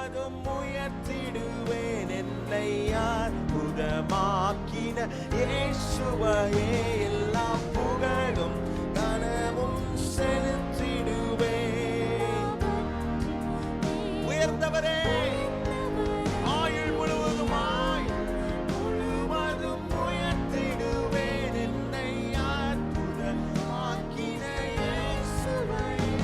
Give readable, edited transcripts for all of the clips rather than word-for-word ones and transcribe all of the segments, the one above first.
முழுவதும் உயர்த்திடுவேன். என்னை அற்புதமாக்கின இயேசுவையே எல்லா புகழும் கனமும் செலுத்திடுவேன். உயர்ந்தவரே, ஆயுள் முழுவதும் உயர்த்திடுவேன். என்னை அற்புதமாக்கின இயேசுவையே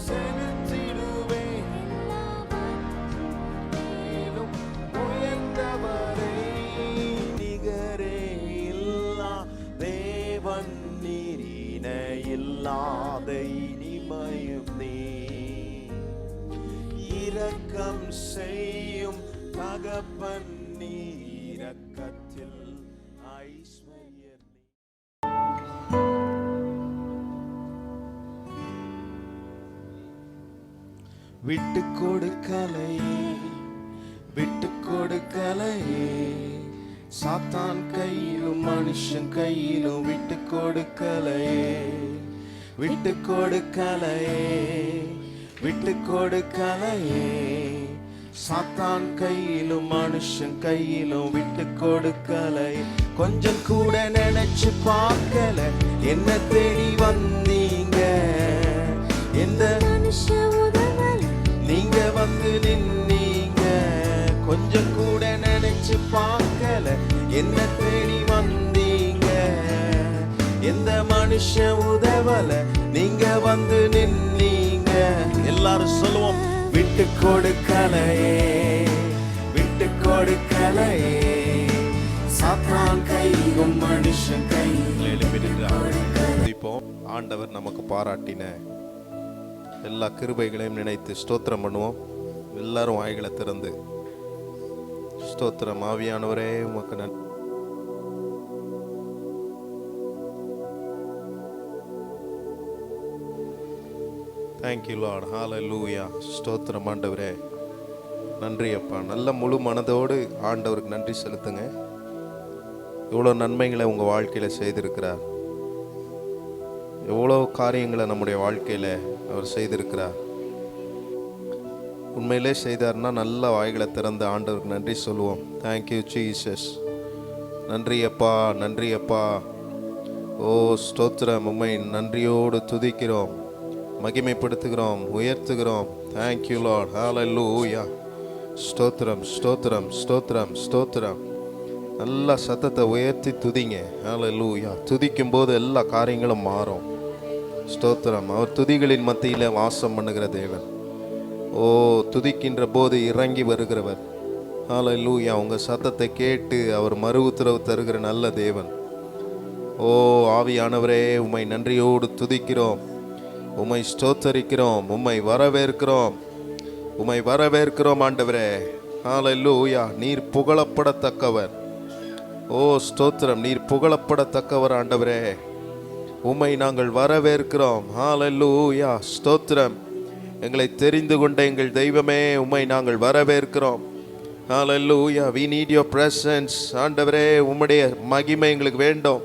செலுத்திடுவேன். மேலும் உயர்ந்தவரே, நிகரே இல்லா தேவன் நீர், இணையில்லாத இனிமையும் நீர், இரக்கம் செய்யும் தகப்பன் நீர், இரக்கத்தில் ஐஸ்வர்யர் நீர். விட்டு கொடுக்கலையே, விட்டு கொடுக்கலையே, சாத்தான் கையிலும் மனுஷன் கையிலும் விட்டு கொடுக்கலையே, விட்டு கொடுக்கலையே, விட்டு கொடுக்கலையே, சாத்தான் கையிலும் மனுஷன் கையிலும் விட்டு கொடுக்கலை. கொஞ்சம் கூட நினைச்சு பார்க்கல, என்ன தேடி வந்தீங்க, எந்த நீங்க வந்து நின்னீங்க. கொஞ்சம் கூட நினைச்சு பார்க்கல, என்ன தேடி வந்தீங்க, எந்த மனுஷன் உதவல, நீங்க வந்து நின்னீங்க. எல்லாரும் சொல்லுவோம், விட்டு கொடுக்கலையே, விட்டு கொடுக்கலையே, சாத்தான் கையும் மனுஷன் கையில். இப்போ ஆண்டவர் நமக்கு பாராட்டின எல்லா கிருபைகளையும் நினைத்து ஸ்தோத்திரம் பண்ணுவோம். எல்லாரும் வாய்களை திறந்து ஸ்தோத்திரம். ஆவியானவரே உமக்கு நன்றி. Thank you lord. ஹல்லேலூயா. ஸ்தோத்திரம் ஆண்டவரே. நன்றி அப்பா. நல்ல முழு மனதோடு ஆண்டவருக்கு நன்றி செலுத்துங்க. எவ்வளோ நன்மைகளை உங்கள் வாழ்க்கையில் செய்திருக்கிறார், எவ்வளோ காரியங்களை நம்முடைய வாழ்க்கையில் அவர் செய்திருக்கிறார். உண்மையிலே செய்தார்னா நல்ல வாய்களை திறந்து ஆண்டவருக்கு நன்றி சொல்லுவோம். Thank you Jesus. நன்றி அப்பா, நன்றி அப்பா. ஓ ஸ்தோத்திரம். உம்மை நன்றியோடு துதிக்கிறோம், மகிமைப்படுத்துகிறோம், உயர்த்துகிறோம். Thank you lord. ஹல்லேலூயா. ஸ்தோத்திரம், ஸ்தோத்திரம், ஸ்தோத்திரம், ஸ்தோத்திரம். நல்ல சத்தத்தை உயர்த்தி துதிங்க. ஹல்லேலூயா. துதிக்கும் போது எல்லா காரியங்களும் மாறும். ஸ்தோத்திரம். அவர் துதிகளின் மத்தியில் வாசம் பண்ணுகிற தேவன். ஓ துதிக்கின்ற போது இறங்கி வருகிறவர். ஹல்லேலூயா. உங்கள் சத்தத்தை கேட்டு அவர் மறு உத்தரவு தருகிற நல்ல தேவன். ஓ ஆவியானவரே, உம்மை நன்றியோடு துதிக்கிறோம், உம்மை ஸ்தோத்தரிக்கிறோம், உம்மை வரவேற்கிறோம், உம்மை வரவேற்கிறோம் ஆண்டவரே. ஹல்லேலூயா. நீர் புகழப்படத்தக்கவர். ஓ ஸ்தோத்திரம். நீர் புகழப்படத்தக்கவர் ஆண்டவரே. உம்மை நாங்கள் வரவேற்கிறோம். ஹல்லேலூயா. ஸ்தோத்திரம். எங்களை தெரிந்து கொண்ட எங்கள் தெய்வமே, உம்மை நாங்கள் வரவேற்கிறோம். ஹல்லேலூயா. we need your presence ஆண்டவரே. உம்முடைய மகிமை எங்களுக்கு வேண்டும்,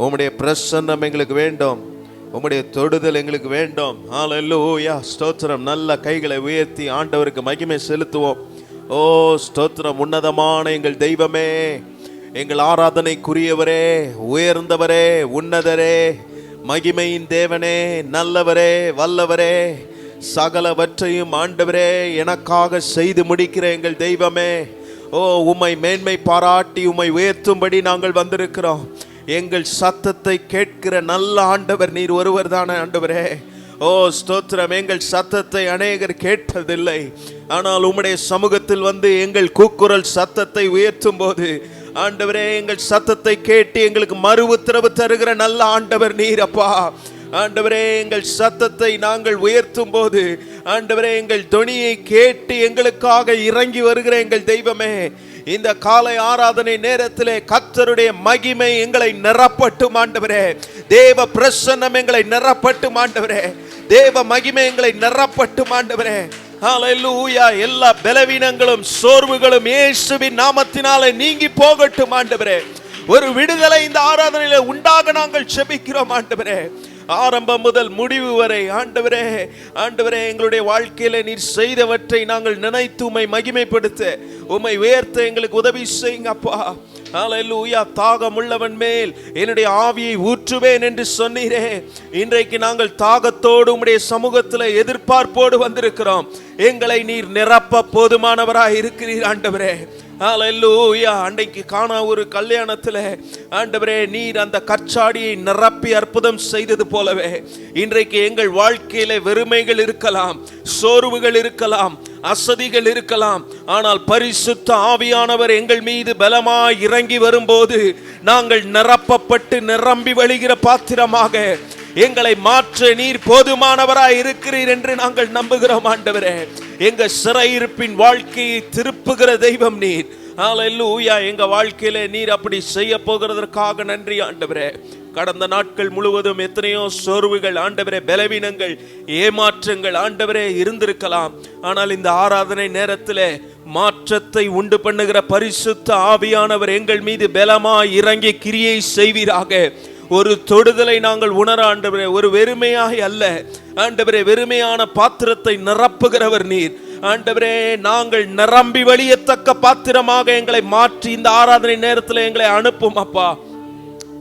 உம்முடைய பிரசன்னம் எங்களுக்கு வேண்டும், உம்முடைய தொடுதல் எங்களுக்கு வேண்டும். ஹல்லேலூயா. ஸ்தோத்திரம். நல்ல கைகளை உயர்த்தி ஆண்டவருக்கு மகிமை செலுத்துவோம். ஓ ஸ்தோத்திரம். உன்னதமான எங்கள் தெய்வமே, எங்கள் ஆராதனைக்குரியவரே, உயர்ந்தவரே, உன்னதரே, மகிமையின் தேவனே, நல்லவரே, வல்லவரே, சகலவற்றையும் ஆண்டவரே எனக்காக செய்து முடிக்கிற எங்கள் தெய்வமே. ஓ உம்மை மேன்மை பாராட்டி உம்மை உயர்த்தும்படி நாங்கள் வந்திருக்கிறோம். எங்கள் சத்தத்தை கேட்கிற நல்ல ஆண்டவர் நீர் ஒருவர் தானே ஆண்டவரே. ஓ ஸ்தோத்திரம். எங்கள் சத்தத்தை அநேகர் கேட்பதில்லை, ஆனால் உம்முடைய சமூகத்தில் வந்து எங்கள் கூக்குரல் சத்தத்தை உயர்த்தும் போது ஆண்டவரே, எங்கள் சத்தத்தை கேட்டு எங்களுக்கு மறு உத்தரவு தருகிற நல்ல ஆண்டவர் நீர் அப்பா. ஆண்டவரே, எங்கள் சத்தத்தை நாங்கள் உயர்த்தும் போது ஆண்டவரே, எங்கள் தொனியை கேட்டு எங்களுக்காக இறங்கி வருகிற எங்கள் தெய்வமே, இந்த காலை ஆராதனை நேரத்திலே கர்த்தருடைய மகிமை எங்களை நிரப்பட்டும் ஆண்டவரே. தேவ பிரசன்னம் எங்களை நிரப்பட்டும் ஆண்டவரே. தேவ மகிமை எங்களை நிரப்பட்டும் ஆண்டவரே. ஹல்லேலூயா. எல்லா பலவீனங்களும் சோர்வுகளும் இயேசுவின் நாமத்தினாலே நீங்கி போகட்டும் ஆண்டவரே. ஒரு விடுதலை இந்த ஆராதனையில உண்டாக நாங்கள் ஜெபிக்கிறோம் ஆண்டவரே. ஆரம்பம் முதல் முடிவு வரை ஆண்டவரே, ஆண்டவரே, எங்களுடைய வாழ்க்கையில நீர் செய்தவற்றை நாங்கள் நினைத்து உம்மை மகிமைப்படுத்த, உம்மை உயர்த்த எங்களுக்கு உதவி செய்யுங்க அப்பா. ஹல்லேலூயா. தாகம் உள்ளவன் மேல் என்னுடைய ஆவியை ஊற்றுவேன் என்று சொன்னீரே. இன்றைக்கு நாங்கள் தாகத்தோடு உம்முடைய சமூகத்தில் எதிர்பார்ப்போடு வந்திருக்கிறோம். எங்களை நீர் நிரப்ப போதுமானவராய் இருக்கிறீர் ஆண்டவரே. ஹல்லேலூயா. அன்றைக்கு காணா ஒரு கல்யாணத்தில் ஆண்டவரே நீர் அந்த கச்சாடியை நிரப்பி அற்புதம் செய்தது போலவே இன்றைக்கு எங்கள் வாழ்க்கையில வெறுமைகள் இருக்கலாம், சோர்வுகள் இருக்கலாம், அசதிகள் இருக்கலாம். ஆனால் பரிசுத்த ஆவியானவர் எங்கள் மீது பலமாய் இறங்கி வரும்போது நாங்கள் நிரப்பப்பட்டு நிரம்பி வழிகிற பாத்திரமாக எங்களை மாற்ற நீர் போதுமானவராய் இருக்கிறீர் என்று நாங்கள் நம்புகிறோம் ஆண்டவரே. எங்க சிறையிருப்பின் வாழ்க்கையை திருப்புகிற தெய்வம் நீர். ஹல்லேலூயா. எங்க வாழ்க்கையில நீர் அப்படி செய்ய போகிறதற்காக நன்றி ஆண்டவரே. கடந்த நாட்கள் முழுவதும் எத்தனையோ சோர்வுகள் ஆண்டவரே, பலவீனங்கள், ஏமாற்றங்கள் ஆண்டவரே இருந்திருக்கலாம். ஆனால் இந்த ஆராதனை நேரத்தில் மாற்றத்தை உண்டு பண்ணுகிற பரிசுத்த ஆவியானவர் எங்கள் மீது பலமாய் இறங்கி கிரியை செய்வீராக. ஒரு தொடுதலை நாங்கள் உணர ஆண்டவரே. ஒரு வெறுமையாய் அல்ல ஆண்டவரே, வெறுமையான பாத்திரத்தை நிரப்புகிறவர் நீர் ஆண்டவரே. நாங்கள் நிரம்பி வழியத்தக்க பாத்திரமாக எங்களை மாற்றி இந்த ஆராதனை நேரத்தில் எங்களை அனுப்பும் அப்பா.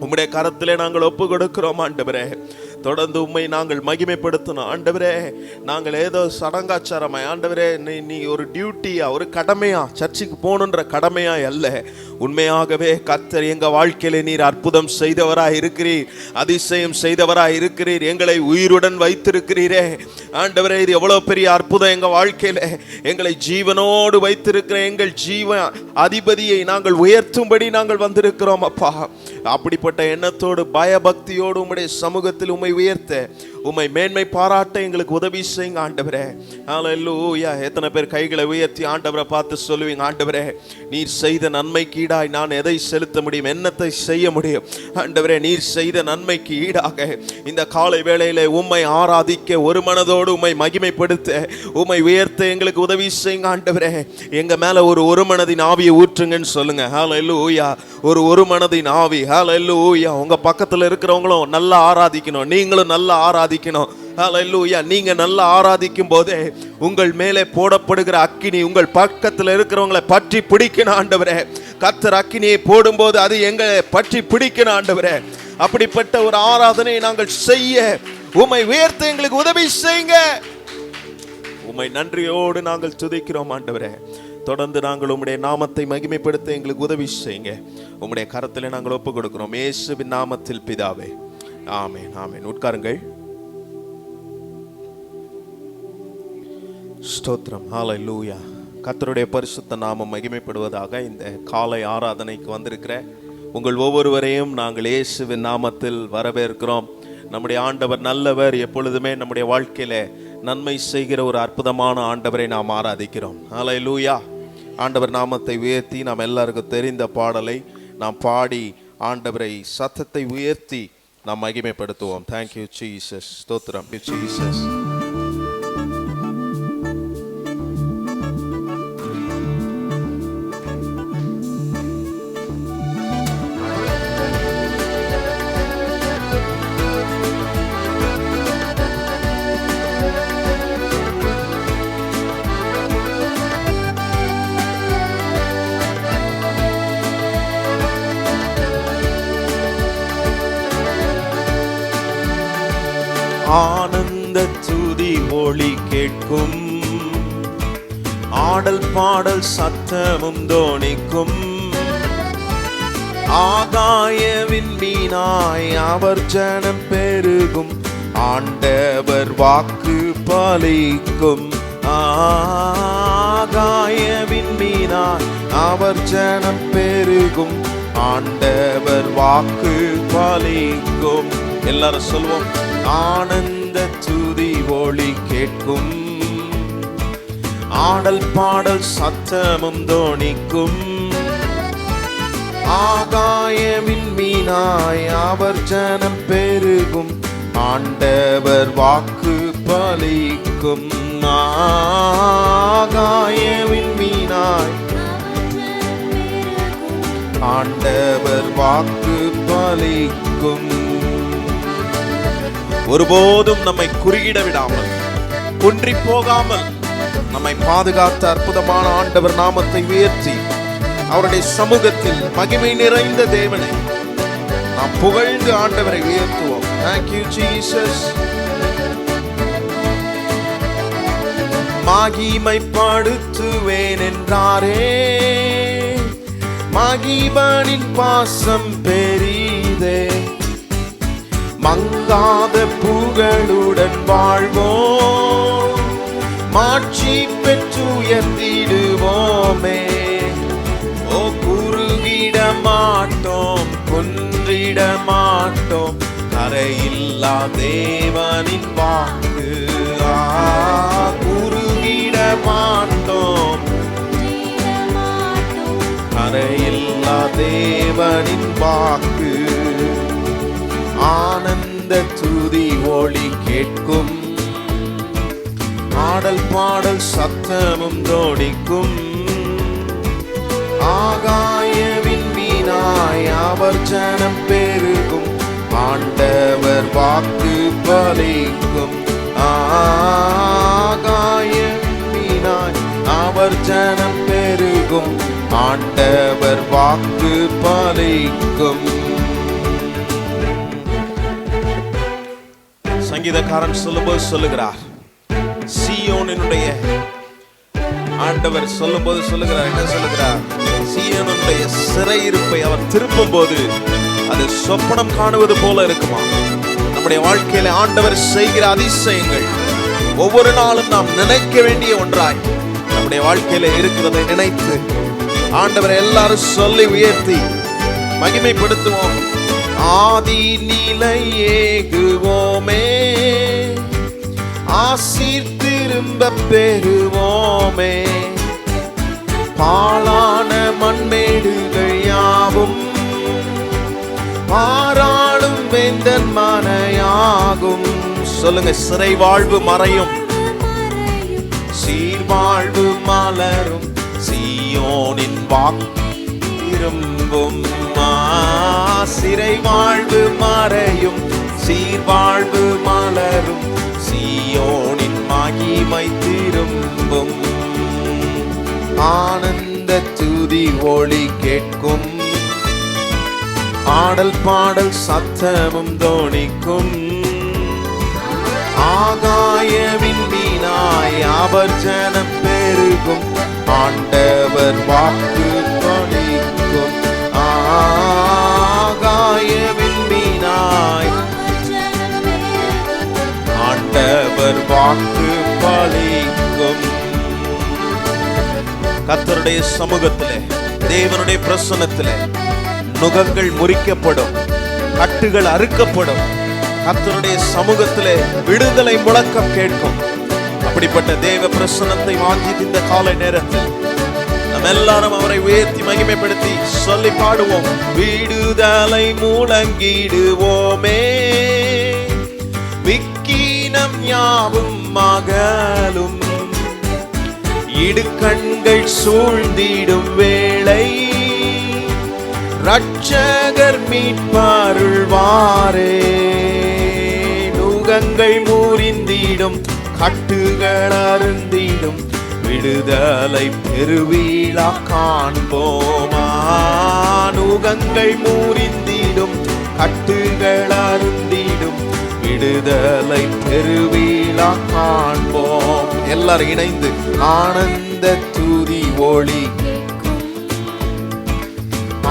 உம்முடைய கரத்திலே நாங்கள் ஒப்பு கொடுக்கிறோம் ஆண்டவரே. தொடர்ந்து உம்மை நாங்கள் மகிமைப்படுத்தணும் ஆண்டவரே. நாங்கள் ஏதோ சடங்காச்சாரமாய் ஆண்டவரே, நீ ஒரு டியூட்டியா, ஒரு கடமையா, சர்ச்சுக்கு போகணுன்ற கடமையா அல்ல. உண்மையாகவே கர்த்தர் எங்க வாழ்க்கையில நீர் அற்புதம் செய்தவராய் இருக்கிறீர், அதிசயம் செய்தவராய் இருக்கிறீர், எங்களை உயிருடன் வைத்திருக்கிறீரே ஆண்டவரே. இது எவ்வளவு பெரிய அற்புதம் எங்க வாழ்க்கையில. எங்களை ஜீவனோடு வைத்திருக்கிற எங்கள் ஜீவ அதிபதியை நாங்கள் உயர்த்தும்படி நாங்கள் வந்திருக்கிறோம் அப்பா. அப்படிப்பட்ட எண்ணத்தோடு பயபக்தியோடு உம்முடைய சமூகத்தில் உம்மை உயர்த்த, உம்மை மேன்மை பாராட்ட எங்களுக்கு உதவி செய்யுங்க ஆண்டவரே. ஹல்லேலூயா. எத்தனை பேர் கைகளை உயர்த்தி ஆண்டவரை பார்த்து சொல்லுவீங்க, ஆண்டவரே நீர் செய்த நன்மைக்கு ஈடாய் நான் எதை செலுத்த முடியும், என்னத்தை செய்ய முடியும் ஆண்டவரே. நீர் செய்த நன்மைக்கு ஈடாக இந்த காலை வேளையில உம்மை ஆராதிக்க, ஒரு மனதோடு உம்மை மகிமைப்படுத்த, உம்மை உயர்த்த எங்களுக்கு உதவி செய்யுங்க ஆண்டவரே. எங்க மேல ஒரு மனதின் ஆவியை ஊற்றுங்கன்னு சொல்லுங்க. ஹல்லேலூயா. ஒரு மனதின் ஆவி. ஹல்லேலூயா. உங்க பக்கத்துல இருக்கிறவங்களும் நல்லா ஆராதிக்கணும், நீங்களும் நல்லா ஆராதிக்கணும். ஹல்லேலூயா. நீங்க நல்லா ஆராதிக்கும் போதே உங்கள் மேலே போடப்படுகிற அக்கினி உங்கள் பக்கத்தில் இருக்கிறவங்களை பற்றி பிடிக்கணும் ஆண்டவரே. கர்த்தர் அக்கினியை போடும்போது அது எங்களை பற்றி பிடிக்கணும் ஆண்டவரே. அப்படிப்பட்ட ஒரு ஆராதனையை நாங்கள் செய்ய உம்மை உயர்த்த எங்களுக்கு உதவி செய்யுங்க. உம்மை நன்றியோடு நாங்கள் துதிக்கிறோம் ஆண்டவரே. தொடர்ந்து நாங்கள் உம்முடைய நாமத்தை மகிமைப்படுத்த எங்களுக்கு உதவி செய்யுங்க. உம்முடைய கரத்தில் நாங்கள் ஒப்பு கொடுக்கிறோம் இயேசுவின் நாமத்தில் பிதாவே. ஆமென், ஆமென். உட்காருங்கள். ஸ்தோத்திரம். ஹல்லேலூயா. கர்த்தருடைய பரிசுத்த நாமம் மகிமைப்படுவதாக. இந்த காலை ஆராதனைக்கு வந்திருக்கிற உங்கள் ஒவ்வொருவரையும் நாங்கள் இயேசுவின் நாமத்தில் வரவேற்கிறோம். நம்முடைய ஆண்டவர் நல்லவர். எப்பொழுதுமே நம்முடைய வாழ்க்கையில நன்மை செய்கிற ஒரு அற்புதமான ஆண்டவரை நாம் ஆராதிக்கிறோம். ஹல்லேலூயா. ஆண்டவர் நாமத்தை உயர்த்தி நாம் எல்லாருக்கும் தெரிந்த பாடலை நாம் பாடி ஆண்டவரை சத்தத்தை உயர்த்தி நாம் மகிமைப்படுத்துவோம். Thank you Jesus. ஸ்தோத்திரம் ஜீசஸ். ஆனந்த துதி ஒளி கேட்கும், ஆடல் பாடல் சத்தமும் தோணிக்கும். ஆகாய விண்மீனாய் அவர் ஜனம் பெருகும், ஆண்டவர் வாக்கு பலிக்கும். ஆகாய விண்மீனாய் அவர் ஜனம் பெருகும், ஆண்டவர் வாக்கு பலிக்கும். எல்லாரும் சொல்வோம். ஆனந்த துதி ஒளி கேட்கும், ஆடல் பாடல் சத்தமும் தோணிக்கும். ஆகாய விண்மீனாய் அவர் ஜனம் பெருகும், ஆண்டவர் வாக்கு பலிக்கும். ஆகாய விண்மீனாய் ஆண்டவர் வாக்கு பலிக்கும். ஒருபோதும் நம்மை குறுகிட விடாமல், குன்றி போகாமல் நம்மை பாதுகாத்த அற்புதமான ஆண்டவர் நாமத்தை உயர்த்தி அவருடைய சமூகத்தில் மகிமை நிறைந்த தேவனை நாம் புகழ்ந்து ஆண்டவரை உயர்த்துவோம். Thank you Jesus. மகிமைப்படுத்துவேன் என்றாரே, மகிபனின் பாசம் பெரிதே, மங்காத புகழுடன் வாழ்வோம், மாட்சி பெற்று உயர்ந்திடுவோமே. ஓ குறுகிட மாட்டோம், குன்றிட மாட்டோம், கரையில்லா தேவனின் வாக்கு. குறுகிட மாட்டோம், கரையில்லா தேவனின் வாக்கு. ஆனந்த துதி ஒளி கேட்கும், ஆடல் பாடல் சத்தமும் தோடிக்கும், ஆகாயவின் வீணாய் அவர் ஜனம் பெருகும், ஆண்டவர் வாக்கு பலிக்கும். ஆகாயவின் வீணாய் அவர் ஜனம் பெருகும், ஆண்டவர் வாக்கு பலிக்கும். சங்கீதக்காரன் சொல்லும்போது சொல்லுகிறார், சீயோனினுடைய ஆண்டவர் சொல்லும்போது சொல்லுகிறார், என்ன சொல்லுகிறார்? சீயோனுடைய சிறையிருப்பை அவர் திருப்பும் போது அது சொப்பனம் காணுவது போல இருக்குமா? நம்முடைய வாழ்க்கையில ஆண்டவர் செய்கிற அதிசயங்கள் ஒவ்வொரு நாளும் நாம் நினைக்க வேண்டிய ஒன்றாய் நம்முடைய வாழ்க்கையில இருக்கிறதை நினைத்து ஆண்டவரை எல்லாரும் சொல்லி உயர்த்தி மகிமைப்படுத்துவோம். ஆதி நிலை ஏகுவோமே, ஆசீர் திரும்ப பெறுவோமே, பாலான மண்மேடுகள் யாவும் பாராளும் வேந்தன் மனையாகும். சொல்லுங்க, சிறை வாழ்வு மறையும், சீர்வாழ்வு மலரும், சீயோனின் வாக்கு திரும்பும். சிறை வாழ்வு மறையும், சீர்வாழ்வு மலரும், சீயோனின் மகிமை திரும்பும். ஆனந்த துதி ஒளி கேட்கும், ஆடல் பாடல் சத்தமும் தோணிக்கும், ஆகாயவின் வீணாய் அவர் ஜனம் பெருகும், ஆண்டவர் வாக்கு பலிக்கும். ஆகாயவின் வீணாய் ஆண்டவர் வாக்கு பலிக்கும். கர்த்தருடைய சமூகத்திலே, தேவனுடைய பிரசன்னத்திலே நுகங்கள் முறிக்கப்படும், கட்டுகள் அறுக்கப்படும். கர்த்தருடைய சமூகத்திலே விடுதலை முழக்கம் கேட்கும். அப்படிப்பட்ட தேவ பிரசன்னத்தை வாஞ்சித்து இந்த காலை நேரத்தில் நாம் எல்லாரும் அவரை உயர்த்தி மகிமைப்படுத்தி சொல்லி பாடுவோம். விடுதலை முழங்கிடுவோமே, விக்கீனம் யாவும் மகளும், இடுக்கண்கள் சூழ்ந்திடும் வேளை, ரட்சகர் மீட்பருள்வாரே. நுகங்கள் முறிந்திடும், கட்டுகள் அருந்திடும், விடுதலை பெருவிழா காண்போமா. நுகங்கள் முறிந்திடும், கட்டுகள் அருந்திடும், விடுதலை பெருவிழா காண்போம். எல்லாரும் இணைந்து ஆனந்த துதி ஒளி,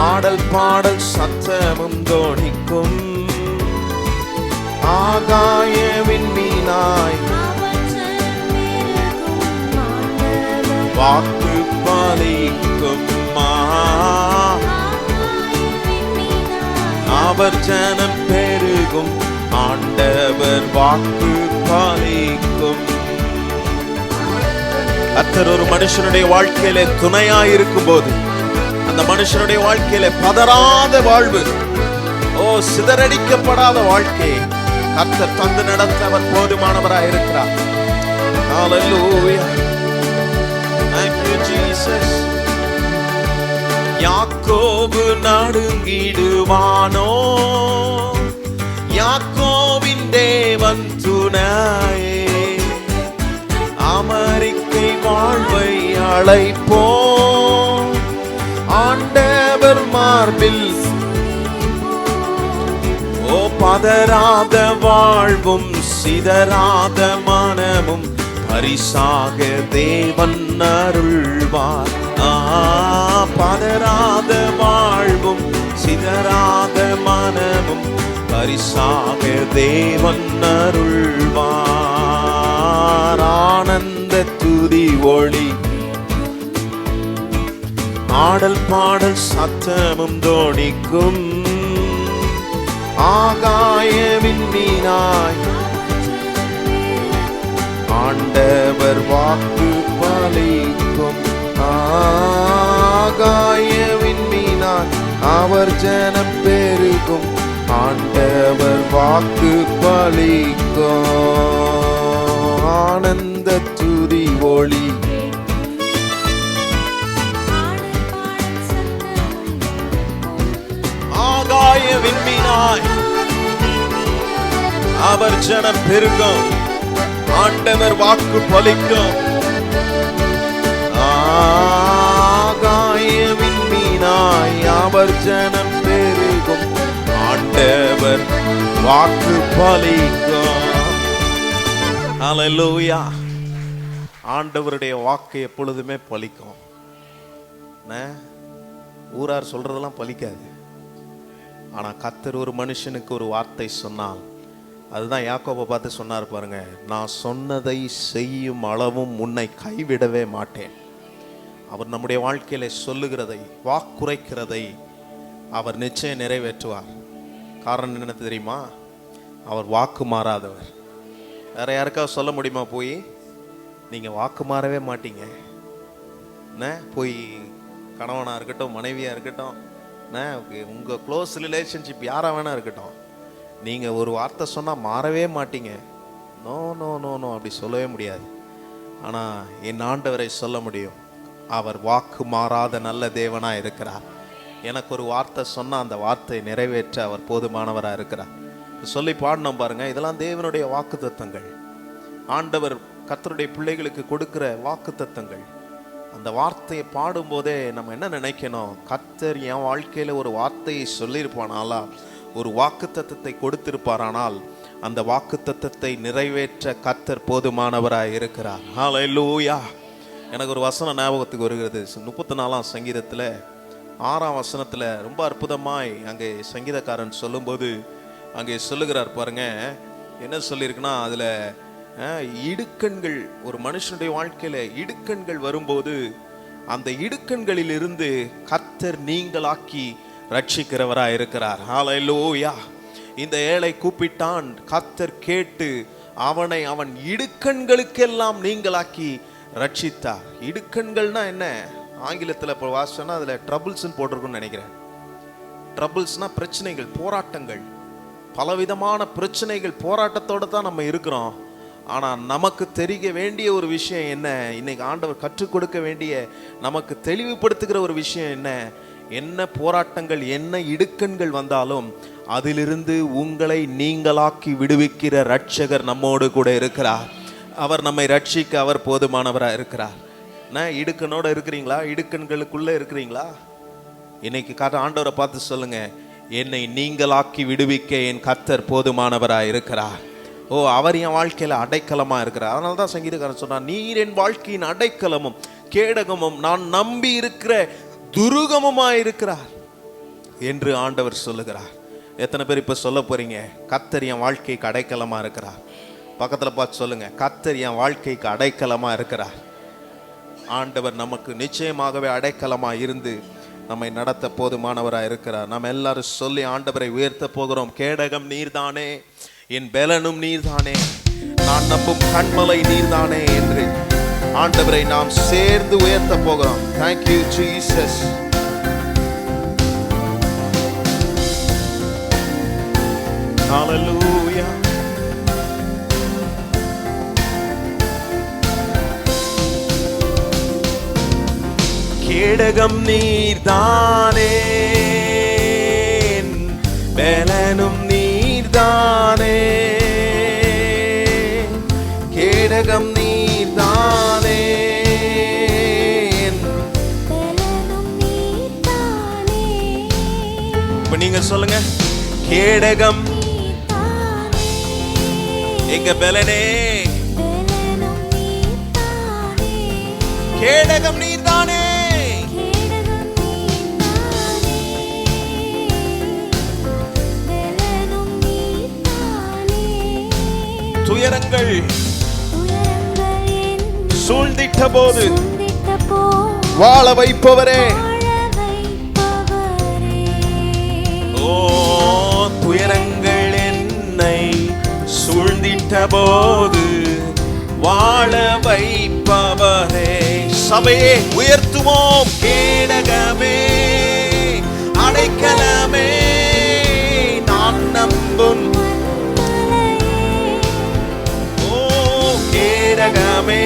ஆடல் பாடல் சத்தமும் தோணிக்கும், ஆகாயவின் வீணாய் வாக்கு பலிக்கும். அவர் ஜனம் பெருகும், ஆண்டவர் வாக்கு பலிக்கும். கர்த்தர் ஒரு மனுஷனுடைய வாழ்க்கையில துணையாயிருக்கும் போது அந்த மனுஷனுடைய வாழ்க்கையில பதறாத வாழ்வு, சிதறடிக்கப்படாத வாழ்க்கையை கர்த்தர் தந்து நடத்த அவர் போதுமானவராக இருக்கிறார். Hallelujah. Thank you Jesus. யாக்கோபு நடுங்கிடுவானோ, யாக்கோபின் தேவ தேவன் துணையே. அமெரிக்கை வாழ்வை அழைப்போம், ஆண்டவர் மார்பில் ஓ பதறாத வாழ்வும் சிதறாத மனமும் பரிசாக தேவன் அருள்வார். பதறாத வாழ்வும் சிதறாத மனமும் பரிசாக தேவன் அருள்வார். ஆனந்த துதி ஒளி ஆடல் பாடல் சத்தமும் தோணிக்கும், ஆகாய விண்மீனாய் ஆண்டவர் வாக்கு பலிக்கும். ஆகாய விண்மீனாய் அவர் ஜனம் பெருகும், ஆண்டவர் வாக்கு பலிக்கும். ஆனந்த துதி ஒளி ஆகாய விண்மீனாய் அவர் ஜனம் பெருகும், ஆண்டவர் வாக்கு பலிக்கும். ஆகாய விண்மீனாய் அவர் ஜனம் பெருகும், ஆண்டவர் வாக்கு பலிக்கும். ஹல்லேலூயா. ஆண்டவருடைய வாக்கு எப்பொழுதுமே பலிக்கும். ஊரார் சொல்றதெல்லாம் பலிக்காது. ஆனா கர்த்தர் ஒரு மனுஷனுக்கு ஒரு வார்த்தை சொன்னால், அதுதான் யாக்கோபை பார்த்து சொன்னார் பாருங்க, நான் சொன்னதை செய்யும் அளவும் உன்னை கைவிடவே மாட்டேன். அவர் நம்முடைய வாழ்க்கையில சொல்லுகிறதை, வாக்குரைக்கிறதை அவர் நிச்சயம் நிறைவேற்றுவார். காரணம் என்ன தெரியுமா? அவர் வாக்கு மாறாதவர். வேற யாருக்காவது சொல்ல முடியுமா போய் நீங்க வாக்கு மாறவே மாட்டீங்க? போய் கணவனா இருக்கட்டும், மனைவியா இருக்கட்டும், உங்க க்ளோஸ் ரிலேஷன்ஷிப் யாரா வேணா இருக்கட்டும், நீங்க ஒரு வார்த்தை சொன்னா மாறவே மாட்டீங்க. நோ நோ நோ நோ அப்படி சொல்லவே முடியாது. ஆனா என் ஆண்டவரை சொல்ல முடியும், அவர் வாக்கு மாறாத நல்ல தேவனா இருக்கிறார். எனக்கு ஒரு வார்த்தை சொன்னா அந்த வார்த்தை நிறைவேற்ற அவர் போதுமானவரா இருக்கிறார். சொல்லி பாடணும் பாருங்க. இதெல்லாம் தேவனுடைய வாக்கு தத்தங்கள், ஆண்டவர் கர்த்தருடைய பிள்ளைகளுக்கு கொடுக்கிற வாக்கு தத்தங்கள். அந்த வார்த்தையை பாடும்போதே நம்ம என்ன நினைக்கணும்? கர்த்தர் என் வாழ்க்கையில ஒரு வார்த்தையை சொல்லியிருப்பானாலா, ஒரு வாக்கு தத்தத்தை கொடுத்திருப்பாரானால் அந்த வாக்கு தத்தத்தை நிறைவேற்ற கர்த்தர் போதுமானவராய் இருக்கிறார். ஹல்லேலூயா. எனக்கு ஒரு வசனம் ஞாபகத்துக்கு வருகிறது. 34ஆம் சங்கீதத்துல 6ஆம் வசனத்துல ரொம்ப அற்புதமாய் அங்கே சங்கீதக்காரன் சொல்லும்போது அங்கே சொல்லுகிறார் பாருங்க. என்ன சொல்லியிருக்குன்னா, அதுல இடுக்கண்கள், ஒரு மனுஷனுடைய வாழ்க்கையில இடுக்கண்கள் வரும்போது அந்த இடுக்கண்களில் இருந்து கர்த்தர் நீங்களாக்கி ரட்சிக்கிறவராய் இருக்கிறார். ஹல்லேலூயா. இந்த ஏழை கூப்பிட்டான், கர்த்தர் கேட்டு அவனை அவன் இடுக்கண்களுக்கெல்லாம் நீங்களாக்கி ரட்சித்தார். இடுக்கண்கள்னா என்ன? ஆங்கிலத்தில் இப்போ வாசிச்சோன்னா அதுல ட்ரபிள்ஸ்ன்னு போட்டிருக்குன்னு நினைக்கிறேன். ட்ரபிள்ஸ்னா பிரச்சனைகள், போராட்டங்கள், பலவிதமான பிரச்சனைகள், போராட்டத்தோடு தான் நம்ம இருக்கிறோம். ஆனால் நமக்கு தெரிய வேண்டிய ஒரு விஷயம் என்ன? இன்னைக்கு ஆண்டவர் கற்றுக் கொடுக்க வேண்டிய, நமக்கு தெளிவுபடுத்துகிற ஒரு விஷயம் என்ன? என்ன போராட்டங்கள், என்ன இடுக்கண்கள் வந்தாலும் அதிலிருந்து உங்களை நீங்களாக்கி விடுவிக்கிற ரட்சகர் நம்மோடு கூட இருக்கிறார். அவர் நம்மை ரட்சிக்க அவர் போதுமானவராக இருக்கிறார். இடுக்கனோடு இருக்கிறீங்களா? இடுக்கண்களுக்குள்ள இருக்கிறீங்களா? இன்னைக்கு ஆண்டவரை பார்த்து சொல்லுங்க, என்னை நீங்களாக்கி விடுவிக்க என் கர்த்தர் போதுமானவராக இருக்கிறார். ஓ, அவர் என் வாழ்க்கையில அடைக்கலமா இருக்கிறார். அதனால்தான் சங்கீதக்காரன் சொன்னார், நீர் என் வாழ்க்கையின் அடைக்கலமும் கேடகமும் நான் நம்பி இருக்கிற துருகமுமா இருக்கிறார் என்று ஆண்டவர் சொல்லுகிறார். எத்தனை பேர் இப்ப சொல்ல போறீங்க, கர்த்தர் என் வாழ்க்கைக்கு அடைக்கலமா இருக்கிறார்? பக்கத்துல பார்த்து சொல்லுங்க, கர்த்தர் என் வாழ்க்கைக்கு அடைக்கலமா இருக்கிறார். ஆண்டவர் நமக்கு நிச்சயமாகவே அடைக்கலமா இருந்து நம்மை நடத்த போதுமானவராக இருக்கிறார். நம்ம எல்லாரும் சொல்லி ஆண்டவரை உயர்த்த போகிறோம். கேடகம் நீர்தானே, என் பெலனும் நீர்தானே, நான் நம்பும் கண்மலை நீர்தானே என்று ஆண்டவரை நாம் சேர்ந்து உயர்த்த போகிறோம். Thank you Jesus. Hallelujah. கேடகம் நீர்தானே, பெலனும் நீர்தானே, சொல்லுங்க. கேடகம் எங்க பலனே, கேடகம் நீதானே. துயரங்கள் சூழ்ந்திட்ட போது வாழ வைப்பவரே. ஓ, துயரங்கள் என்னை சூழ்ந்திட்ட போது வாழ வைப்பவரே. சபையே உயர்த்துவோம். கேடகமே, அடைக்கலமே, நான் நம்பும். ஓ, கேடகமே,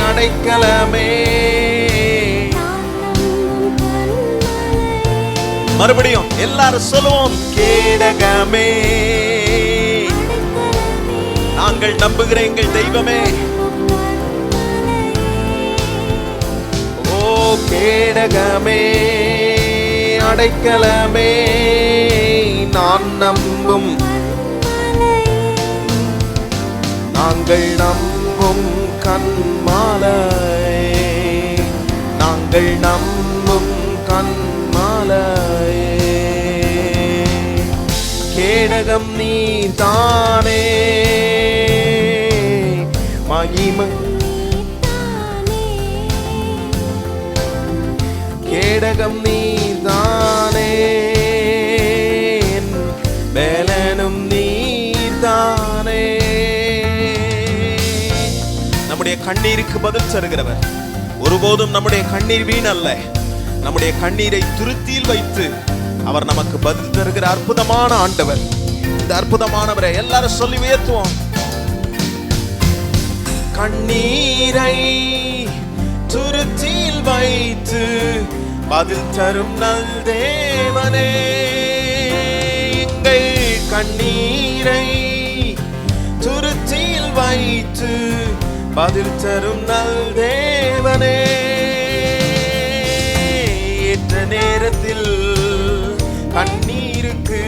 அடைக்கலமே. மறுபடியும் எல்லாரும் சொல்லுவோம். கேடகமே, நாங்கள் நம்புகிற எங்கள் தெய்வமே. ஓ, கேடகமே, அடைக்கலமே, நான் நம்பும். நாங்கள் நம்பும் கண்மாலை, நாங்கள் நம்பும் கண்மாலை. கேடகம் நீதானே, மகிமை. கேடகம் நீதானே, பலனும் நீதானே. நம்முடைய கண்ணீருக்கு பதில் தருகிறவர். ஒருபோதும் நம்முடைய கண்ணீர் வீணல்ல. நம்முடைய கண்ணீரை துருத்தியில் வைத்து அவர் நமக்கு பதில் தருகிற அற்புதமான ஆண்டவர். இந்த அற்புதமானவரை எல்லாரும் சொல்லி உயர்த்துவோம். கண்ணீரை துருத்தியில் வைத்து பதில் தரும் நல் தேவனே. எங்கள் கண்ணீரை துருத்தியில் வைத்து பதில் தரும் நல் தேவனே. ஏற்ற நேரத்தில் கண்ணீருக்கு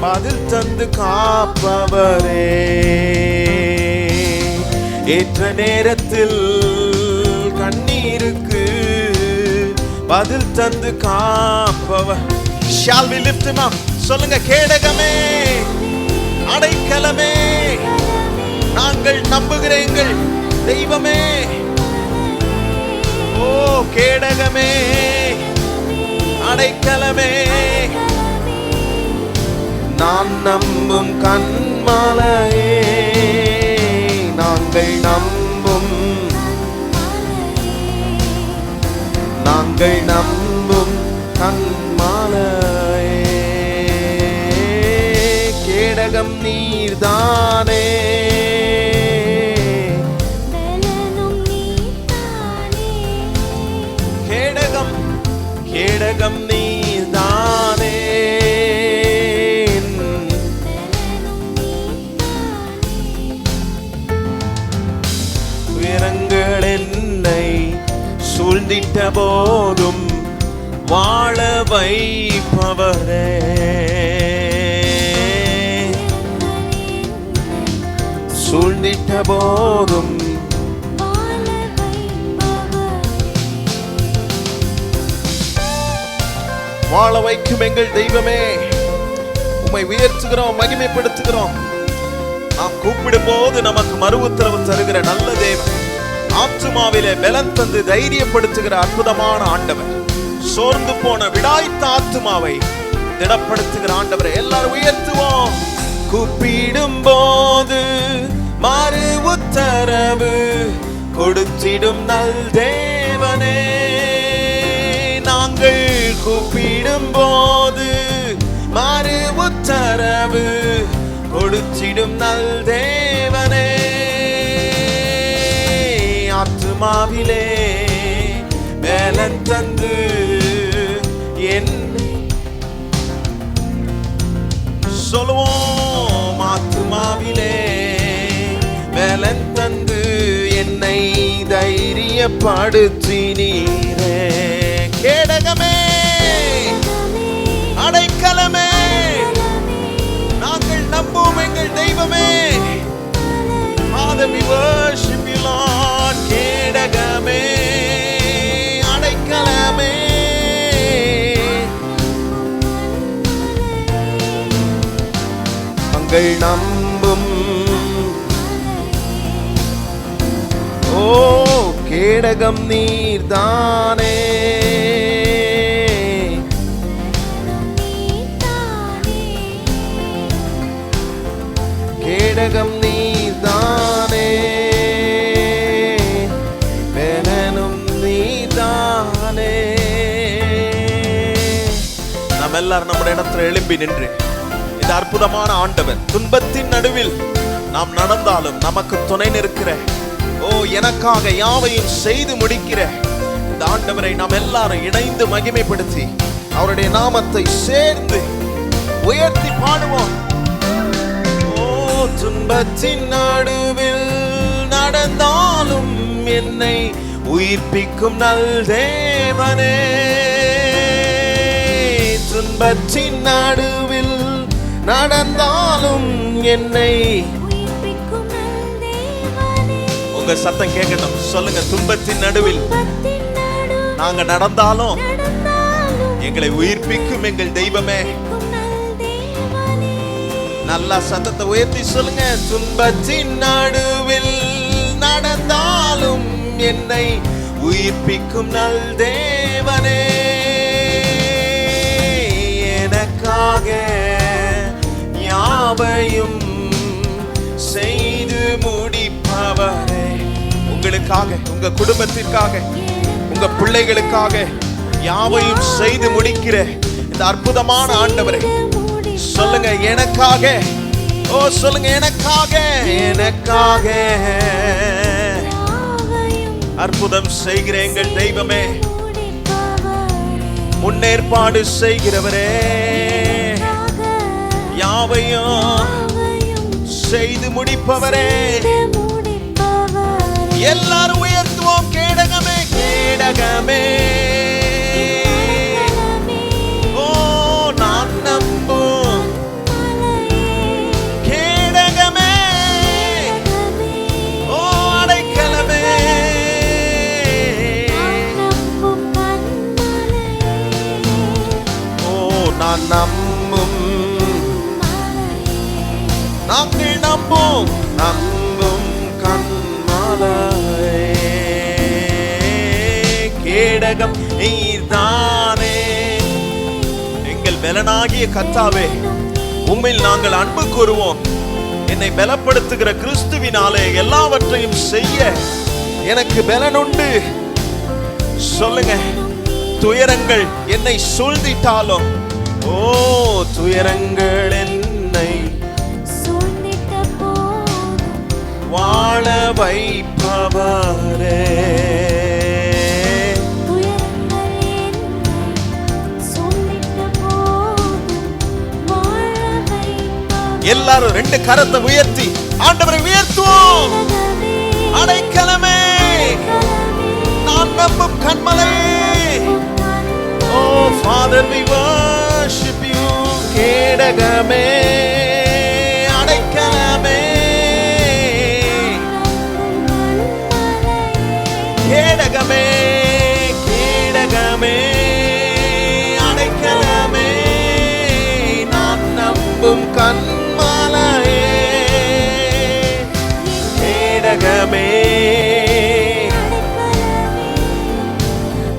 பதில் தந்து காப்பவரே. ஏற்ற நேரத்தில் கண்ணீருக்கு பதில் தந்து காப்பவர். Shall we lift him up? சொல்லுங்க. கேடகமே, அடைக்கலமே, நாங்கள் நம்புகிற எங்கள் தெய்வமே. ஓ, கேடகமே, அடைக்கலமே, நான் நம்பும் கண்மாலையே. நாங்கள் நம்பும், நாங்கள் நம்பும் கண்மாலையே. கேடகம் நீர்தானே, கேடகம், கேடகம் நீர்தானே. துயரங்கள் என்னை சூழ்ந்திட்ட போதும் வாழ வைப்பவரே. சூழ்ந்திட்ட போதும் வாழ வைக்கும் எங்கள் தெய்வமே. உம்மை உயர்த்துகிறோம், மகிமைப்படுத்துகிறோம். நாம் கூப்பிடும் போது நமக்கு மறு உத்தரவு தருகிற நல்ல தேவன். ஆத்துமாவிலே பலன் தந்து தைரியப்படுத்துகிற அற்புதமான ஆண்டவர். சோர்ந்து போன விடாய்த்த ஆத்துமாவை திடப்படுத்துகிற ஆண்டவரை எல்லாரும் உயர்த்துவோம். கூப்பிடும் போது மறு உத்தரவு கொடுத்திடும் நல் தேவனே. நாங்கள் கூப்பிடும் போது மறு உத்தரவு கொடுத்திடும் நல் தேவனே. ஆத்துமாவிலே பலன் தந்து என் சொல்லுவோம். ஆத்துமாவிலே பலன் தந்து என்னை தைரியப்படுத்தினீரே. கேடகமே, தெய்வமே. Father, we worship you, Lord. கேடகமே, அடைக்கலமே, நாங்கள் நம்பும் ஓ கேடகம் நீர்தானே. கேடகம் நீர்தானே, பெலனும் நீர்தானே. நாம் எல்லாரும் நம்முடைய இடத்துல எழும்பி நின்று இந்த அற்புதமான ஆண்டவர் துன்பத்தின் நடுவில் நாம் நடந்தாலும் நமக்கு துணை நிற்கிற, ஓ எனக்காக யாவையும் செய்து முடிக்கிற இந்த ஆண்டவரை நாம் எல்லாரும் இணைந்து மகிமைப்படுத்தி அவருடைய நாமத்தை சேர்ந்து உயர்த்தி பாடுவோம். துன்பத்தின் நடுவில் நடந்தாலும் என்னை உயிர்ப்பிக்கும் நல் தேவனே. துன்பத்தின் நடுவில் நடந்தாலும் என்னை உயிர்ப்பிக்கும் நல் தேவனே. உங்க சத்தம் கேட்கணும், சொல்லுங்க. துன்பத்தின் நடுவில் நாங்க நடந்தாலும் எங்களை உயிர்ப்பிக்கும் எங்கள் தெய்வமே. நல்லா சத்தத்தை உயர்த்தி சொல்லுங்க. துன்பத்தின் நடுவில் நடந்தாலும் என்னை உயிர்ப்பிக்கும் நல் தேவனே. எனக்காக யாவையும் செய்து முடிப்பவரே. உங்களுக்காக, உங்க குடும்பத்திற்காக, உங்க பிள்ளைகளுக்காக யாவையும் செய்து முடிக்கிற இந்த அற்புதமான ஆண்டவரே சொல்லுங்க. எனக்காக, ஓ சொல்லுங்க. எனக்காக, எனக்காக அற்புதம் செய்கிற எங்கள் தெய்வமே, முன்னேற்பாடு செய்கிறவரே, யாவையும் செய்து முடிப்பவரே. எல்லாரும் உயர்த்துவோம். கேடகமே, கேடகமே, ஓ நான் நம்பும் கேடகமே, ஓ அடைக்கலமே, ஓ நான் நம்பும், நாங்கள் நம்பும், நம்பும் கண்மலையே. கேடகம் நீர்தானே. எங்கள் பலனாகிய கர்த்தாவே, உம்மில் நாங்கள் அன்பு கூறுவோம். என்னை பலப்படுத்துகிற கிறிஸ்துவினாலே எல்லாவற்றையும் செய்ய எனக்கு பலனுண்டு. சொல்லுங்க. துயரங்கள் என்னை சூழ்ந்திட்டாலும், ஓ துயரங்கள் என்னை வாழ வைப்பவரே. எல்லாரும் ரெண்டு கரத்தை உயர்த்தி ஆண்டவரை உயர்த்துவோம். அடைக்கலமே, நான் நம்பும் கண்மலை. ஓ Father, we worship you. கேடகமே, அடைக்கலமே, கேடகமே, கேடகமே, அடைக்கலமே, நான் நம்பும் கண்மலையே. கேடகமே,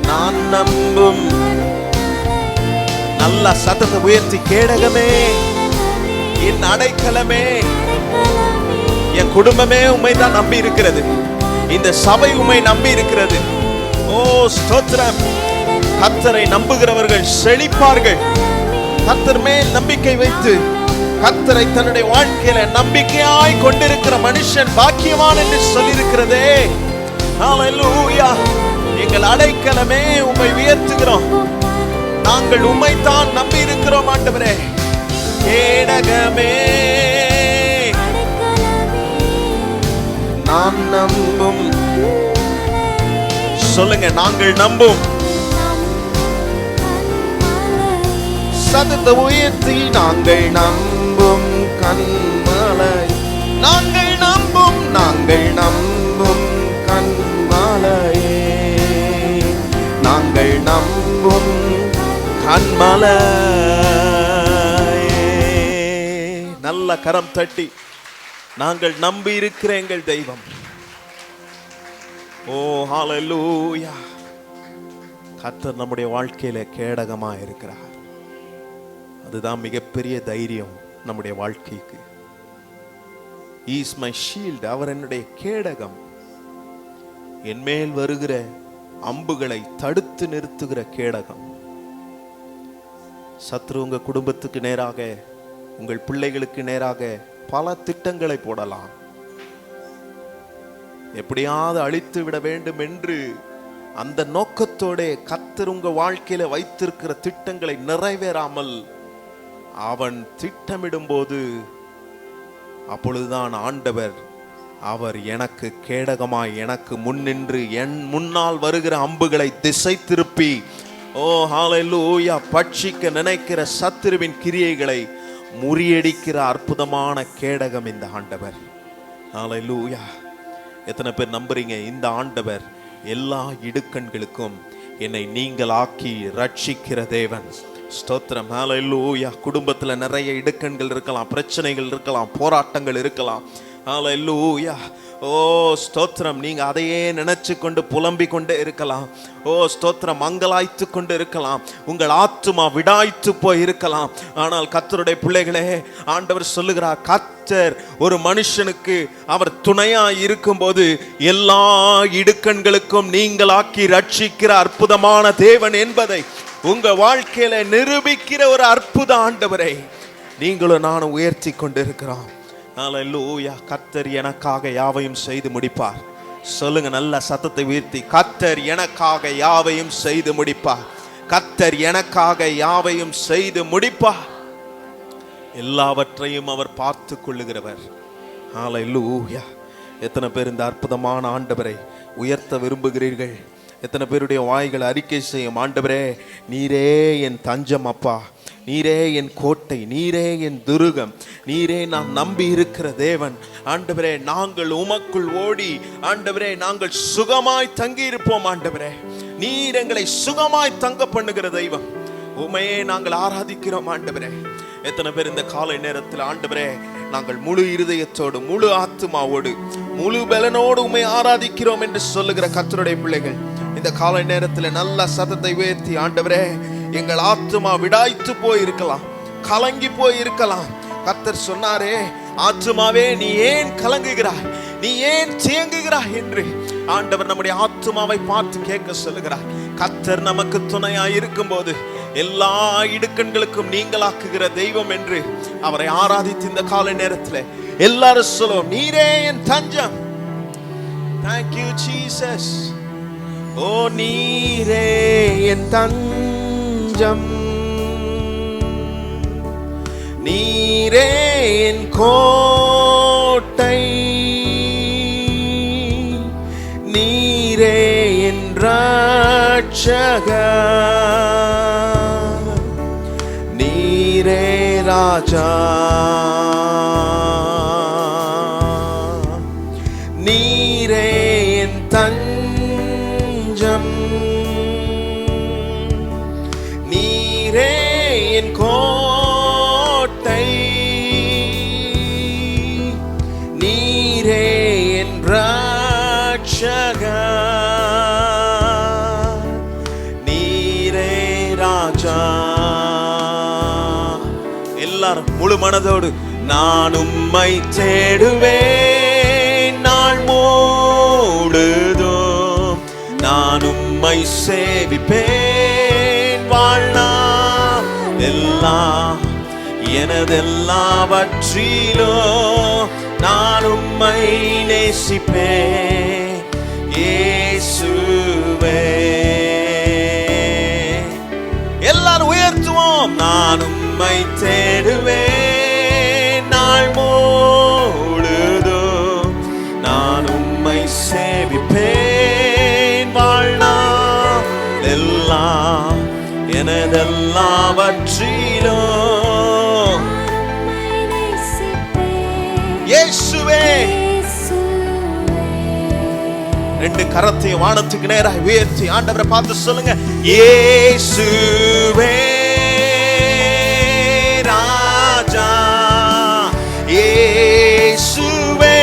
நான் நம்பும். நல்ல சத்தத்தை உயர்த்தி கேடகமே, என் அடைக்கலமே. என் குடும்பமே உம்மை தான் நம்பி இருக்கிறது. இந்த சபை உம்மை நம்பி இருக்கிறது. ஓ ஸ்தோத்திரம். கர்த்தரை நம்புகிறவர்கள் செழிப்பார்கள். கர்த்தர் மேல் நம்பிக்கை வைத்து கர்த்தரை தன்னுடைய வாழ்க்கையில நம்பிக்கையாய் கொண்டிருக்கிற மனுஷன் பாக்கியவான் என்று சொல்லியிருக்கிறதே. ஹல்லேலூயா. எங்கள் அடைக்கலமே, உம்மை உயர்த்துகிறோம். நாங்கள் உம்மை தான் நம்பி இருக்கிறோம் ஆண்டவரே. கேடகமே, நான் நம்பும். சொல்லுங்க. நாங்கள் நம்பும். சத்தத்தை உயர்த்தி நாங்கள் நம்பும் கண்மலை. நாங்கள் நம்பும் கன்மலையே, நாங்கள் நம்பும் கன்மலையே. நல்ல கரம் தட்டி நாங்கள் நம்பி இருக்கிற எங்கள் தெய்வம். ஓ ஹல்லேலூயா. கர்த்தர் நம்முடைய வாழ்க்கையில கேடகமா இருக்கிறார். அதுதான் மிகப்பெரிய தைரியம் நம்முடைய வாழ்க்கைக்கு. He is my shield. அவர் என்னுடைய கேடகம். என்மேல் வருகிற அம்புகளை தடுத்து நிறுத்துகிற கேடகம். சத்ரு உங்க குடும்பத்துக்கு நேராக, உங்கள் பிள்ளைகளுக்கு நேராக பல திட்டங்களை போடலாம். எப்படியாவது அழித்து விட வேண்டும் என்று அந்த நோக்கத்தோட கர்த்தர் உங்க வாழ்க்கையில வைத்திருக்கிற திட்டங்களை நிறைவேறாமல் அவன் திட்டமிடும் போது, அப்பொழுதுதான் ஆண்டவர் அவர் எனக்கு கேடகமாய் எனக்கு முன்னின்று என் முன்னால் வருகிற அம்புகளை திசை திருப்பி, ஓ ஹல்லேலூயா, பட்சிக்க நினைக்கிற சத்துருவின் கிரியைகளை முறியடிக்கிற அற்புதமான கேடகம் இந்த ஆண்டவர். ஹல்லேலூயா. எத்தனை பேர் நம்புறீங்க? இந்த ஆண்டவர் எல்லா இடுக்கண்களுக்கும் என்னை நீங்களாக்கி ரட்சிக்கிற தேவன். ஸ்தோத்திரம். ஹல்லேலூயா. குடும்பத்துல நிறைய இடுக்கண்கள் இருக்கலாம், பிரச்சனைகள் இருக்கலாம், போராட்டங்கள் இருக்கலாம். ஹல்லேலூயா. ஓ ஸ்தோத்திரம். நீங்க அதையே நினைச்சு கொண்டு புலம்பிக் கொண்டே இருக்கலாம். ஓ ஸ்தோத்திரம். மங்களாய்த்து கொண்டு இருக்கலாம். உங்கள் ஆத்துமா விடாய்த்து போய் இருக்கலாம். ஆனால் கர்த்தருடைய பிள்ளைகளே, ஆண்டவர் சொல்லுகிறார், கர்த்தர் ஒரு மனுஷனுக்கு அவர் துணையாய் இருக்கும்போது எல்லா இடுக்கண்களுக்கும் நீங்களாக்கி ரட்சிக்கிற அற்புதமான தேவன் என்பதை உங்க வாழ்க்கையில நிரூபிக்கிற ஒரு அற்புத ஆண்டவரை நீங்களும் நானும் உயர்த்தி கொண்டு இருக்கிறோம். ஹல்லேலூயா. கர்த்தர் எனக்காக யாவையும் செய்து முடிப்பார். சொல்லுங்க நல்ல சத்தத்தை உயர்த்தி, கர்த்தர் எனக்காக யாவையும் செய்து முடிப்பார். கர்த்தர் எனக்காக யாவையும் செய்து முடிப்பார். எல்லாவற்றையும் அவர் பார்த்து கொள்ளுகிறவர். ஹல்லேலூயா. எத்தனை பேர் இந்த அற்புதமான ஆண்டவரை உயர்த்த விரும்புகிறீர்கள்? எத்தனை பேருடைய வாய்கள் அறிக்கை செய்யும், ஆண்டவரே நீரே என் தஞ்சம் அப்பா, நீரே என் கோட்டை, நீரே என் துருகம், நீரே நான் நம்பி இருக்கிற தேவன். ஆண்டவரே நாங்கள் உமக்குள் ஓடி, ஆண்டவரே நாங்கள் சுகமாய் தங்கி இருப்போம். ஆண்டவரே நீர் எங்களை சுகமாய் தங்க பண்ணுகிற தெய்வம். உமையே நாங்கள் ஆராதிக்கிறோம். ஆண்டவரே எத்தனை பேர் இந்த காலை நேரத்தில், ஆண்டவரே நாங்கள் முழு இருதயத்தோடு, முழு ஆத்துமாவோடு, முழு பலனோடு உம்மை ஆராதிக்கிறோம் என்று சொல்லுகிற கர்த்தருடைய பிள்ளைகள் இந்த காலை நேரத்தில் நல்ல சத்தத்தை உயர்த்தி, ஆண்டவரே எங்கள் ஆத்துமா விடாய்த்து போய் இருக்கலாம், கலங்கி போய் இருக்கலாம். கர்த்தர் சொன்னாரே, ஆத்துமாவே நீ ஏன் கலங்குகிறாய், நீ ஏன் தேங்குகிறாய் என்று ஆண்டவர் நம்முடைய ஆத்துமாவை பார்த்து கேட்க சொல்லுகிறார். கர்த்தர் நமக்கு துணையாய் இருக்கும் போது எல்லா இடுக்கண்களுக்கும் நீங்களாக்குகிற தெய்வம் என்று அவரை ஆராதித்து இந்த காலை நேரத்தில் எல்லாரும் சொல்லுவோம், நீரே என் தஞ்சம். Thank you Jesus. ஓ நீரே என் தஞ்சம், நீரே என் கோட்டை, நீரே என் ரட்சகர், நீரே ராஜா, நீரே என் தஞ்சம், நீரே என் கோட்டை, நீரே என் ரட்சகர், நீரே ராஜா. எல்லாரும் முழு மனதோடு, நான் உம்மை தேடுவேன் நாள் முழுதும், நான் உம்மை சேவிப்பேன் வாழ்நாள் எல்லாம், எனதெல்லாவற்றிலும் நான் உம்மை நேசிப்பேன் இயேசுவே. எல்லாரும் உயர்த்துவோம், நான் உம்மை தேடுவேன் நாள் முழுதும், நான் உம்மை சேவிப்பேன் வாழ்நாள் எல்லாம், எனதெல்லாவற்றிலும் இயேசுவே ரெண்டு கரத்தையும் வானத்துக்கு நேராக உயர்த்தி ஆண்டவரை பார்த்து சொல்லுங்க, இயேசுவே ராஜா, இயேசுவே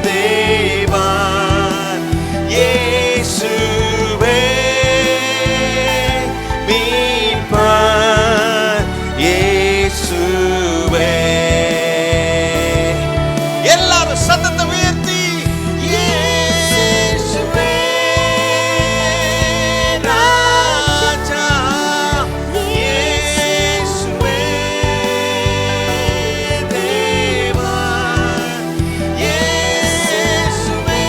தேவன், இயேசுவே மீட்பர், இயேசுவே. எல்லாரும் சத்தத்தை உயர்த்தி இயேசுவே ராஜா, இயேசுவே தேவன், இயேசுவே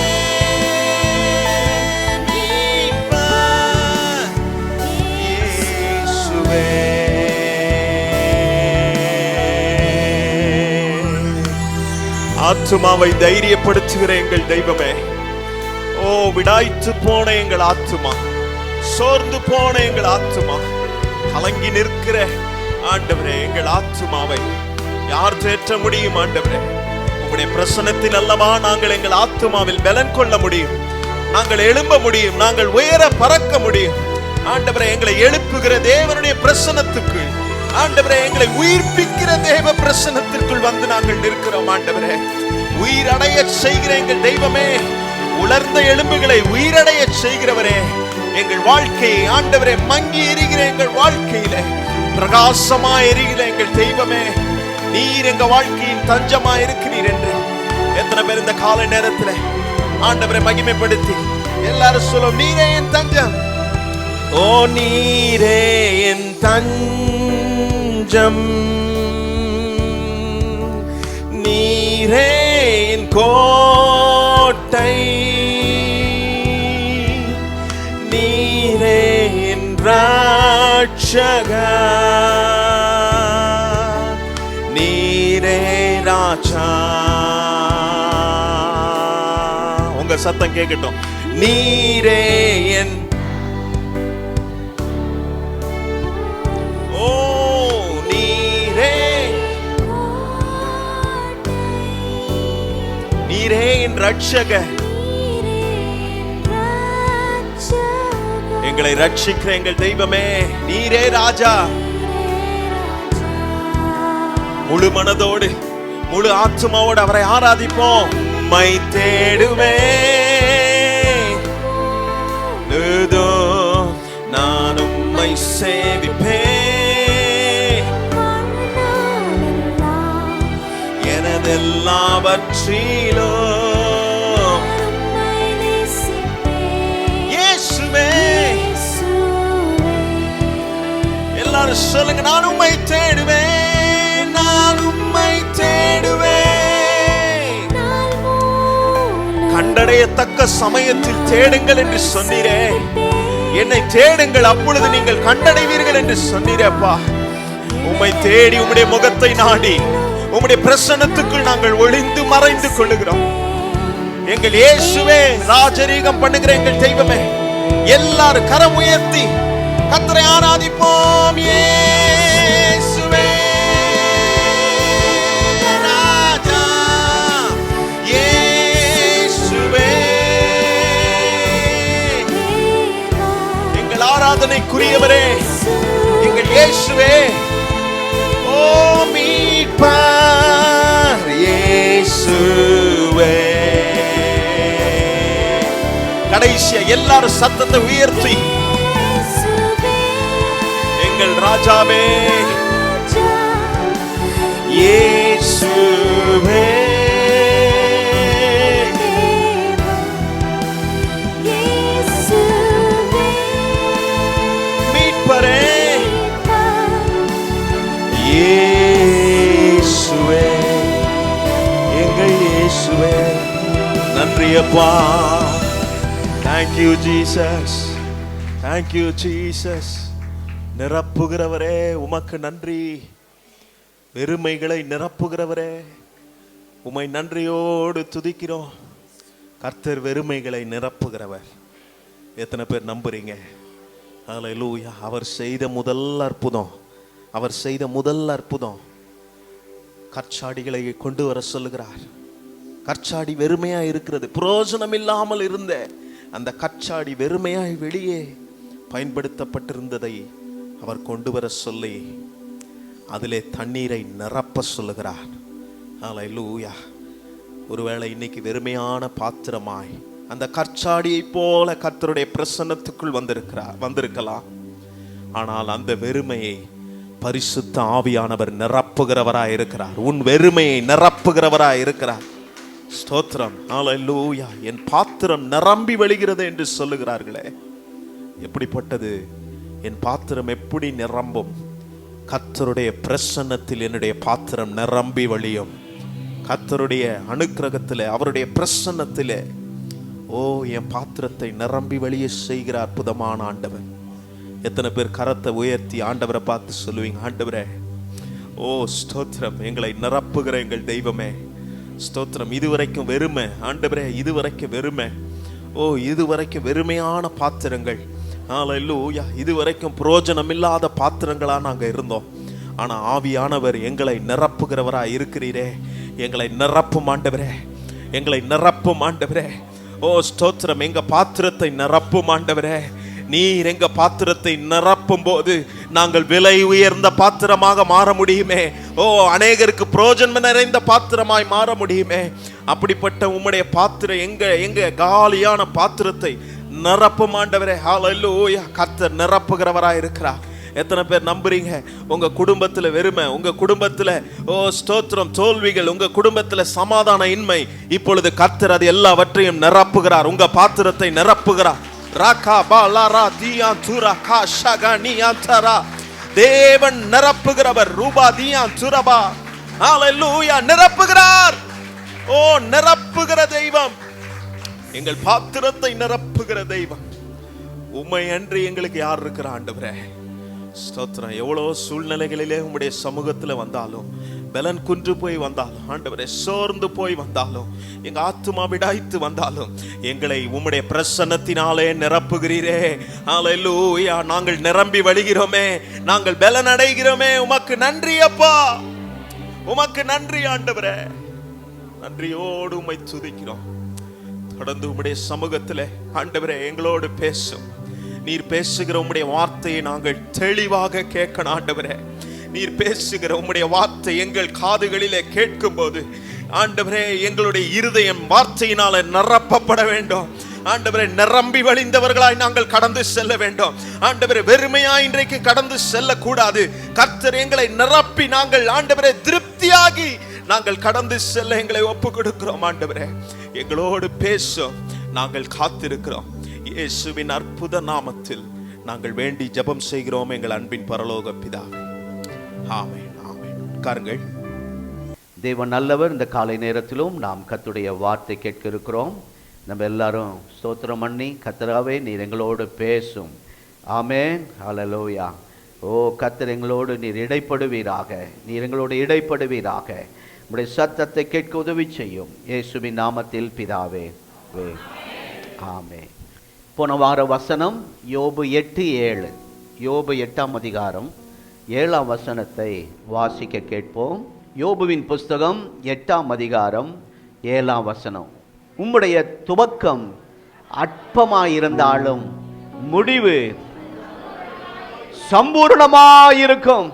மீட்பர், இயேசுவே. ஆத்துமாவை தைரியப்படுத்துகிற எங்கள் தெய்வமே, ஓ விடாய்த்து போன எங்கள் ஆத்துமா, சோர்ந்து போன எங்கள் ஆத்துமா, கலங்கி நிற்கிற ஆண்டவரே எங்கள் ஆத்துமாவை யார் தேற்ற முடியும்? ஆண்டவரே, உங்களுடைய பிரசன்னத்தில் அல்லவா நாங்கள் எங்கள் ஆத்துமாவில் பலன் கொள்ள முடியும், நாங்கள் எழும்ப முடியும், நாங்கள் உயர பறக்க முடியும். ஆண்டவரே, எங்களை எழுப்புகிற தேவனுடைய பிரசன்னத்துக்கு, ஆண்டவரே எங்களை உயிர்ப்பிக்கிற தேவ பிரசன்னத்திற்குள் வந்து நாங்கள் நிற்கிறோம். ஆண்டவரே, உயிரடைய செய்கிற எங்கள் தெய்வமே, உலர்ந்த எலும்புகளை உயிரடைய செய்கிறவரே, எங்கள் வாழ்க்கையை ஆண்டவரே மங்கி எரிகிற எங்கள் வாழ்க்கையில பிரகாசமா எரிகிற எங்கள் தெய்வமே, நீர் எங்க வாழ்க்கையின் தஞ்சமா இருக்கிறீர் என்று எத்தனை பேர் இந்த காலை நேரத்தில் ஆண்டவரை மகிமைப்படுத்தி எல்லாரும் சொல்லும், நீரே என் தஞ்சம், ஓ நீரே என் தஞ்சம், நீரே என் கோட்டை, நீரே என் ரட்சகர், நீரே ராஜா. உங்க சத்தம் கேட்கட்டும், நீரே என், ஓ நீரே, நீரே என் ரட்சகர், எங்களை ரட்சிக்கிற எங்கள் தெய்வமே, நீரே ராஜா. முழு மனதோடு முழு ஆத்துமாவோடு அவரை ஆராதிப்போம். மை தேடுவே நான் உம்மை சேவிப்பேன், எனதெல்லாவற்றிலும் இயேசுவே. எல்லாரும் சொல்லுங்க, நான் உம்மை தேடுவேன், நான் உம்மை தேடுவேன். கண்டடையத்தக்க சமயத்தில் தேடுங்கள் என்று சொன்னீரே, என்னை தேடுங்கள் அப்பொழுது நீங்கள் கண்டடைவீர்கள் என்று சொன்னீரப்பா. உம்மை தேடி உம்முடைய முகத்தை நாடி உம்முடைய பிரசன்னத்துக்குள் நாங்கள் ஒளிந்து மறைந்து கொள்ளுகிறோம். எங்கள் இயேசுவே, ராஜரீகம் பண்ணுகிற எங்கள் தெய்வமே, எல்லாரும் கரம் உயர்த்தி கர்த்தரை ஆராதிப்போம். இயேசுவே ராஜா, இயேசுவே எங்கள் ஆராதனைக்குரியவரே, எங்கள் இயேசுவே, ஓ மீட்பர் இயேசுவே. கடைசியா எல்லாரும் சத்தத்தை உயர்த்தி எங்கள் ராஜாவே இயேசுவே, மீட்பரே இயேசுவே, எங்கள் இயேசுவே. நன்றி அப்பா. Thank you Jesus, thank you Jesus. நிரப்புகிறவரே உமக்கு நன்றி. வெறுமைகளை நிரப்புகிறவரே உம்மை நன்றியோடு துதிக்கிறோம். கர்த்தர் வெறுமைகளை நிரப்புகிறவர். எத்தனை பேர் நம்புறீங்க? ஹல்லேலூயா. அவர் செய்த முதல் அற்புதம், அவர் செய்த முதல் அற்புதம், கற்சாடிகளை கொண்டு வர சொல்லுகிறார். கற்சாடி வெறுமையா இருக்கிறது. பிரயோஜனம் இல்லாமல் இருந்த அந்த கற்சாடி வெறுமையாய் வெளியே பயன்படுத்தப்பட்டிருந்ததை அவர் கொண்டு வர சொல்லி அதிலே தண்ணீரை நிரப்ப சொல்லுகிறார். ஹல்லேலூயா. ஒருவேளை இன்னைக்கு வெறுமையான பாத்திரமாய் அந்த கற்சாடியை போல கர்த்தருடைய பிரசன்னத்துக்குள் வந்திருக்கலாம். ஆனால் அந்த வெறுமையை பரிசுத்த ஆவியானவர் நிரப்புகிறவராய் இருக்கிறார். உன் வெறுமையை நிரப்புகிறவராய் இருக்கிறார். ஸ்தோத்திரம். ஹல்லேலூயா. என் பாத்திரம் நிரம்பி வழிகிறது என்று சொல்லுகிறார்களே, எப்படிப்பட்டது என் பாத்திரம்? எப்படி நிரம்பும்? கர்த்தருடைய பிரசன்னத்தில் என்னுடைய பாத்திரம் நிரம்பி வழியும். கர்த்தருடைய அனுக்கிரகத்திலே, அவருடைய பிரசன்னத்திலே என் பாத்திரத்தை நிரம்பி வழிய செய்கிற அற்புதமான ஆண்டவர். எத்தனை பேர் கரத்தை உயர்த்தி ஆண்டவரை பார்த்து சொல்லுவீங்க, ஆண்டவரே ஸ்தோத்திரம், எங்களை நிரப்புகிற எங்கள் தெய்வமே ஸ்தோத்திரம். இதுவரைக்கும் வெறுமை ஆண்டவரே, இதுவரைக்கும் வெறுமை. இதுவரைக்கும் வெறுமையான பாத்திரங்கள். ஹல்லேலூயா. இதுவரைக்கும் பிரயோஜனம் இல்லாத பாத்திரங்களா நாங்க இருந்தோம். ஆனா ஆவியானவர் எங்களை நிரப்புகிறவரா இருக்கிறீரே. எங்களை நிரப்பும் ஆண்டவரே, எங்களை நிரப்பும் ஆண்டவரே. ஸ்தோத்திரம். எங்க பாத்திரத்தை நிரப்பும் ஆண்டவரே. நீர் எங்க பாத்திரத்தை நிரப்பும் போது நாங்கள் விலை உயர்ந்த பாத்திரமாக மாற முடியுமே. அநேகருக்கு பிரயோஜனம் நிறைந்த பாத்திரமாய் மாற முடியுமே. அப்படிப்பட்ட உம்முடைய பாத்திரம் எங்க காலியான பாத்திரத்தை நிரப்பும் ஆண்டவரே. ஹல்லேலூயா. கர்த்தர் நிரப்புகிறவராய் இருக்கிறார். எத்தனை பேர் நம்புறீங்க? உங்க குடும்பத்துல வெறுமை, உங்க குடும்பத்துல ஸ்தோத்திரம் தோல்விகள், உங்க குடும்பத்துல சமாதான இன்மை, இப்பொழுது கர்த்தர் அது எல்லாவற்றையும் நிரப்புகிறார். உங்க பாத்திரத்தை நிரப்புகிறார். தேவன் நிரப்புகிறவர். ரூபா தியா சுரபா. ஹல்லேலூயா. நிரப்புகிறார். நிரப்புகிற தெய்வம், எங்கள் பாத்திரத்தை நிரப்புகிற தெய்வம். உம்மை அன்றி எங்களுக்கு யார் இருக்கிற ஆண்டவரே? ஸ்தோத்திரம். எவ்வளோ சூழ்நிலைகளிலே உம்முடைய சமூகத்தில் வந்தாலும், பலன் குன்று போய் வந்தாலும் ஆண்டவரே, சோர்ந்து போய் வந்தாலும், எங்க ஆத்துமா விடாய்த்து வந்தாலும், எங்களை உம்முடைய பிரசன்னத்தினாலே நிரப்புகிறீரே. ஹல்லேலூயா. நாங்கள் நிரம்பி வழிகிறோமே, நாங்கள் பலன் அடைகிறோமே. உமக்கு நன்றி அப்பா, உமக்கு நன்றி ஆண்டவரே. நன்றியோடு உம்மை துதிக்கிறோம். தொடர்ந்து உம்முடைய சமூகத்திலே ஆண்டவரே எங்களோடு பேசும். நீர் பேசுகிற உம்முடைய வார்த்தையை நாங்கள் தெளிவாக கேட்கணும் ஆண்டவரே. நீர் பேசுகிற உம்முடைய வார்த்தை எங்கள் காதுகளிலே கேட்கும் போது ஆண்டவரே, எங்களுடைய இருதயம் வார்த்தையினால நிரப்பப்பட வேண்டும் ஆண்டவரே. நிரம்பி வழிந்தவர்களாய் நாங்கள் கடந்து செல்ல வேண்டும் ஆண்டவரே. வெறுமையாய் இன்றைக்கு கடந்து செல்ல கூடாது. கர்த்தர் எங்களை நிரப்பி நாங்கள் ஆண்டவரே திருப்தியாகி நாங்கள் கடந்து செல்ல எங்களை ஒப்பு கொடுக்கிறோம் ஆண்டவரே. எங்களோடு பேசும். நாங்கள் காத்திருக்கிறோம். இயேசுவின் அற்புத நாமத்தில் நாங்கள் வேண்டி ஜெபம் செய்கிறோம் எங்கள் அன்பின் பரலோக பிதாவே. ஆமென், ஆமென். உட்காருங்கள். தேவன் நல்லவர். இந்த காலை நேரத்திலும் நாம் கர்த்தருடைய வார்த்தை கேட்க இருக்கிறோம். நம்ம எல்லாரும் ஸ்தோத்திரம் பண்ணி, கர்த்தராவே நீர் எங்களோடு பேசும். ஆமென். ஹல்லேலூயா. கர்த்தர் எங்களோடு நீர் இடைப்படுவீராக. நீர் எங்களோடு இடைப்படுவீராக. உம்முடைய சத்தத்தை கேட்க உதவி செய்யும். இயேசுவின் நாமத்தில் பிதாவே. ஆமென். போன வார வசனம் யோபு 8:7. யோபு 8ஆம் அதிகாரம் 7ஆம் வசனத்தை வாசிக்க கேட்போம். யோபுவின் புஸ்தகம் 8ஆம் அதிகாரம் 7ஆம் வசனம். உம்முடைய துவக்கம் அற்பமாயிருந்தாலும் முடிவு சம்பூர்ணமாயிருக்கும்,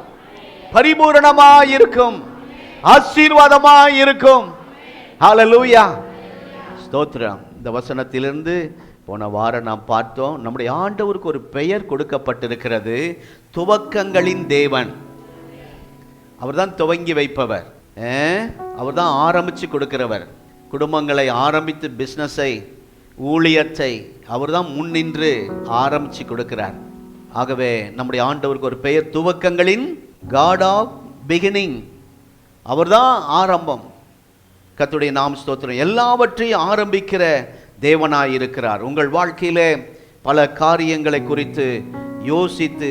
பரிபூரணமாயிருக்கும், ஆசீர்வாதமாயிருக்கும். ஹல்லேலூயா. ஸ்தோத்திரம். இந்த வசனத்திலிருந்து போன வாரம் நாம் பார்த்தோம், நம்முடைய ஆண்டவருக்கு ஒரு பெயர் கொடுக்கப்பட்டிருக்கிறது, துவக்கங்களின் தேவன். அவர் தான் துவங்கி வைப்பவர். அவர் தான் ஆரம்பித்து கொடுக்கிறவர். குடும்பங்களை ஆரம்பித்து பிஸ்னஸை, ஊழியத்தை அவர் தான் முன்னின்று ஆரம்பித்து கொடுக்கிறார். ஆகவே நம்முடைய ஆண்டவருக்கு ஒரு பெயர் துவக்கங்களின் காட் ஆஃப் பிகினிங். அவர் தான் ஆரம்பம். கர்த்தருடைய நாம ஸ்தோத்திரம். எல்லாவற்றையும் ஆரம்பிக்கிற தேவனாய் இருக்கிறார். உங்கள் வாழ்க்கையிலே பல காரியங்களை குறித்து யோசித்து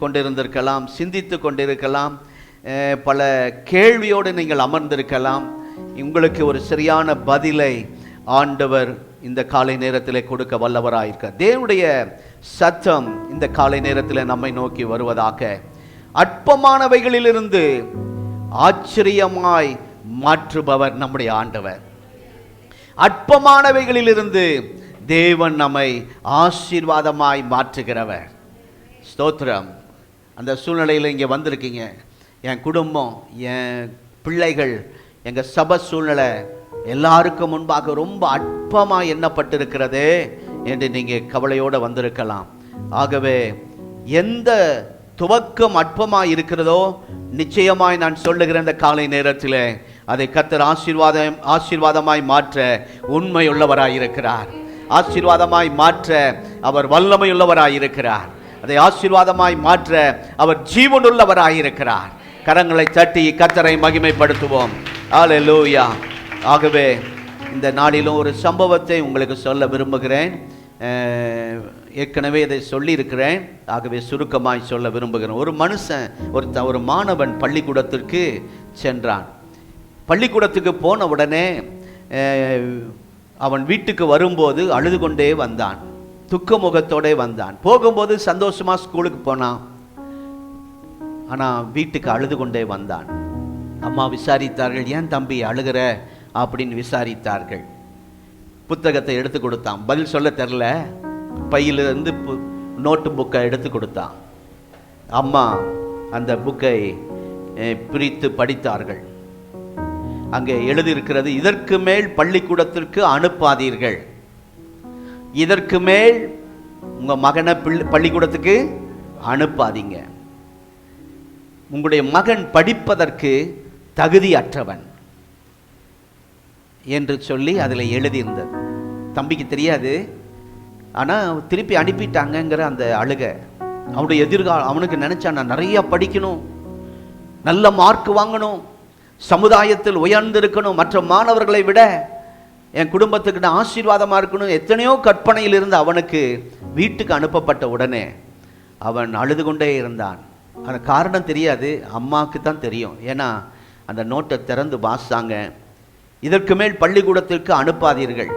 கொண்டிருந்திருக்கலாம், சிந்தித்து கொண்டிருக்கலாம், பல கேள்வியோடு நீங்கள் அமர்ந்திருக்கலாம். உங்களுக்கு ஒரு சரியான பதிலை ஆண்டவர் இந்த காலை நேரத்தில் கொடுக்க வல்லவராயிருக்கிறார். தேவனுடைய சத்தம் இந்த காலை நேரத்தில் நம்மை நோக்கி வருவதாக. அற்பமானவைகளிலிருந்து ஆச்சரியமாய் மாற்றுபவர் நம்முடைய ஆண்டவர். அற்பமானவைகளிலிருந்து தேவன் நம்மை ஆசீர்வாதமாய் மாற்றுகிறவர். ஸ்தோத்திரம். அந்த சூழ்நிலையில் இங்கே வந்திருக்கீங்க. என் குடும்பம், என் பிள்ளைகள், எங்கள் சபை சூழ்நிலை எல்லாருக்கும் முன்பாக ரொம்ப அற்பமாக எண்ணப்பட்டிருக்கிறதே என்று நீங்கள் கவலையோடு வந்திருக்கலாம். ஆகவே எந்த துவக்கம் அற்பமாக இருக்கிறதோ நிச்சயமாய் நான் சொல்லுகிற இந்த காலை நேரத்தில் அதை கர்த்தர் ஆசீர்வாதமாய் மாற்ற உண்மையுள்ளவராய் இருக்கிறார். ஆசீர்வாதமாய் மாற்ற அவர் வல்லமையுள்ளவராய் இருக்கிறார். அதை ஆசீர்வாதமாய் மாற்ற அவர் ஜீவனுள்ளவராய் இருக்கிறார். கரங்களை தட்டி கர்த்தரை மகிமைப்படுத்துவோம். அல்லேலூயா. ஆகவே இந்த நாளிலும் ஒரு சம்பவத்தை உங்களுக்கு சொல்ல விரும்புகிறேன். ஏற்கனவே இதை சொல்லியிருக்கிறேன். ஆகவே சுருக்கமாய் சொல்ல விரும்புகிறேன். ஒரு மனுஷன், ஒரு மாணவன் பள்ளிக்கூடத்திற்கு சென்றான். பள்ளிக்கூடத்துக்கு போன உடனே அவன் வீட்டுக்கு வரும்போது அழுது கொண்டே வந்தான். துக்க முகத்தோடே வந்தான். போகும்போது சந்தோஷமா ஸ்கூலுக்கு போனான். ஆனால் வீட்டுக்கு அழுது கொண்டே வந்தான். அம்மா விசாரித்தார்கள், ஏன் தம்பி அழுகிற அப்படின்னு விசாரித்தார்கள். புத்தகத்தை எடுத்து கொடுத்தான். பதில் சொல்ல தெரில. பையிலிருந்து நோட்டு புக்கை எடுத்து கொடுத்தான். அம்மா அந்த புக்கை பிரித்து படித்தார்கள். அங்கே எழுதியிருக்கிறது, இதற்கு மேல் பள்ளிக்கூடத்திற்கு அனுப்பாதீர்கள். இதற்கு மேல் உங்க மகனை பள்ளிக்கூடத்துக்கு அனுப்பாதீங்க. உங்களுடைய மகன் படிப்பதற்கு தகுதி அற்றவன் என்று சொல்லி அதில் எழுதியிருந்தது. தம்பிக்கு தெரியாது, ஆனால் திருப்பி அனுப்பிட்டாங்கங்கிற அந்த அழுகை. அவனுடைய எதிர்காலம், அவனுக்கு நினைச்சான், நான் நிறைய படிக்கணும், நல்ல மார்க் வாங்கணும், சமுதாயத்தில் உயர்ந்திருக்கணும், மற்ற மாணவர்களை விட என் குடும்பத்துக்கு நான் ஆசீர்வாதமாக இருக்கணும். எத்தனையோ கற்பனையில் இருந்து அவனுக்கு வீட்டுக்கு அனுப்பப்பட்ட உடனே அவன் அழுது கொண்டே இருந்தான். அந்த காரணம் தெரியாது, அம்மாவுக்கு தான் தெரியும். ஏன்னா அந்த நோட்டை திறந்து வாசித்தாங்க. இதற்கு மேல் பள்ளிக்கூடத்திற்கு அனுப்பாதீர்கள்.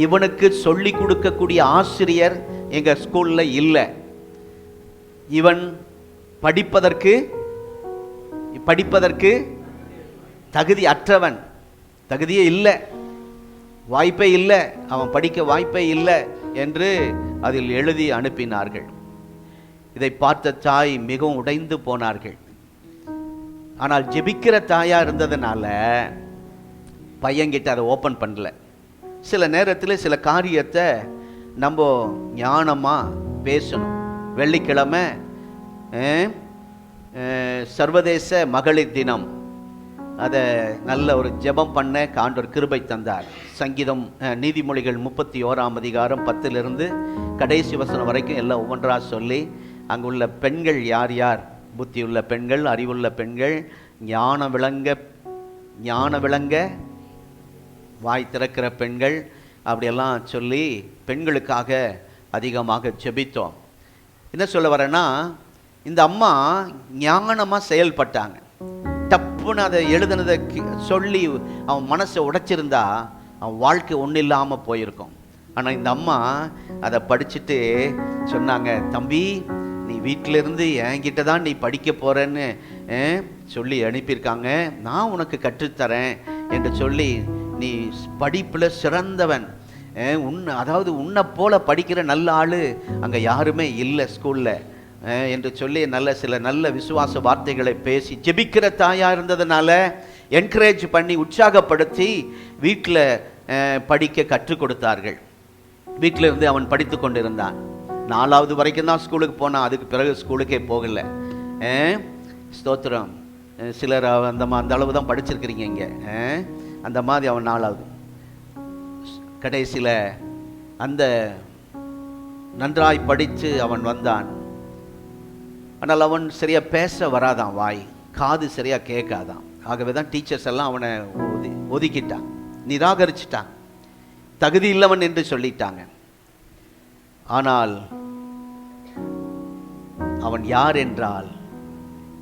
இவனுக்கு சொல்லி கொடுக்கக்கூடிய ஆசிரியர் எங்கள் ஸ்கூலில் இல்லை. இவன் படிப்பதற்கு தகுதி அற்றவன், தகுதியே இல்லை, வாய்ப்பே இல்லை, அவன் படிக்க வாய்ப்பே இல்லை என்று அதில் எழுதி அனுப்பினார்கள். இதை பார்த்த தாய் மிகவும் உடைந்து போனார்கள். ஆனால் ஜெபிக்கிற தாயா இருந்ததுனால பையன்கிட்ட அதை ஓப்பன் பண்ணல. சில நேரத்தில் சில காரியத்தை நம்ம ஞானமாக பேசணும். வெள்ளிக்கிழமை சர்வதேச மகளிர் தினம். அதை நல்ல ஒரு ஜெபம் பண்ண ஆண்டவர் கிருபை தந்தார். சங்கீதம், நீதிமொழிகள் 31ஆம் அதிகாரம் 10 கடைசி வசனம் வரைக்கும் எல்லாம் ஒவ்வொன்றாக சொல்லி, அங்குள்ள பெண்கள் யார் யார், புத்தியுள்ள பெண்கள், அறிவுள்ள பெண்கள், ஞான விளங்க வாய் திறக்கிற பெண்கள், அப்படியெல்லாம் சொல்லி பெண்களுக்காக அதிகமாக ஜெபித்தோம். என்ன சொல்ல வரேன்னா, இந்த அம்மா ஞானமாக செயல்பட்டாங்க. டப்புன்னு அதை எழுதுனதை சொல்லி அவன் மனசை உடைச்சிருந்தா அவன் வாழ்க்கை ஒன்றும் இல்லாமல் போயிருக்கும். ஆனால் இந்த அம்மா அதை படிச்சுட்டு சொன்னாங்க, தம்பி நீ வீட்டிலேருந்து என்கிட்ட தான் நீ படிக்க போகிறேன்னு சொல்லி அனுப்பியிருக்காங்க, நான் உனக்கு கற்றுத்தரேன் என்று சொல்லி, நீ படிப்பில் சிறந்தவன், அதாவது உன்னை போல படிக்கிற நல்ல ஆள் அங்கே யாருமே இல்லை ஸ்கூலில் என்று சொல்லி சில நல்ல விசுவாச வார்த்தைகளை பேசி ஜெபிக்கிற தாயாக இருந்ததுனால என்கரேஜ் பண்ணி உற்சாகப்படுத்தி வீட்டில் படிக்க கற்றுக் கொடுத்தார்கள். வீட்டில் இருந்து அவன் படித்து கொண்டிருந்தான். 4வது வரைக்கும் தான் ஸ்கூலுக்கு போனான். அதுக்கு பிறகு ஸ்கூலுக்கே போகலை. ஸ்தோத்திரம். சிலர் அந்த அளவு தான் படிச்சிருக்கிறீங்க இங்கே. அந்த மாதிரி அவன் 4வது. கடைசியில் அந்த நன்றாய் படித்து அவன் வந்தான். ஆனால் அவன் சரியாக பேச வராதான், வாய் காது சரியாக கேட்காதான். ஆகவே தான் டீச்சர்ஸ் எல்லாம் அவனை ஒதுக்கிட்டான், நிராகரிச்சிட்டான், தகுதி இல்லவன் என்று சொல்லிட்டாங்க. ஆனால் அவன் யார் என்றால்,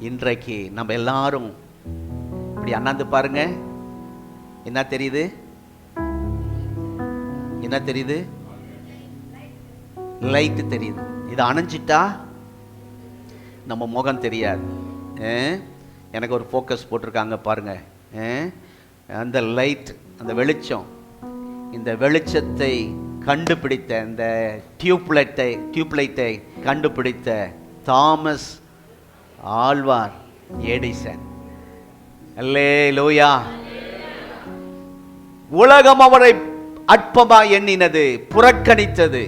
இன்றைக்கு நம்ம எல்லாரும் இப்படி அண்ணாந்து பாருங்க, என்ன தெரியுது? என்ன தெரியுது? லைட் தெரியுது. இது அணைஞ்சிட்டா நம்ம முகம் தெரியாது. எனக்கு ஒரு ஃபோக்கஸ் போட்டிருக்காங்க பாருங்க. அந்த லைட், அந்த வெளிச்சம் இந்த வெளிச்சத்தை கண்டுபிடித்த, இந்த டியூப்லைட்டை கண்டுபிடித்த தாமஸ் ஆல்வார் எடிசன். அல்லேலூயா. உலகம் அவரை அற்பமா எண்ணினது, புறக்கணித்தது,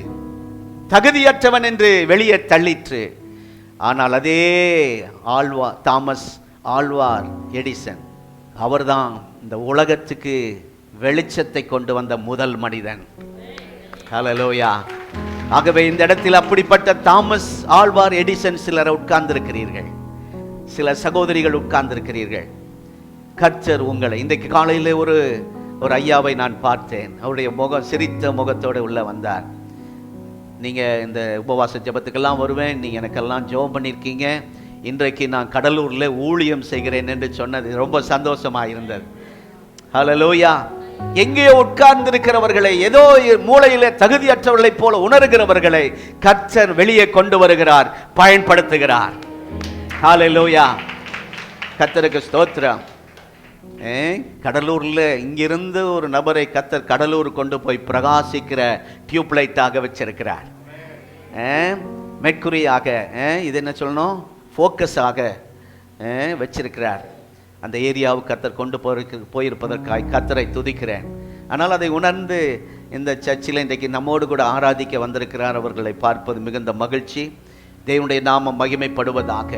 தகுதியற்றவன் என்று வெளியே தள்ளிற்று. ஆனால் அதே தாமஸ் ஆல்வார் எடிசன் அவர்தான் இந்த உலகத்துக்கு வெளிச்சத்தை கொண்டு வந்த முதல் மனிதன். ஹல்லேலூயா. ஆகவே இந்த இடத்தில் அப்படிப்பட்ட தாமஸ் ஆல்வார் எடிசன் சிலர் உட்கார்ந்திருக்கிறீர்கள், சில சகோதரிகள் உட்கார்ந்திருக்கிறீர்கள். கர்த்தர் உங்களை இன்றைக்கு காலையில் ஒரு ஐயாவை நான் பார்த்தேன். அவருடைய முகம் சிரித்த முகத்தோடு உள்ள வந்தார். நீங்கள் இந்த உபவாச ஜெபத்துக்கெல்லாம் வருவேன், நீங்கள் எனக்கெல்லாம் ஜெபம் பண்ணியிருக்கீங்க, இன்றைக்கு நான் கடலூரில் ஊழியம் செய்கிறேன் என்று சொன்னது ரொம்ப சந்தோஷமாக இருந்தது. ஹல்லேலூயா. எங்கேயோ உட்கார்ந்திருக்கிறவர்களை, ஏதோ மூளையிலே தகுதியற்றவர்களைப் போல உணர்கிறவர்களை கர்த்தர் வெளியே கொண்டு வருகிறார், பயன்படுத்துகிறார். ஹல்லேலூயா. கர்த்தருக்கு ஸ்தோத்திரம். கடலூர்ல இங்கிருந்து ஒரு நபரை கர்த்தர் கடலூர் கொண்டு போய் பிரகாசிக்கிற டியூப்லைட்டாக வச்சிருக்கிறார். மெர்க்குரியாக, இது என்ன சொல்லணும், ஃபோக்கஸாக வச்சிருக்கிறார். அந்த ஏரியாவுக்கு கர்த்தர் கொண்டு போயிருப்பதற்காக கர்த்தரை துதிக்கிறேன். ஆனால் அதை உணர்ந்து இந்த சர்ச்சில் இன்றைக்கு நம்மோடு கூட ஆராதிக்க வந்திருக்கிறார். அவர்களை பார்ப்பது மிகுந்த மகிழ்ச்சி. தேவனுடைய நாமம் மகிமைப்படுவதாக.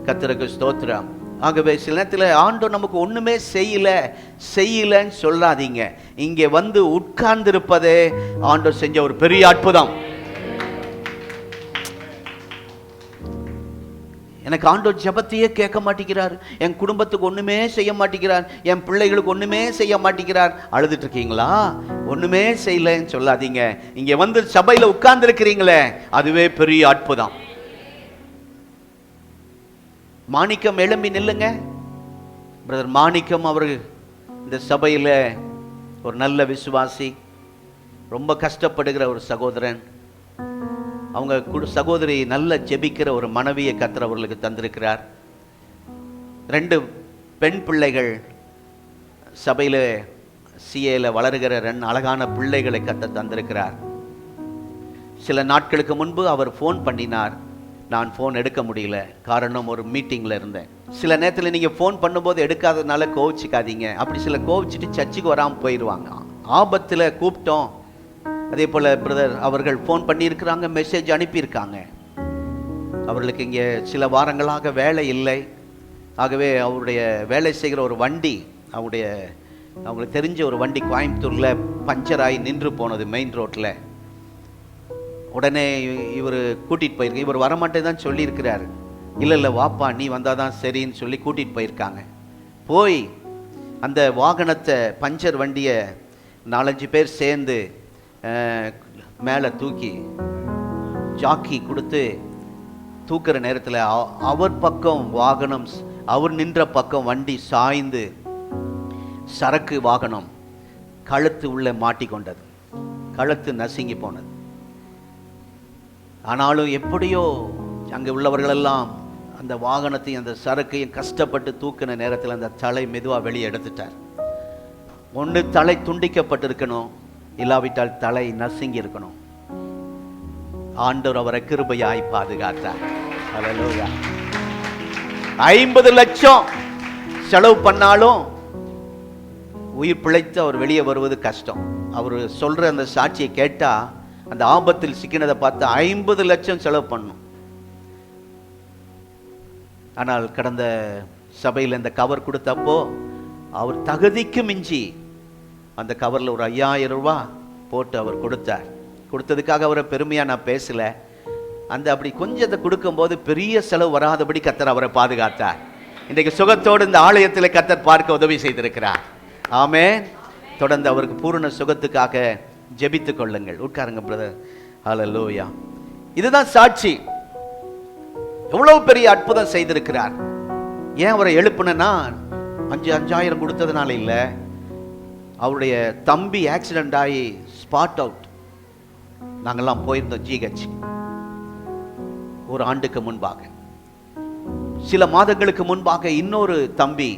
கர்த்தருக்கு ஸ்தோத்திரம். ஆகவே சில நேரத்தில் ஆண்டவர் நமக்கு ஒன்றுமே செய்யலன்னு சொல்லாதீங்க. இங்கே வந்து உட்கார்ந்திருப்பதே ஆண்டவர் செஞ்ச ஒரு பெரிய அற்புதம். எனக்கு ஆண்டவர் ஜெபத்தையே கேட்க மாட்டேங்கிறார், என் குடும்பத்துக்கு ஒன்றுமே செய்ய மாட்டேங்கிறார், என் பிள்ளைகளுக்கு ஒன்றுமே செய்ய மாட்டேங்கிறார். அழுதுட்டு இருக்கீங்களா? ஒன்றுமே செய்யலன்னு சொல்லாதீங்க. இங்கே வந்து சபையில் உட்கார்ந்துருக்கிறீங்களே, அதுவே பெரிய அற்புதம். மாணிக்கம் எழும்பி நில்லுங்க. பிரதர் மாணிக்கம் அவர்கள் இந்த சபையில் ஒரு நல்ல விசுவாசி, ரொம்ப கஷ்டப்படுகிற ஒரு சகோதரன். அவங்க சகோதரி நல்ல ஜெபிக்கிற ஒரு மனைவியை கர்த்தர் அவர்களுக்கு தந்திருக்கிறார். 2 பெண் பிள்ளைகள், சபையில் சிஏல வளருகிற 2 அழகான பிள்ளைகளை கர்த்தர் தந்திருக்கிறார். சில நாட்களுக்கு முன்பு அவர் ஃபோன் பண்ணினார். நான் ஃபோன் எடுக்க முடியல, காரணம் ஒரு மீட்டிங்கில் இருந்தேன். சில நேரத்தில் நீங்கள் ஃபோன் பண்ணும்போது எடுக்காததுனால கோவிச்சிக்காதீங்க. அப்படி சில கோவிச்சிட்டு சர்ச்சுக்கு வராமல் போயிடுவாங்க. ஆபத்தில் கூப்பிட்டோம். அதே போல் பிரதர் அவர்கள் ஃபோன் பண்ணியிருக்கிறாங்க, மெசேஜ் அனுப்பியிருக்காங்க. அவர்களுக்கு இங்கே சில வாரங்களாக வேலை இல்லை. ஆகவே அவருடைய வேலை செய்கிற ஒரு வண்டி, அவங்களுக்கு தெரிஞ்ச ஒரு வண்டி கோயம்புத்தூரில் பஞ்சராகி நின்று போனது மெயின் ரோட்டில். உடனே இவர் கூட்டிகிட்டு போயிருக்கு. இவர் வரமாட்டேன் தான் சொல்லியிருக்கிறார். இல்லை வாப்பா நீ வந்தால் தான் சரின்னு சொல்லி கூட்டிகிட்டு போயிருக்காங்க. போய் அந்த வாகனத்தை, பஞ்சர் வண்டியை 4-5 பேர் சேர்ந்து மேலே தூக்கி ஜாக்கி கொடுத்து தூக்குற நேரத்தில் அவர் பக்கம் வாகனம், அவர் நின்ற பக்கம் வண்டி சாய்ந்து சரக்கு வாகனம் கழுத்து உள்ள மாட்டிக்கொண்டது. கழுத்து நசுங்கி போனது. ஆனாலும் எப்படியோ அங்கே உள்ளவர்களெல்லாம் அந்த வாகனத்தையும் அந்த சரக்கையும் கஷ்டப்பட்டு தூக்கின நேரத்தில் அந்த தலை மெதுவாக வெளியே எடுத்துட்டார். ஒன்று தலை துண்டிக்கப்பட்டிருக்கணும், இல்லாவிட்டால் தலை நசுங்கி இருக்கணும். ஆண்டவர் அவரை கிருபையாய் பாதுகாத்தார். ஹல்லேலூயா. 50 லட்சம் செலவு பண்ணாலும் உயிர் பிழைத்து அவர் வெளியே வருவது கஷ்டம். அவர் சொல்ற அந்த சாட்சியை கேட்டா, அந்த ஆபத்தில் சிக்கினதை பார்த்து 50 லட்சம் செலவு பண்ணும். ஆனால் கடந்த சபையில் இந்த கவர் கொடுத்தப்போ அவர் தகுதிக்கு மிஞ்சி அந்த கவரில் ஒரு 5000 ரூபாய் போட்டு அவர் கொடுத்தார். கொடுத்ததுக்காக அவரை பெருமையாக நான் பேசலை. அப்படி கொஞ்சத்தை கொடுக்கும்போது பெரிய செலவு வராதபடி கர்த்தர் அவரை பாதுகாத்தார். இன்றைக்கு சுகத்தோடு இந்த ஆலயத்தில் கர்த்தர் பார்க்க உதவி செய்திருக்கிறார். ஆமென். தொடர்ந்து அவருக்கு பூரண சுகத்துக்காக ஜெபித்துக் கொள்ளுங்கள். உட்காருங்க பிரதர். ஹல்லேலூயா. இதுதான் சாட்சி. எவ்வளவு பெரிய அற்புதம் செய்திருக்கிறார். ஏன் அவரை எழுப்புனா 5000 கொடுத்ததுனால இல்லை, அவருடைய தம்பி ஆக்சிடென்ட் ஆகி ஸ்பாட் அவுட். நாங்கள்லாம் போயிருந்தோம் ஜிஹெச் ஒரு ஆண்டுக்கு முன்பாக. சில மாதங்களுக்கு முன்பாக இன்னொரு தம்பி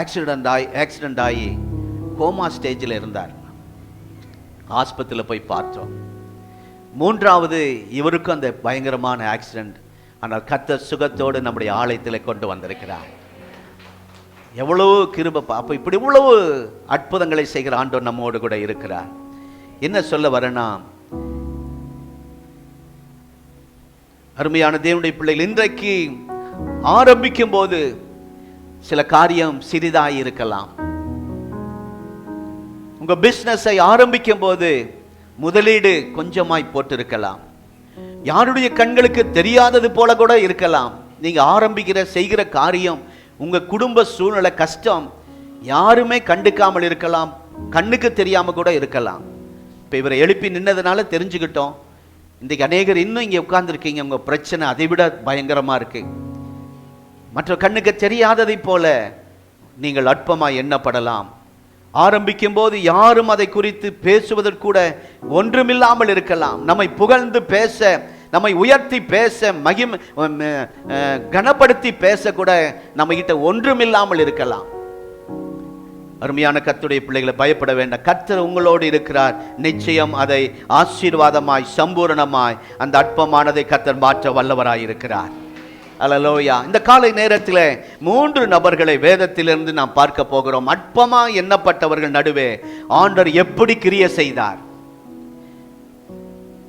ஆக்சிடென்ட் ஆகி கோமா ஸ்டேஜில் இருந்தார். ஆஸ்பத்திரியில் போய் பார்த்தோம். மூன்றாவது இவருக்கும் அந்த பயங்கரமான ஆக்சிடென்ட். ஆனால் கர்த்தர் சுகத்தோடு நம்முடைய ஆலயத்தில் கொண்டு வந்திருக்கிறார். எவ்வளவு கிருபை! அப்போ இப்படி இவ்வளவு அற்புதங்களை செய்கிற ஆண்டவர் நம்மோடு கூட இருக்கிறார். என்ன சொல்ல வரேன்னா, அருமையான தேவனுடைய பிள்ளைகள், இன்றைக்கு ஆரம்பிக்கும் போது சில காரியம் சிறிதாய் இருக்கலாம். உங்க பிசினஸை ஆரம்பிக்கும் போது முதலீடு கொஞ்சமாய் போட்டிருக்கலாம். யாருடைய கண்களுக்கு தெரியாதது போல கூட இருக்கலாம். நீங்க ஆரம்பிக்கிற செய்கிற காரியம், உங்க குடும்ப சூழ்நிலை கஷ்டம் யாருமே கண்டுக்காமல் இருக்கலாம், கண்ணுக்கு தெரியாம கூட இருக்கலாம். இப்ப இவரை எழுப்பி நின்னதுனால தெரிஞ்சுக்கிட்டோம். இன்றைக்கு அநேகர் இன்னும் இங்கே உட்கார்ந்துருக்கீங்க, உங்க பிரச்சனை அதை விட பயங்கரமா இருக்கு. மற்ற கண்ணுக்கு தெரியாததை போல நீங்கள் அற்பமாய் எண்ணப்படலாம். ஆரம்பிக்கும் போது யாரும் அதை குறித்து பேசுவதற்கூட ஒன்றுமில்லாமல் இருக்கலாம். நம்மை புகழ்ந்து பேச, நம்மை உயர்த்தி பேச, கனப்படுத்தி பேச கூட நம்ம கிட்ட ஒன்றுமில்லாமல் இருக்கலாம். அருமையான கர்த்தருடைய பிள்ளைகளை, பயப்பட வேண்டாம். கர்த்தர் உங்களோடு இருக்கிறார். நிச்சயம் அதை ஆசீர்வாதமாய் சம்பூரணமாய் அந்த அற்பமானதை கர்த்தர் மாற்ற வல்லவராய் இருக்கிறார். அல்லேலூயா. இந்த காலை நேரத்தில் 3 நபர்களை வேதத்திலிருந்து நாம் பார்க்க போகிறோம். அற்பமா எண்ணப்பட்டவர்கள் நடுவே ஆண்டவர் எப்படி கிரியை செய்தார்.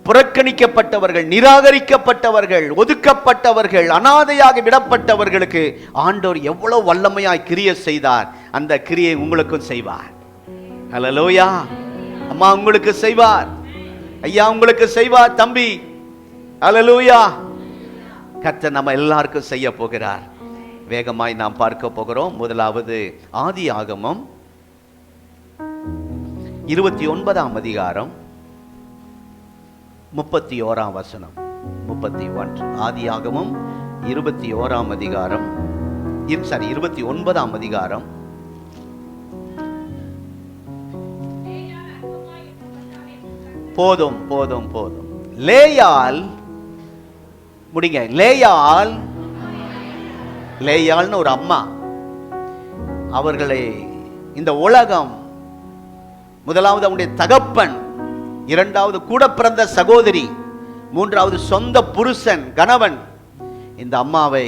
புறக்கணிக்கப்பட்டவர்கள், நிராகரிக்கப்பட்டவர்கள், ஒதுக்கப்பட்டவர்கள், அனாதையாக விடப்பட்டவர்களுக்கு ஆண்டவர் எவ்வளவு வல்லமையாய் கிரியை செய்தார். அந்த கிரியை உங்களுக்கும் செய்வார். அல்லேலூயா. அம்மா உங்களுக்கு செய்வார், ஐயா உங்களுக்கு செய்வார், தம்பி. அல்லேலூயா. கர்த்தர் நம்ம எல்லாருக்கும் செய்ய போகிறார். வேகமாய் நாம் பார்க்க போகிறோம். முதலாவது ஆதியாகமம் 29ஆம் அதிகாரம் 31ஆம் வசனம். 31. ஆதியாகமம் 21ஆம் அதிகாரம் 29ஆம் அதிகாரம். போதும் போதும் போதும். லேயாள் முடிங்க. லேயாள்னு ஒரு அம்மா, அவர்களை இந்த உலகம், முதலாவது அவனுடைய தகப்பன், இரண்டாவது கூட பிறந்த சகோதரி, மூன்றாவது சொந்த புருஷன் கணவன், இந்த அம்மாவை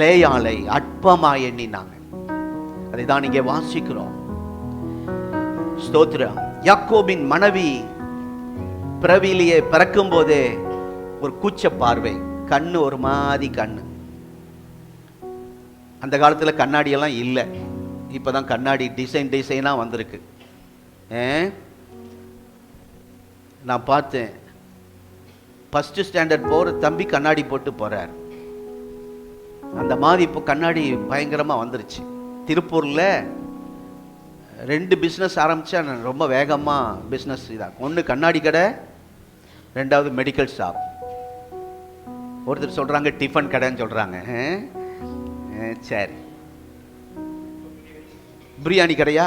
லேயாளை அற்பமாய் எண்ணினாங்க. அதை தான் இங்கே வாசிக்கிறோம். ஸ்தோத்திரம். யாக்கோபின் மனைவி பிறவிலேயே பிறக்கும் போதே ஒரு கூச்ச பார்வை, கண்ணு ஒரு மாதிரி கண்ணு. அந்த காலத்தில் கண்ணாடி எல்லாம் இல்லை, இப்பதான் கண்ணாடி டிசைனா வந்திருக்கு. நான் பார்த்தேன், ஃபர்ஸ்ட் ஸ்டாண்டர்ட் போற தம்பி கண்ணாடி போட்டு போறார். அந்த மாதிரி இப்போ கண்ணாடி பயங்கரமா வந்துருச்சு. திருப்பூர்ல 2 பிஸ்னஸ் ஆரம்பிச்சா ரொம்ப வேகமா பிஸ்னஸ் இதாக. ஒன்று கண்ணாடி கடை, ரெண்டாவது மெடிக்கல் ஷாப். ஒருத்தர் சொல்றாங்க டிஃபன் கடைன்னு சொல்றாங்க. சரி, பிரியாணி கடையா?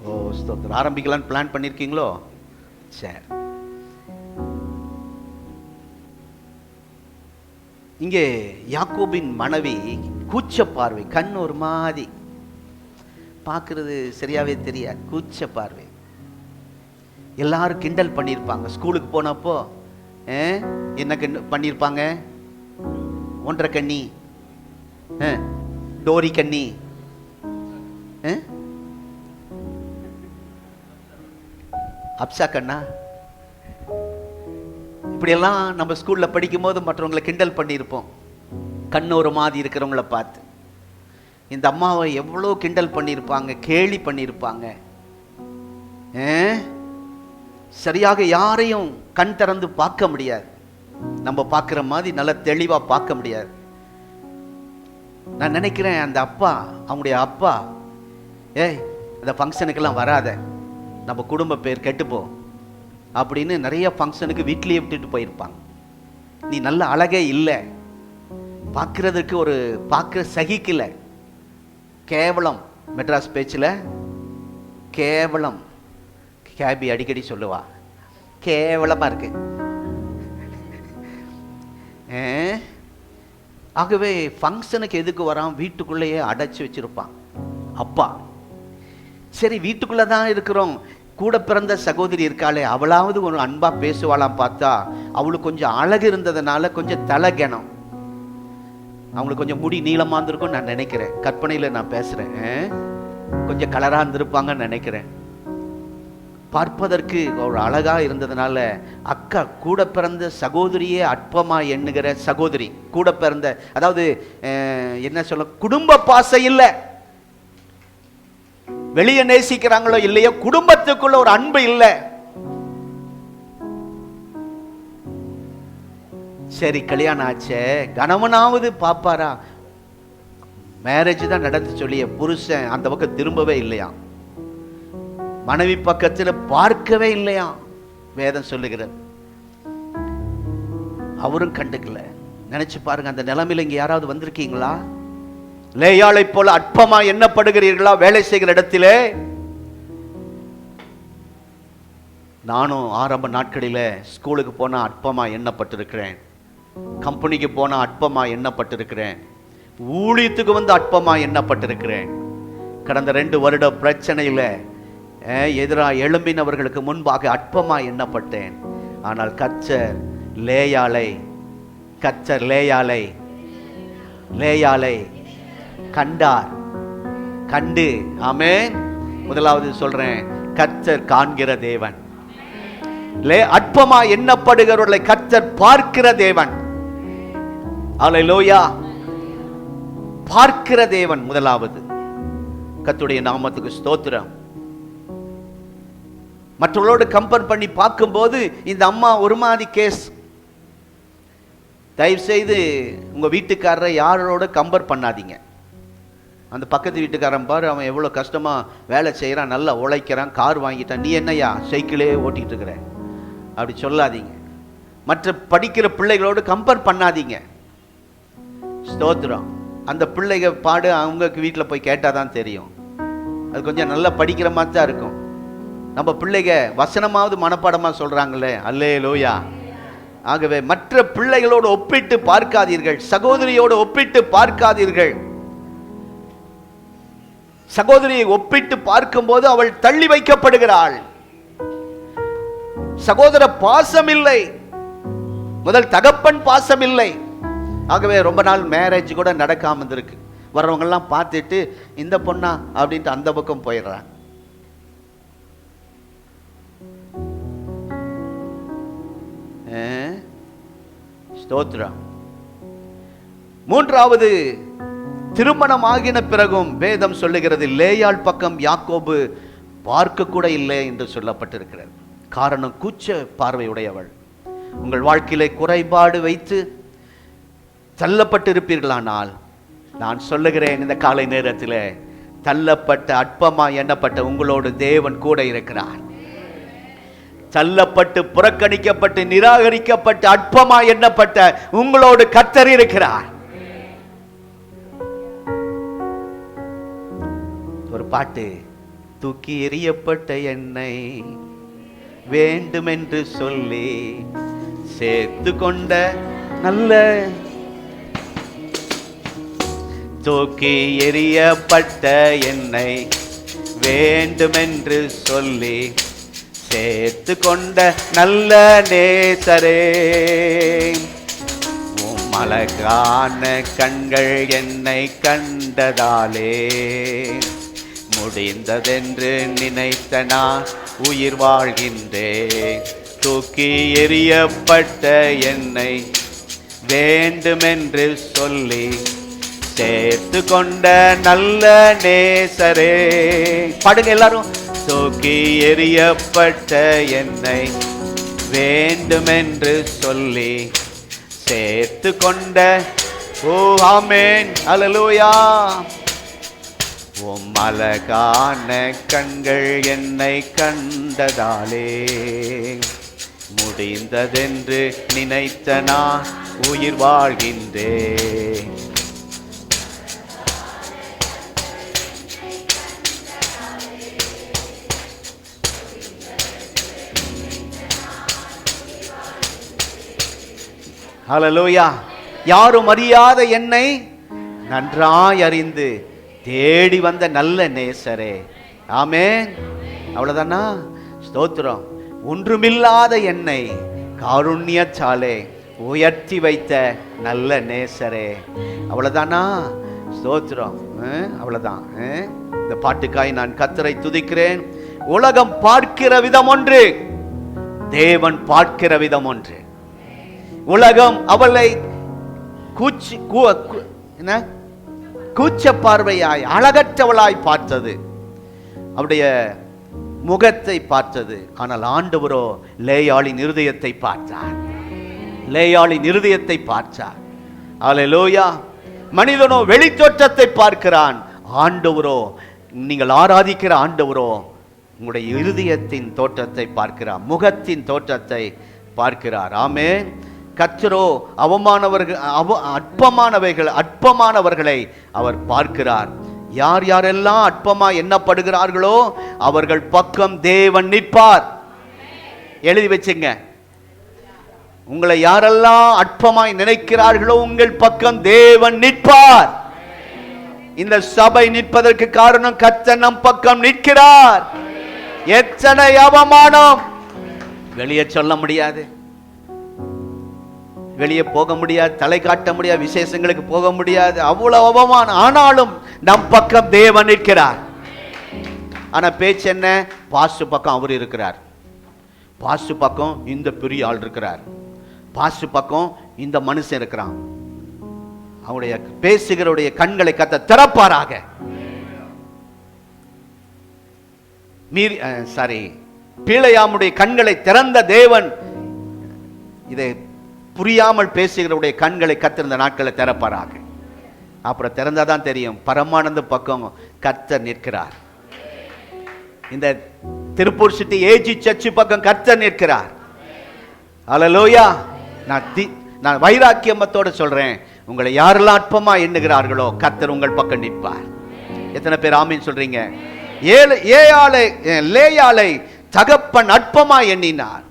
ஓ ஸ்தோத்திரம். ஆரம்பிக்கலான்னு பிளான் பண்ணிருக்கீங்களோ? சரி. இங்கே யாக்கோபின் மனைவி கூச்ச பார்வை, கண் ஒரு மாதிரி பார்க்கறது சரியாவே தெரியாது, கூச்ச பார்வை. எல்லாரும் கிண்டல் பண்ணியிருப்பாங்க. ஸ்கூலுக்கு போனப்போ என்ன பண்ணியிருப்பாங்க? 1.5 கண்ணி, டோரி கண்ணி, அப்சா கண்ணா, இப்படியெல்லாம் நம்ம ஸ்கூல்ல படிக்கும் போது மற்றவங்களை கிண்டல் பண்ணியிருப்போம். கண்ணோரு மாதிரி இருக்கிறவங்கள பார்த்து இந்த அம்மாவை எவ்வளோ கிண்டல் பண்ணியிருப்பாங்க, கேலி பண்ணியிருப்பாங்க. சரியாக யாரையும் கண் திறந்து பார்க்க முடியாது, நம்ம பார்க்குற மாதிரி நல்ல தெளிவாக பார்க்க முடியாது. நான் நினைக்கிறேன் அந்த அப்பா, அவங்களுடைய அப்பா, அந்த ஃபங்க்ஷனுக்கெல்லாம் வராத, நம்ம குடும்ப பேர் கெட்டுப்போம் அப்படின்னு நிறைய ஃபங்க்ஷனுக்கு வீட்லேயே விட்டுட்டு போயிருப்பாங்க. நீ நல்ல அழகே இல்லை, பார்க்கறதுக்கு ஒரு பார்க்குற சகிக்கல, கேவலம். மெட்ராஸ் பேச்சில் கேவலம், கேபி அடிக்கடி சொல்லுவா, கேவலமாக இருக்கு. ஆகவே ஃபங்க்ஷனுக்கு எதுக்கு வரான், வீட்டுக்குள்ளேயே அடைச்சி வச்சிருப்பான் அப்பா. சரி, வீட்டுக்குள்ளே தான் இருக்கிறோம், கூட பிறந்த சகோதரி இருக்காளே, அவளாவது ஒரு அன்பா பேசுவாளாம் பார்த்தா அவளுக்கு கொஞ்சம் அழகு இருந்ததுனால கொஞ்சம் தலகணம், அவங்களுக்கு கொஞ்சம் முடி நீளமா இருந்திருக்கும் நான் நினைக்கிறேன், கற்பனையில நான் பேசுறேன், கொஞ்சம் கலரா இருந்திருப்பாங்கன்னு நினைக்கிறேன். பார்ப்பதற்கு ஒரு அழகா இருந்ததுனால அக்கா கூட பிறந்த சகோதரியே அற்பமா எண்ணுகிற சகோதரி, கூட பிறந்த, அதாவது என்ன சொல்ல, குடும்ப பாசம் இல்லை, வெளியே நேசிக்கிறாங்களோ இல்லையோ குடும்பத்துக்குள்ள ஒரு அன்பு இல்லை. சரி கல்யாணம் ஆச்சே, கணவனாவது பாப்பாரா, மேரேஜ் தான் நடந்து சொல்லிய புருஷன் அந்த பக்கம் திரும்பவே இல்லையா, மனைவி பக்கத்தில் பார்க்கவே இல்லையா, வேதம் சொல்லுகிறது. அவரும் கண்டுக்கல. நினைச்சு பாருங்க, அந்த நிலைமையில இங்க யாராவது வந்திருக்கீங்களா? லேயாளை போல அற்பமா எண்ணப்படுகிறீர்களா வேலை செய்கிற இடத்திலே? நானும் ஆரம்ப நாட்களில ஸ்கூலுக்கு போனா அற்பமா எண்ணப்பட்டிருக்கிறேன், கம்பெனிக்கு போனா அற்பமா எண்ணப்பட்டிருக்கிறேன், ஊழியத்துக்கு வந்து அற்பமா எண்ணப்பட்டிருக்கிறேன். கடந்த 2 வருட பிரச்சனையில எதிராக எழும்பினவர்களுக்கு முன்பாக அற்பமா எண்ணப்பட்டேன். ஆனால் கர்த்தர் லேயாளை கண்டார், கண்டு, ஆமென். முதலாவது சொல்றேன், கர்த்தர் காண்கிற தேவன், அற்பமா எண்ணப்படுகிறவர்களை கர்த்தர் பார்க்கிற தேவன். அல்லேலூயா, பார்க்கிற தேவன். முதலாவது கர்த்தருடைய நாமத்துக்கு ஸ்தோத்திரம். மற்றவர்களோடு கம்பேர் பண்ணி பார்க்கும்போது இந்த அம்மா ஒரு மாதிரி கேஸ். தயவு செய்து உங்க வீட்டுக்காரரை யாரோட கம்பேர் பண்ணாதீங்க. அந்த பக்கத்து வீட்டுக்காரன் பாரு, அவன் எவ்வளோ கஷ்டமா வேலை செய்கிறான், நல்லா உழைக்கிறான், கார் வாங்கிட்டான், நீ என்னையா சைக்கிளே ஓட்டிகிட்டு இருக்கிற, அப்படி சொல்லாதீங்க. மற்ற படிக்கிற பிள்ளைகளோடு கம்பேர் பண்ணாதீங்க. ஸ்தோத்திரம். அந்த பிள்ளைங்க பாடு அவங்க வீட்டில் போய் கேட்டால் தான் தெரியும், அது கொஞ்சம் நல்லா படிக்கிற மாதிரி தான் இருக்கும். நம்ம பிள்ளைங்க வசனமாவது மனப்பாடமாக சொல்கிறாங்களே, அல்லேலூயா. ஆகவே மற்ற பிள்ளைகளோடு ஒப்பிட்டு பார்க்காதீர்கள், சகோதரியோடு ஒப்பிட்டு பார்க்காதீர்கள். சகோதரியை ஒப்பிட்டு பார்க்கும்போது அவள் தள்ளி வைக்கப்படுகிறாள். சகோதர பாசம் இல்லை, முதல் தகப்பன் பாசம் இல்லை. ஆகவே ரொம்ப நாள் மேரேஜ் கூட நடக்காம இருந்திருக்கு. வர்றவங்க எல்லாம் பார்த்துட்டு இந்த பொண்ணா அப்படின்ட்டு அந்த பக்கம் போயிடுறாங்க. ஸ்தோத்திரம். மூன்றாவது, திருமணம் ஆகின பிறகும் வேதம் சொல்லுகிறது, லேயாள் பக்கம் யாக்கோபு பார்க்க கூட இல்லை என்று சொல்லப்பட்டிருக்கிறது. காரணம், கூச்ச பார்வையுடையவள். உங்கள் வாழ்க்கையிலே குறைபாடு வைத்து தள்ளப்பட்டிருப்பீர்களானால் நான் சொல்லுகிறேன், இந்த காலை நேரத்தில் தள்ளப்பட்ட அற்பமா எண்ணப்பட்ட உங்களோடு தேவன் கூட இருக்கிறார். தள்ளப்பட்டு புறக்கணிக்கப்பட்டு நிராகரிக்கப்பட்டு அற்பமா எண்ணப்பட்ட உங்களோடு கர்த்தர் இருக்கிறார். ஒரு பாட்டு, தூக்கி எறியப்பட்ட என்னை வேண்டுமென்று சொல்லி சேர்த்து கொண்ட நல்ல, தூக்கி எறியப்பட்ட என்னை வேண்டுமென்று சொல்லி சேர்த்து கொண்ட நல்ல நேசரே, அழகான கண்கள் என்னை கண்டதாலே முடிந்ததென்று நினைத்த நான் உயிர் வாழ்கின்றேன். தூக்கி எறியப்பட்ட என்னை வேண்டுமென்று சொல்லி சேர்த்து கொண்ட நல்ல நேசரே. பாடுங்க எல்லாரும். தூக்கி எறியப்பட்ட என்னை வேண்டுமென்று சொல்லி சேர்த்து கொண்ட, ஓ ஆமென், அல்லேலூயா. உம் அழகான கண்கள் என்னை கண்டதாலே முடிந்ததென்று நினைத்த நான் உயிர் வாழ்கின்றேன். ஹல்லேலூயா. யாரும் அறியாத என்னை நன்றாய் அறிந்து தேடி வந்த நல்ல நேசரே. ஆமென். அவ்வளவுதானா? ஸ்தோத்திரம். ஒன்றுமில்லாத என்னை காருண்யத்தாலே உயர்த்தி வைத்த நல்ல நேசரே. அவ்வளவுதானா? ஸ்தோத்திரம். அவ்வளவுதான். இந்த பாட்டுக்காய் நான் கர்த்தரை துதிக்கிறேன். உலகம் பார்க்கிற விதம் ஒன்று, தேவன் பார்க்கிற விதம் ஒன்று. உலகம் அவளை கூச்ச பார்வையாய் அழகற்றவளாய் பார்த்தது, அவருடைய முகத்தை பார்த்தது. ஆனால் ஆண்டவரோ லேயாளின் இருதயத்தை பார்த்தார். லேயாளின் இருதயத்தை பார்த்தார். அல்லேலூயா. மனிதனோ வெளித்தோற்றத்தை பார்க்கிறான். ஆண்டவரோ, நீங்கள் ஆராதிக்கிற ஆண்டவரோ உங்களுடைய இருதயத்தின் தோற்றத்தை பார்க்கிறார், முகத்தின் தோற்றத்தை பார்க்கிறார். ஆமென். கர்த்தரோ அற்பமானவர்களை அவர் பார்க்கிறார். யார் யாரெல்லாம் அற்பமா எண்ணப்படுகிறார்களோ அவர்கள் பக்கம் தேவன் நிற்பார். எழுதி வச்சுங்க. உங்களை யாரெல்லாம் அற்பமாய் நினைக்கிறார்களோ உங்கள் பக்கம் தேவன் நிற்பார். இந்த சபை நிற்பதற்கு காரணம் கர்த்தர் நம் பக்கம் நிற்கிறார். எத்தனை அவமானம் வெளியே சொல்ல முடியாது, வெளியே போக முடியாது, தலை காட்ட முடியாது, விசேஷங்களுக்கு போக முடியாது, அவ்வளவு அவமானம். ஆனாலும் நம் பக்கம் தேவன் இருக்கிறார். ஆனா பேச்சு என்ன? பாசு பக்கம் அவர் இருக்கிறார், பாசு பக்கம் இந்த பெரிய ஆள் இருக்கிறார், பாசு பக்கம் இந்த மனுஷன் இருக்கிறான். அவருடைய பேசுகிறவுடைய கண்களை கத்த திறப்பாராக. பீழையாமுடைய கண்களை திறந்த தேவன் இதை புரியாமல் பேசுகிறவுடைய கண்களை கத்திருந்த நாட்களை திறப்பாராக. அப்புறம் திறந்தாதான் தெரியும் பரமானந்த பக்கம் கர்த்தர் நிற்கிறார். இந்த திருப்பூர் சிட்டி ஏஜி சர்ச் பக்கம் கர்த்தர் நிற்கிறார். அல்லேலூயா. நான் வைராக்கியமத்தோட சொல்றேன், உங்களை யாரெல்லாம் அற்பமா எண்ணுகிறார்களோ கர்த்தர் உங்கள் பக்கம் நிற்பார். எத்தனை பேர் ஆமீன் சொல்றீங்க? லேயாளை தகப்பன் அற்பமா எண்ணினார்,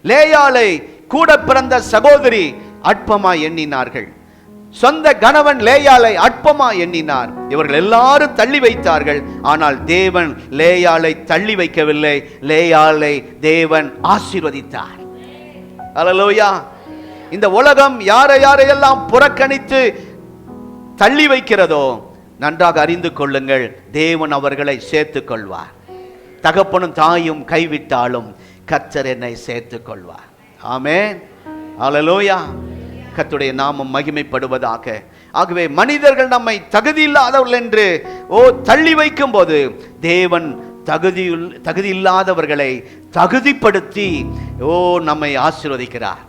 லேயாளை கூட பிறந்த சகோதரி அற்பமா எண்ணினார்கள், சொந்த கணவன் லேயாளை அற்பமா எண்ணினார். இவர்கள் எல்லாரும் தள்ளி வைத்தார்கள். ஆனால் தேவன் லேயாளை தள்ளி வைக்கவில்லை, லேயாளை தேவன் ஆசீர்வதித்தார். அல்லேலூயா. இந்த உலகம் யாரையெல்லாம் புறக்கணித்து தள்ளி வைக்கிறதோ நன்றாக அறிந்து கொள்ளுங்கள், தேவன் அவர்களை சேர்த்துக் கொள்வார். தகப்பனும் தாயும் கைவிட்டாலும் கர்த்தர் என்னை சேர்த்துக் கொள்வார். ஆமென். அல்லேலூயா. கர்த்தருடைய நாமம் மகிமைப்படுவதாக. ஆகவே மனிதர்கள் நம்மை தகுதி இல்லாதவர்கள் என்று தள்ளி வைக்கும் போது தேவன் தகுதி இல்லாதவர்களை தகுதிப்படுத்தி நம்மை ஆசீர்வதிக்கிறார்.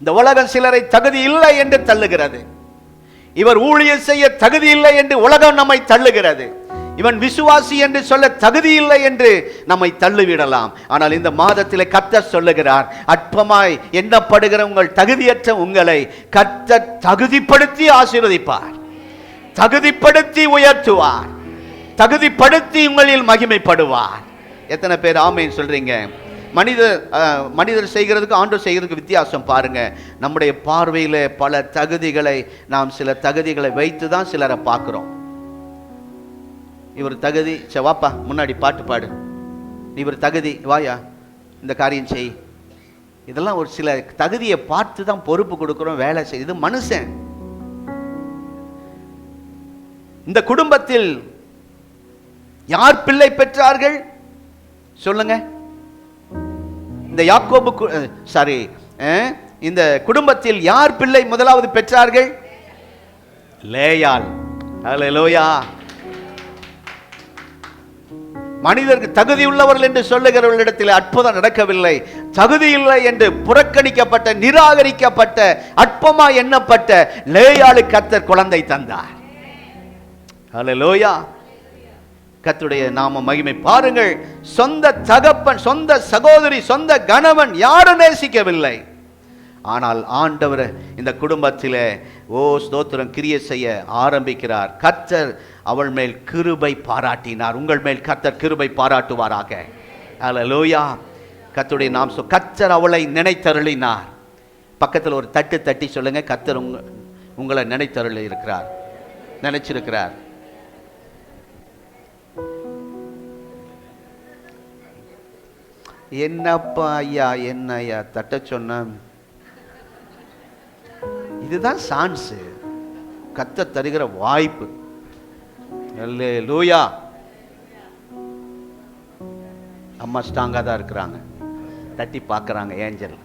இந்த உலகம் சிலரை தகுதி இல்லை என்று தள்ளுகிறது. இவர் ஊழியம் செய்ய தகுதி இல்லை என்று உலகம் நம்மை தள்ளுகிறது. இவன் விசுவாசி என்று சொல்ல தகுதி இல்லை என்று நம்மை தள்ளிவிடலாம். ஆனால் இந்த மாதத்திலே கர்த்தர் சொல்லுகிறார், அற்பமாய் எண்ணப்படுகிற உங்கள் தகுதியற்ற உங்களை கர்த்தர் தகுதிப்படுத்தி ஆசீர்வதிப்பார், தகுதிப்படுத்தி உயர்த்துவார், தகுதிப்படுத்தி உங்களில் மகிமைப்படுவார். எத்தனை பேர் ஆமென் சொல்றீங்க? மனிதர் செய்கிறதுக்கு ஆண்டவர் செய்கிறதுக்கு வித்தியாசம் பாருங்க. நம்முடைய பார்வையில பல தகுதிகளை, நாம் சில தகுதிகளை வைத்து தான் சிலரை பார்க்கிறோம். இவர் தகுதி, வாப்பா முன்னாடி பாட்டு பாடு, இவர் தகுதி, வாயா இந்த காரியம் செய். இதெல்லாம் ஒரு சில தகுதியை பார்த்து தான் பொறுப்பு கொடுக்கிறோம், வேலை செய். இது மனுஷன். இந்த குடும்பத்தில் யார் பிள்ளை பெற்றார்கள் சொல்லுங்க? இந்த யாக்கோபு இந்த குடும்பத்தில் யார் பிள்ளை முதலாவது பெற்றார்கள்? லேயாள். அல்லேலூயா. மனிதருக்கு தகுதி உள்ளவர்கள் என்று சொல்லுகிறவர்களிடத்தில் அற்புதம் நடக்கவில்லை. தகுதி இல்லை என்று புறக்கணிக்கப்பட்ட, நிராகரிக்கப்பட்ட, அற்பமா எண்ணப்பட்ட லேயாளு கர்த்தர் குழந்தை தந்தார். அல்லேலூயா. கர்த்தருடைய நாம மகிமை. பாருங்கள், சொந்த தகப்பன், சொந்த சகோதரி, சொந்த கணவன் யாரும் நேசிக்கவில்லை. ஆனால் ஆண்டவர் இந்த குடும்பத்திலே ஸ்தோத்திரம் கிரியை செய்ய ஆரம்பிக்கிறார். கர்த்தர் அவள் மேல் கிருபை பாராட்டினார். உங்கள் மேல் கர்த்தர் கிருபை பாராட்டுவாராக. அல்லேலூயா. கர்த்தருடைய நாம் கர்த்தர் அவளை நினைத்தருளினார். பக்கத்தில் ஒரு தட்டு தட்டி சொல்லுங்க, கர்த்தர் உங்களை நினைத்தருளி இருக்கிறார், நினைச்சிருக்கிறார். என்னப்பா ஐயா, என்ன ஐயா தட்ட சொன்ன? இதுதான் சான்ஸ், கத்த தருகிற வாய்ப்பு. அல்லேலூயா. அம்மா ஸ்ட்ராங்கா தான் இருக்கிறாங்க, தட்டி பார்க்கறாங்க. ஏஞ்சல்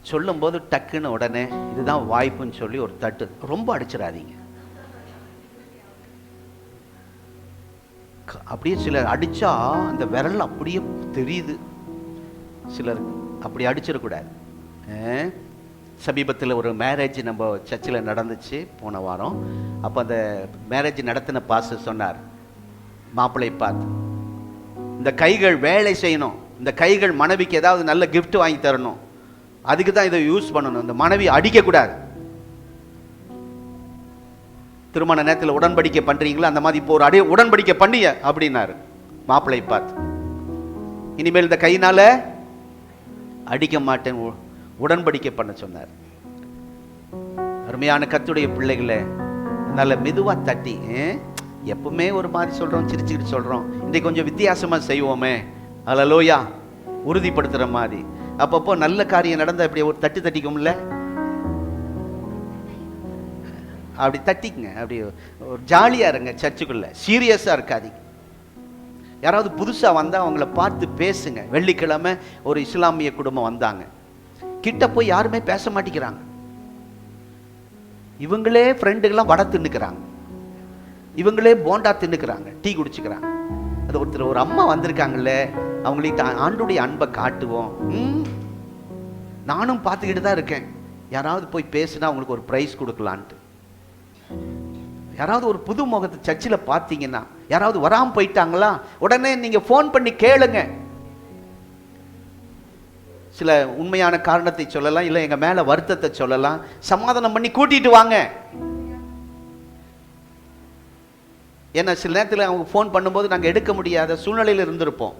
சொல்லும் போது டக்குன்னு உடனே இதுதான் வாய்ப்புன்னு சொல்லி ஒரு தட்டு. ரொம்ப அடிச்சிடாதீங்க. அப்படியே சிலர் அடிச்சா அந்த விரல் அப்படியே தெரியுது, சிலர் அப்படி அடிச்சிடக்கூடாது. சமீபத்தில் ஒரு மேரேஜ் நம்ம சர்ச்சில் நடந்துச்சு போன வாரம். அப்போ அந்த மேரேஜ் நடத்தின பாஸ்டர் சொன்னார், மாப்பிள்ளை பார்த்து, இந்த கைகள் வேலை செய்யணும், இந்த கைகள் மனைவிக்கு ஏதாவது நல்ல கிஃப்ட் வாங்கி தரணும், அதுக்கு தான் இதை யூஸ் பண்ணணும், இந்த மனைவி அடிக்கக்கூடாது. திருமண நேரத்தில் உடன்படிக்கை பண்றீங்களா, அந்த மாதிரி இப்போ ஒரு உடன்படிக்கை பண்ணிய அப்படின்னாரு மாப்பிள்ளை பார்த்து. இனிமேல் இந்த கையினால அடிக்க மாட்டேன் உடன்படிக்கை பண்ண சொன்னார். அருமையான கர்த்தருடைய பிள்ளைகளை நல்ல மெதுவா தட்டி, எப்பவுமே ஒரு மாதிரி சொல்றோம், சிரிச்சுக்கிட்டு சொல்றோம், இன்றைக்கு கொஞ்சம் வித்தியாசமா செய்வோமே, அல்லேலூயா, உறுதிப்படுத்துற மாதிரி. அப்பப்போ நல்ல காரியம் நடந்தா இப்படி ஒரு தட்டி தட்டிக்கும்ல, அப்படி தட்டிக்குங்க. அப்படி ஒரு ஜாலியா இருங்க சர்ச்சுக்குள்ள, சீரியஸா இருக்காதீங்க. யாராவது புதுசா வந்தா அவங்கள பார்த்து பேசுங்க. வெள்ளிக்கிழமை ஒரு இஸ்லாமிய குடும்பம் வந்தாங்க, கிட்ட போய் யாருமே பேச மாட்டேங்கிறாங்க. இவங்களே ஃப்ரெண்டுகள்லாம் வடை தின்னுக்கிறாங்க, இவங்களே போண்டா தின்னுக்கிறாங்க, டீ குடிச்சுக்கிறாங்க. அது ஒருத்தர் ஒரு அம்மா வந்திருக்காங்கல்ல, அவங்களுக்கு ஆண்டுடைய அன்பை காட்டுவோம். நானும் பார்த்துக்கிட்டு தான் இருக்கேன், யாராவது போய் பேசுனா அவங்களுக்கு ஒரு பிரைஸ் கொடுக்கலான்ட்டு. யாராவது ஒரு புது முகத்தை சர்ச்சில் பார்த்தீங்கன்னா, யாராவது வராமல் போயிட்டாங்களா, உடனே நீங்க ஃபோன் பண்ணி கேளுங்க. சில உண்மையான காரணத்தை சொல்லலாம், இல்லை எங்க மேல வருத்தத்தை சொல்லலாம், சமாதானம் பண்ணி கூட்டிட்டு வாங்க. ஏன்னா சில நேரத்தில் அவங்க ஃபோன் பண்ணும்போது நாங்கள் எடுக்க முடியாத சூழ்நிலையில் இருந்திருப்போம்.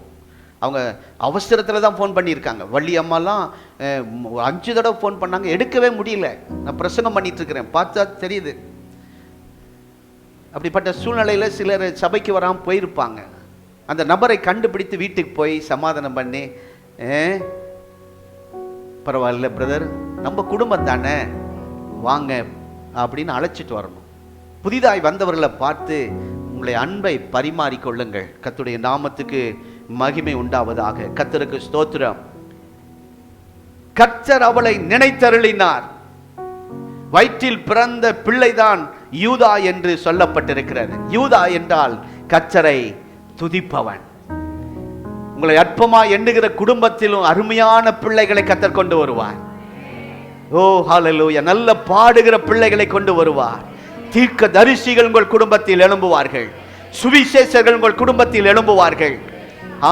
அவங்க அவசரத்தில் தான் ஃபோன் பண்ணியிருக்காங்க. வள்ளி அம்மாலாம் 5 தடவை ஃபோன் பண்ணாங்க, எடுக்கவே முடியல. நான் பிரசங்கம் பண்ணிட்டு இருக்கிறேன், பார்த்தா தெரியுது. அப்படிப்பட்ட சூழ்நிலையில் சிலர் சபைக்கு வராமல் போயிருப்பாங்க. அந்த நபரை கண்டுபிடித்து வீட்டுக்கு போய் சமாதானம் பண்ணி, பரவாயில்ல பிரதர், நம்ம குடும்பம் தானே, வாங்க அப்படின்னு அழைச்சிட்டு வரணும். புதிதாய் வந்தவர்களை பார்த்து உங்களை அன்பை பரிமாறிக்கொள்ளுங்கள். கர்த்தருடைய நாமத்துக்கு மகிமை உண்டாவதாக. கர்த்தருக்கு ஸ்தோத்திரம். கர்த்தர் அவளை நினைத்தருளினார். வயிற்றில் பிறந்த பிள்ளைதான் யூதா என்று சொல்லப்பட்டிருக்கிறது. யூதா என்றால் கர்த்தரை துதிப்பவன். உங்களை அற்பமா எண்ணுகிற குடும்பத்திலும் அருமையான பிள்ளைகளை கர்த்தர் கொண்டு வருவார். ஓ ஹல்லேலூயா. நல்ல பாடுகிற பிள்ளைகளை கொண்டு வருவார். தீர்க்க தரிசிகள் உங்கள் குடும்பத்தில் எழும்புவார்கள். சுவிசேஷர்கள் உங்கள் குடும்பத்தில் எழும்புவார்கள்.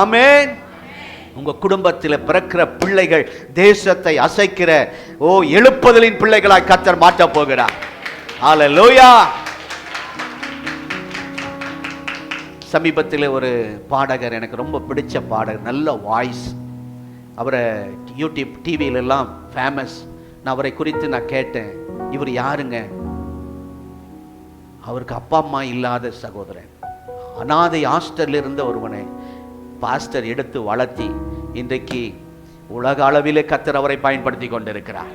ஆமென். உங்க குடும்பத்தில் பிறக்கிற பிள்ளைகள் தேசத்தை அசைக்கிற எழுப்புதலின் பிள்ளைகளாய் கர்த்தர் மாற்றப் போகிறார். ஹல்லேலூயா. சமீபத்தில் ஒரு பாடகர், எனக்கு ரொம்ப பிடிச்ச பாடகர், நல்ல வாய்ஸ், அவரை யூடியூப் டிவியிலெல்லாம் ஃபேமஸ். நான் அவரை குறித்து நான் கேட்டேன், இவர் யாருங்க? அவருக்கு அப்பா அம்மா இல்லாத சகோதரன், அனாதை ஹாஸ்டலில் இருந்த ஒருவனை பாஸ்டர் எடுத்து வளர்த்தி இன்றைக்கு உலக அளவிலே கர்த்தர் அவரை பயன்படுத்தி கொண்டிருக்கிறார்.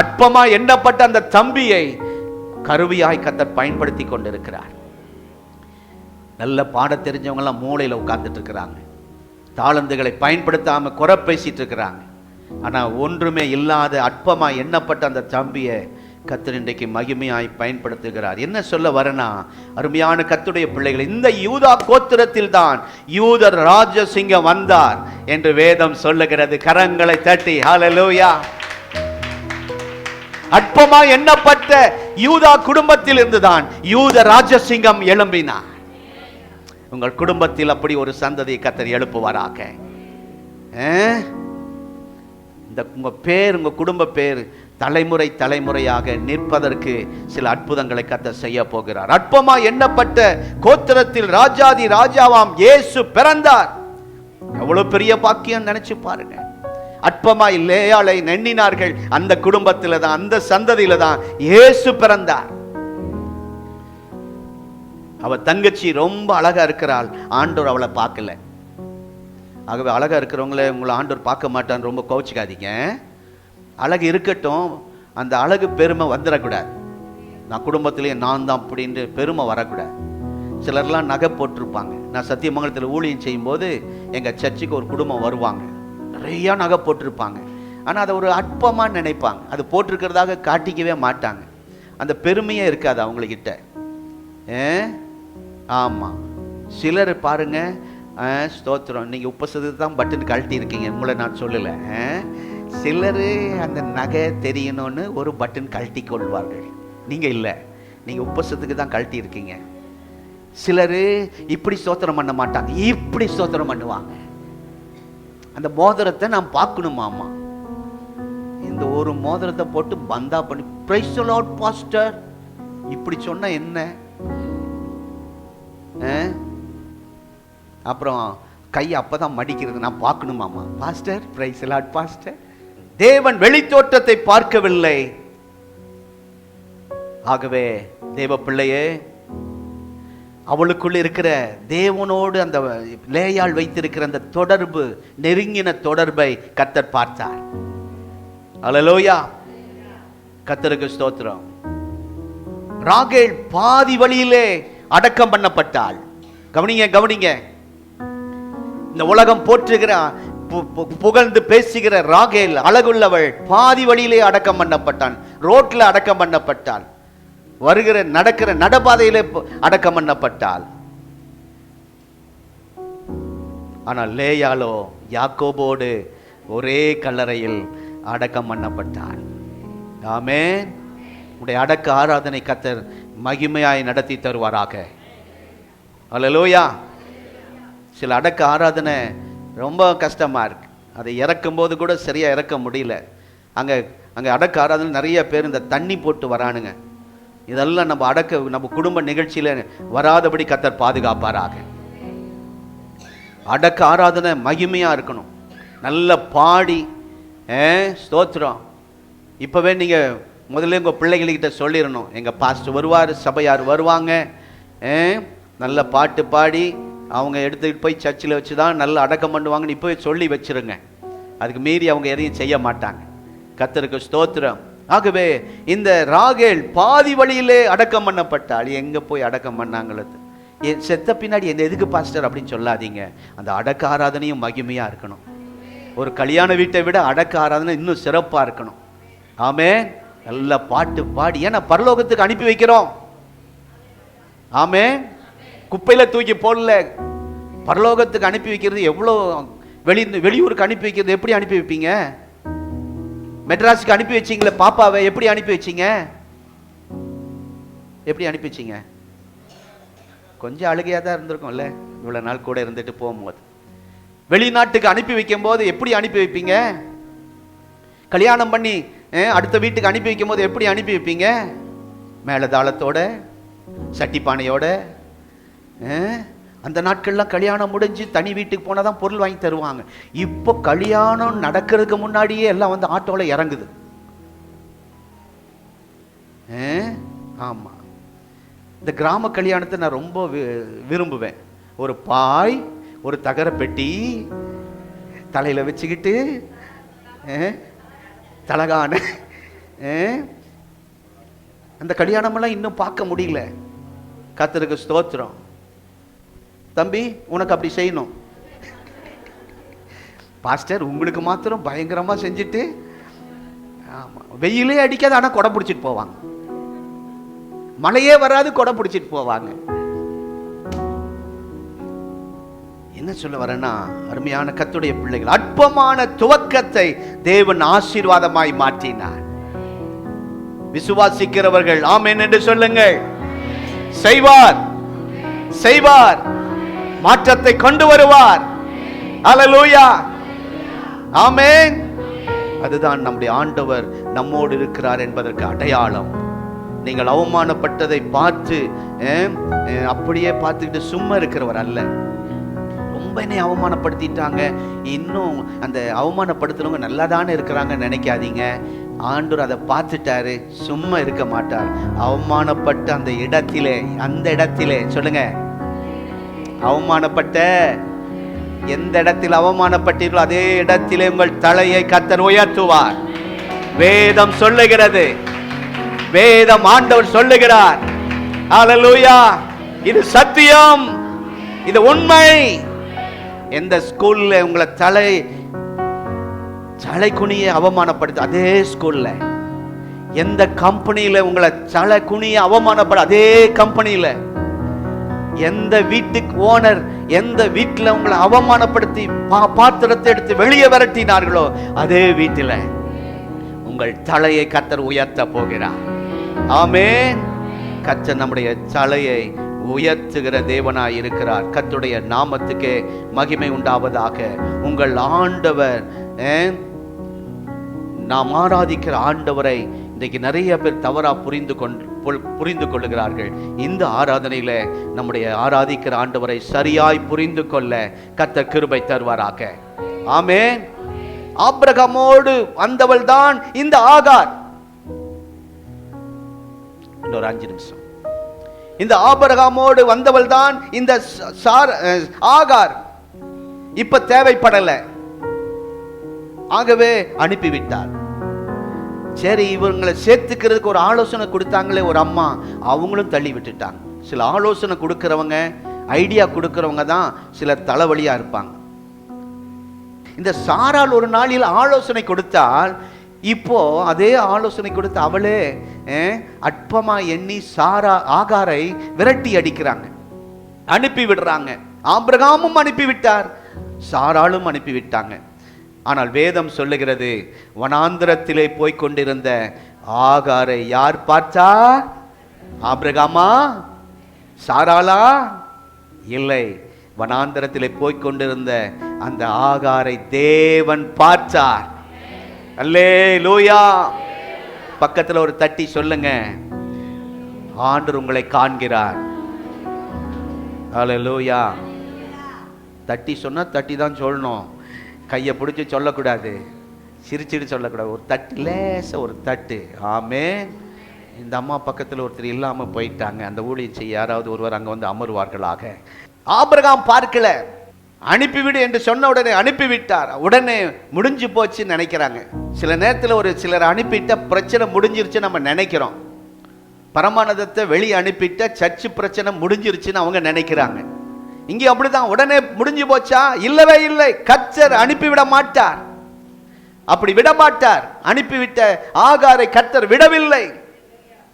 அற்பமா எண்ணப்பட்ட அந்த தம்பியை கருவியாய் கர்த்தர் பயன்படுத்தி கொண்டிருக்கிறார். நல்ல பாட தெரிஞ்சவங்க எல்லாம் மூளையில உட்கார்ந்துட்டு இருக்கிறாங்க, தாளந்துகளை பயன்படுத்தாம குறை பேசிட்டு இருக்கிறாங்க. ஆனா ஒன்றுமே இல்லாத அற்பமா எண்ணப்பட்ட அந்த தம்பியை கர்த்தர் இன்றைக்கு மகிமையாய் பயன்படுத்துகிறார். என்ன சொல்ல வரனா, அருமையான கர்த்தருடைய பிள்ளைகள், இந்த யூதா கோத்திரத்தில் தான் யூதர் ராஜசிங்கம் வந்தார் என்று வேதம் சொல்லுகிறது. கரங்களை தட்டி ஹல்லேலூயா. அற்பமா எண்ணப்பட்ட யூதா குடும்பத்தில் இருந்துதான் யூத ராஜசிங்கம் எழும்பினார். உங்கள் குடும்பத்தில் அப்படி ஒரு சந்ததியை கர்த்தர் எழுப்புவாராக. இந்த உங்க பேர், உங்க குடும்ப பேர் தலைமுறை தலைமுறையாக நிற்பதற்கு சில அற்புதங்களை கர்த்தர் செய்ய போகிறார். அற்பமா எண்ணப்பட்ட கோத்திரத்தில் ராஜாதி ராஜாவாம் இயேசு பிறந்தார். எவ்வளவு பெரிய பாக்கியம் நினைச்சு பாருங்க. அற்பமா லேயாளை எண்ணினார்கள், அந்த குடும்பத்தில தான், அந்த சந்ததியில தான் இயேசு பிறந்தார். அவ தங்கச்சி ரொம்ப அழகா இருக்கிறாள், ஆண்டவர் அவளை பார்க்கல. ஆகவே அழகா இருக்கிறவங்கள உங்களை ஆண்டவர் பார்க்க மாட்டான்னு ரொம்ப கோச்சிக்காதீங்க. அழகு இருக்கட்டும், அந்த அழகு பெருமை வந்துடக்கூடாது. நான் குடும்பத்திலேயே நான் தான் அப்படின்ட்டு பெருமை வரக்கூடாது. சிலர்லாம் நகை போட்டிருப்பாங்க. நான் சத்தியமங்கலத்தில் ஊழியம் செய்யும்போது எங்கள் சர்ச்சுக்கு ஒரு குடும்பம் வருவாங்க, நிறையா நகை போட்டிருப்பாங்க. ஆனால் அதை ஒரு அற்பமாக நினைப்பாங்க, அது போட்டிருக்கிறதாக காட்டிக்கவே மாட்டாங்க. அந்த பெருமையே இருக்காது அவங்கக்கிட்ட. ஆமாம், சிலர் பாருங்க, ஸ்தோத்திரம், நீங்கள் 30% தான் பட்டன் கழட்டி இருக்கீங்க, உங்களை நான் சொல்லலை. சிலர் அந்த நகை தெரியணும்னு ஒரு பட்டன் கழட்டி கொள்வார்கள். நீங்கள் இல்லை, நீங்கள் 30% தான் கழட்டி இருக்கீங்க. சிலர் இப்படி ஸ்தோத்திரம் பண்ண மாட்டாங்க, இப்படி ஸ்தோத்திரம் பண்ணுவாங்க. அந்த மோதிரத்தை நான் பார்க்கணுமாமா, இந்த ஒரு மோதிரத்தை போட்டு பந்தா பண்ணி பிரைஸ் தி லார்ட் பாஸ்டர் இப்படி சொன்ன என்ன? அப்புறம் கை அப்பதான் மடிக்கிறது நான் பார்க்கணுமாமா, pastor praise the lord pastor. தேவன் வெளித்தோற்றத்தை பார்க்கவில்லை. ஆகவே தேவ பிள்ளையே, அவளுக்குள்ள இருக்கிற தேவனோடு அந்த லேயாள் வைத்திருக்கிற அந்த தொடர்பு, நெருங்கின தொடர்பை கர்த்தர் பார்த்தார். அல்லேலூயா, கர்த்தருக்கு ஸ்தோத்திரம். ராகேல் பாதி வழியிலே அடக்கம் பண்ணப்பட்டாள். கவனிங்க கவனிங்க, இந்த உலகம் போற்றுகிற புகழ்ந்து பேசுகிற ராகேல் அழகுள்ளவள் பாதி வழியிலே அடக்கம் பண்ணப்பட்டான். ரோட்ல அடக்கம் பண்ணப்பட்டாள், வருகிற நடக்கிற நடபாதையிலே அடக்கம் பண்ணப்பட்டாள். ஆனால் லேயாளோ யாக்கோபோடு ஒரே கல்லறையில் அடக்கம் பண்ணப்பட்டாள். ஆமென். உடைய அடக்க ஆராதனை கர்த்தர் மகிமையாய் நடத்தி தருவாராக. அல்லேலூயா. சில அடக்க ஆராதனை ரொம்ப கஷ்டமா இருக்கு, அதை இறக்கும் போது கூட சரியா இறக்க முடியல. அங்க அடக்க ஆராதனை நிறைய பேர் இந்த தண்ணி போட்டு வரானுங்க. இதெல்லாம் நம்ம குடும்ப நிகழ்ச்சியில வராதபடி கர்த்தர் பாதுகாப்பாராக. அடக்க ஆராதனை மகிமையா இருக்கணும், நல்ல பாடி ஸ்தோத்திரம். இப்பவே நீங்க முதல்ல உங்க பிள்ளைகள்கிட்ட சொல்லிடணும், எங்க பாஸ்டர் வருவார், சபையார் வருவாங்க, நல்ல பாட்டு பாடி அவங்க எடுத்துக்கிட்டு போய் சர்ச்சில் வச்சு தான் நல்ல அடக்கம் பண்ணுவாங்கன்னு இப்போவே சொல்லி வச்சிருங்க. அதுக்கு மீறி அவங்க எதையும் செய்ய மாட்டாங்க. கர்த்தருக்கு ஸ்தோத்திரம். ஆகவே இந்த ராகேல் பாதி வழியிலே அடக்கம் பண்ணப்பட்டாள். எங்கே போய் அடக்கம் பண்ணாங்களது, செத்த பின்னாடி என்ன எதுக்கு பாஸ்டர் அப்படின்னு சொல்லாதீங்க. அந்த அடக்க ஆராதனையும் மகிமையாக இருக்கணும். ஒரு கல்யாண வீட்டை விட அடக்க ஆராதனை இன்னும் சிறப்பாக இருக்கணும். ஆமென். நல்ல பாட்டு பாடி, ஏன்னா பரலோகத்துக்கு அனுப்பி வைக்கிறோம். ஆமென். குப்பையில தூக்கி போடல, பரலோகத்துக்கு அனுப்பி வைக்கிறது எவ்வளோ. வெளியூருக்கு அனுப்பி வைக்கிறது எப்படி அனுப்பி வைப்பீங்க? மெட்ராஸுக்கு அனுப்பி வச்சிங்களே பாப்பாவை, எப்படி அனுப்பி வச்சிங்க? எப்படி அனுப்பி வச்சிங்க? கொஞ்சம் அழுகையாக தான் இருந்திருக்கும்ல இவ்வளோ நாள் கூட இருந்துட்டு போகும்போது. வெளிநாட்டுக்கு அனுப்பி வைக்கும் போது எப்படி அனுப்பி வைப்பீங்க? கல்யாணம் பண்ணி அடுத்த வீட்டுக்கு அனுப்பி வைக்கும் போது எப்படி அனுப்பி வைப்பீங்க? மேலதாளத்தோட, சட்டிப்பானையோட. அந்த நாட்கள்லாம் கல்யாணம் முடிஞ்சு தனி வீட்டுக்கு போனால் தான் பொருள் வாங்கி தருவாங்க. இப்போ கல்யாணம் நடக்கிறதுக்கு முன்னாடியே எல்லாம் வந்து ஆட்டோவில் இறங்குது. ஆமாம், இந்த கிராம கல்யாணத்தை நான் ரொம்ப விரும்புவேன். ஒரு பாய், ஒரு தகர பெட்டி தலையில் வச்சுக்கிட்டு, தலகான. அந்த கல்யாணமெல்லாம் இன்னும் பார்க்க முடியல. கர்த்தருக்கு ஸ்தோத்திரம். தம்பி உனக்கு அப்படி செய்யணும் பாஸ்டர், உங்களுக்கு மாத்திரம் பயங்கரமா செஞ்சுட்டு. ஆமா, வெயிலே அடிக்காது, ஆனா கொடை பிடிச்சிட்டு போவாங்க. மழையே வராது, கொடை பிடிச்சிட்டு போவாங்க. என்ன சொல்ல வரேன்னா, அருமையான கர்த்தருடைய பிள்ளைகள், அற்பமான துவக்கத்தை தேவன் ஆசீர்வாதமாய் மாற்றினார். விசுவாசிக்கிறவர்கள் ஆமென் என்று சொல்லுங்கள். செய்வார், செய்வார், மாற்றத்தை கொண்டு வருவார். அல்லேலூயா, ஆமென். அதுதான் நம்முடைய ஆண்டவர் நம்மோடு இருக்கிறார் என்பதற்கு அடையாளம். நீங்கள் அவமானப்பட்டதை பார்த்து அப்படியே பார்த்துக்கிட்டு சும்மா இருக்கிறவர் அல்ல. ரொம்ப என்னை அவமானப்படுத்திட்டாங்க, இன்னும் அந்த அவமானப்படுத்துறவங்க நல்லா தானே இருக்கிறாங்க நினைக்காதீங்க. ஆண்டவர் அதை பார்த்துட்டாரு, சும்மா இருக்க மாட்டார். அவமானப்பட்ட அந்த இடத்திலே சொல்லுங்க, அவமானப்பட்ட எந்த இடத்தில் அவமானப்பட்டீர்களோ அதே இடத்திலே உங்கள் தலையை கர்த்தர் உயர்த்துவார். வேதம் சொல்லுகிறது, வேதம் ஆண்டவர் சொல்லுகிறார். ஹல்லேலூயா! இது சத்தியம், இது உண்மை. எந்த ஸ்கூல்ல உங்களை தலை குனிய அவமானப்படுத்து அதே ஸ்கூல்ல, எந்த கம்பெனியில உங்களை தலை குனிய அவமானப்பட அதே கம்பெனியில, எந்த வீட்டுக்கு ஓனர் எந்த வீட்டில் உங்களை அவமானப்படுத்தி பாத்திரத்தை எடுத்து வெளியே விரட்டினார்களோ அதே வீட்டில் உங்கள் தலையை கர்த்தர் உயர்த்த போகிறார். ஆமென். கர்த்தர் நம்முடைய தலையை உயர்த்துகிற தேவனாய் இருக்கிறார். கர்த்தருடைய நாமத்துக்கே மகிமை உண்டாவதாக. உங்கள் ஆண்டவர், நாம் ஆராதிக்கிற ஆண்டவரை இன்றைக்கு நிறைய பேர் தவறா புரிந்து கொள்ளுகிறார்கள். இந்த ஆராதனையில நம்முடைய ஆராதிக்கிற ஆண்டவரை சரியாய் புரிந்து கொள்ள கர்த்தர் கிருபை தருவாராக. ஆமென். ஆபிரகாமோடு வந்தவள் தான் இந்த ஆகார். இன்னொரு 5 நிமிஷம். இந்த ஆபிரகாமோடு வந்தவள் தான் இந்த ஆகார். இப்ப தேவைப்படல, ஆகவே அனுப்பிவிட்டார். சரி, இவங்களை சேர்த்துக்கிறதுக்கு ஒரு ஆலோசனை கொடுத்தாங்களே ஒரு அம்மா, அவங்களும் தள்ளி விட்டுட்டாங்க. சில ஆலோசனை கொடுக்கிறவங்க, ஐடியா கொடுக்கிறவங்க தான் சிலர் தலைவலியா இருப்பாங்க. இந்த சாராள் ஒரு நாளில் ஆலோசனை கொடுத்தால், இப்போ அதே ஆலோசனை கொடுத்த அவளே அற்பமா எண்ணி ஆகாரை விரட்டி அடிக்கிறாங்க, அனுப்பி விடுறாங்க. ஆபிரகாமும் அனுப்பிவிட்டார், சாராளும் அனுப்பிவிட்டாங்க. ஆனால் வேதம் சொல்லுகிறது, வனாந்திரத்திலே போய் கொண்டிருந்த ஆகாரை யார் பார்த்தா? ஆபிரகாமா? சாராளா? இல்லை, வனாந்திரத்திலே போய் கொண்டிருந்த அந்த ஆகாரை தேவன் பார்த்தார். அல்லேலூயா! பக்கத்தில் ஒரு தட்டி சொல்லுங்க, ஆண்டவர் உங்களை காண்கிறார். அல்லேலூயா! தட்டி சொன்னா தட்டி தான் சொல்லணும், கையை பிடிச்சி சொல்லக்கூடாது, சிரிச்சிட்டு சொல்லக்கூடாது. ஒரு தட்டு, லேச ஒரு தட்டு. ஆமென். இந்த அம்மா பக்கத்தில் ஒருத்தர் இல்லாமல் போயிட்டாங்க. அந்த ஊழியம் செய்ய யாராவது ஒருவர் அங்கே வந்து அமர்வார்களாக. ஆபிரகாம் பார்க்கல, அனுப்பிவிடு என்று சொன்ன உடனே அனுப்பிவிட்டார். உடனே முடிஞ்சு போச்சுன்னு நினைக்கிறாங்க. சில நேரத்தில் ஒரு சிலர் அனுப்பிட்ட பிரச்சனை முடிஞ்சிருச்சு நம்ம நினைக்கிறோம். பரமானதத்தை வெளியே அனுப்பிட்ட சர்ச்சு பிரச்சனை முடிஞ்சிருச்சுன்னு அவங்க நினைக்கிறாங்க. இங்கே அப்படிதான், உடனே முடிஞ்சு போச்சா? இல்லவே இல்லை. கர்த்தர் அனுப்பிவிட மாட்டார், அப்படி விட மாட்டார். அனுப்பிவிட்ட ஆகாரை கர்த்தர் விடவில்லை.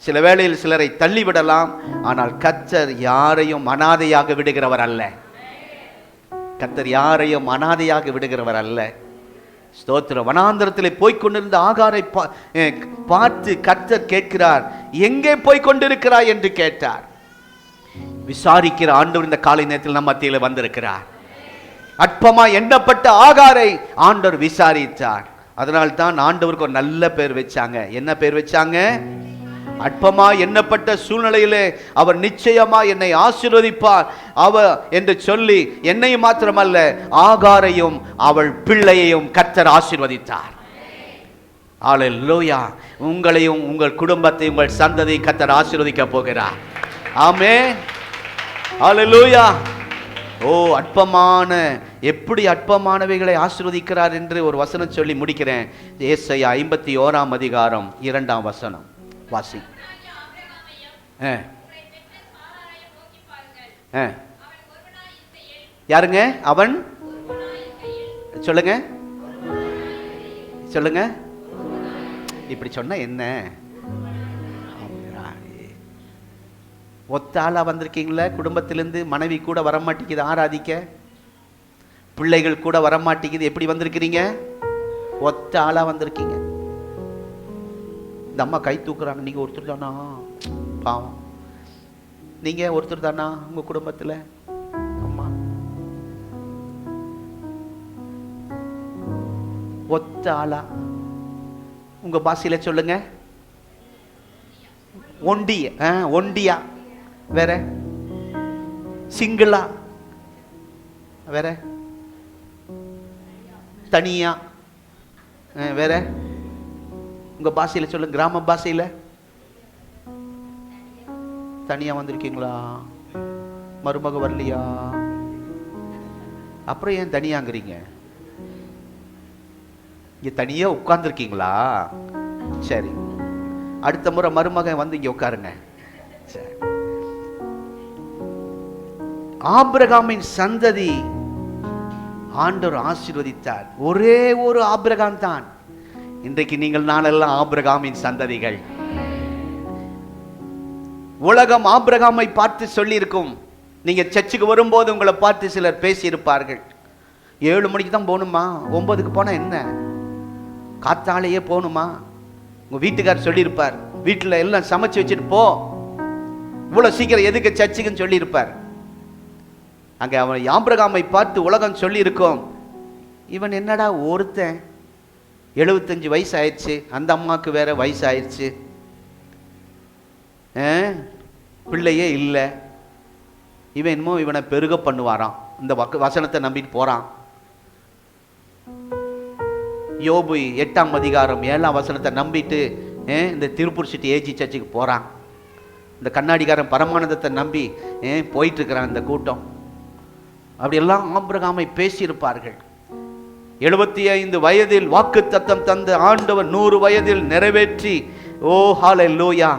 சில வேளையில் சிலரை தள்ளி விடலாம், ஆனால் கர்த்தர் யாரையும் அனாதையாக விடுகிறவர் அல்ல. கர்த்தர் யாரையும் அனாதையாக விடுகிறவர் அல்ல. ஸ்தோத்திரம். வனாந்தரத்திலே போய்கொண்டிருந்த ஆகாரை பார்த்து கர்த்தர் கேட்கிறார், எங்கே போய்கொண்டிருக்கிறாய் என்று கேட்டார். விசாரிக்கிற ஆண்டவர் இந்த காலை நேரத்தில் நம்ம மத்தியில் வந்திருக்கிறார். அற்பமா எண்ணப்பட்ட ஆகாரை ஆண்டவர் விசாரித்தார். அதனால் தான் ஆண்டவருக்கு ஒரு நல்ல பேர் வச்சாங்க. என்ன பேர் வச்சாங்க? அற்பமா எண்ணப்பட்ட சூழ்நிலையிலே அவர் நிச்சயமா என்னை ஆசீர்வதிப்பார் என்று சொல்லி, என்னை மாத்திரமல்ல ஆகாரையும் அவள் பிள்ளையையும் கர்த்தர் ஆசீர்வதித்தார். அல்லேலூயா! உங்களையும் உங்கள் குடும்பத்தையும் உங்கள் சந்ததியை கர்த்தர் ஆசீர்வதிக்க போகிறார். ஆமென். அல்லேலூயா! ஓ, அற்பமான, எப்படி அற்பமானவைகளை ஆசீர்வதிக்கிறார் என்று ஒரு வசனம் சொல்லி முடிக்கிறேன். ஏசாயா 51 அதிகாரம் 2 வசனம் வாசி. யாருங்க அவன்? சொல்லுங்க, சொல்லுங்க. இப்படி சொன்ன என்ன? ஒத்த ஆளா வந்திருக்கீங்களா? குடும்பத்திலிருந்து மனைவி கூட வரமாட்டேங்குது ஆராதிக்க, பிள்ளைகள் கூட வரமாட்டேங்குது. எப்படி வந்திருக்கிறீங்க? ஒத்த ஆளா வந்திருக்கீங்க. இந்த அம்மா கை தூக்குறாங்க. நீங்க ஒருத்தர் தானா? பாவம், நீங்க ஒருத்தர் தானா உங்க குடும்பத்துல? அம்மா ஒத்த ஆளா? உங்க பாஷையில சொல்லுங்க. ஒண்டிய, ஒண்டியா? வேற? சிங்கிளா? வேற? தனியா? வேற? உங்க பாஷையில சொல்லுங்க, கிராம பாஷையில. தனியா வந்திருக்கீங்களா? மருமக வரலையா? அப்புறம் ஏன் தனியாங்கிறீங்க? இங்க தனியா உட்கார்ந்துருக்கீங்களா? சரி, அடுத்த முறை மருமகன் வந்து இங்க உட்காருங்க. சரி. ஆபிரகாமின் சந்ததி ஆண்டவர் ஆசீர்வதித்தார். ஒரே ஒரு ஆபிரகாம் தான். இன்றைக்கு நீங்கள் நானெல்லாம் ஆபிரகாமின் சந்ததிகள். உலகம் ஆபிரகாமை பார்த்து சொல்லி இருக்கும். நீங்க சர்ச்சுக்கு வரும்போது உங்களை பார்த்து சிலர் பேசி இருப்பார்கள். 7 மணிக்கு தான் போகணுமா? 9க்கு போனா என்ன? காத்தாலேயே போகணுமா? உங்க வீட்டுக்காரர் சொல்லியிருப்பார், வீட்டில் எல்லாம் சமைச்சு வச்சுட்டு போ, இவ்வளவு சீக்கிரம் எதுக்கு சர்ச்சுக்குன்னு சொல்லி இருப்பார். அங்க அவன் ஆபிரகாமை பார்த்து உலகம் சொல்லி இருக்கும், இவன் என்னடா ஒருத்தன், 75 வயசு ஆயிடுச்சு, அந்த அம்மாவுக்கு வேற வயசு ஆயிடுச்சு, பிள்ளையே இல்லை, இவன் என்னமோ இவனை பெருக பண்ணுவாராம், இந்த வசனத்தை நம்பிட்டு போறான். யோபு 8ஆம் அதிகாரம் 7ஆம் வசனத்தை நம்பிட்டு இந்த திருப்பூர் சிட்டி ஏஜி சர்ச்சுக்கு போறான். இந்த கண்ணாடிக்காரன் பரமானந்தத்தை நம்பி போயிட்டு இருக்கிறான் இந்த கூட்டம். அப்படியெல்லாம் ஆபிரகாமை பேசியிருப்பார்கள். 75 வயதில் வாக்கு தத்தம் தந்த ஆண்டவர் 100 வயதில் நிறைவேற்றி, ஓ ஹல்லேலூயா,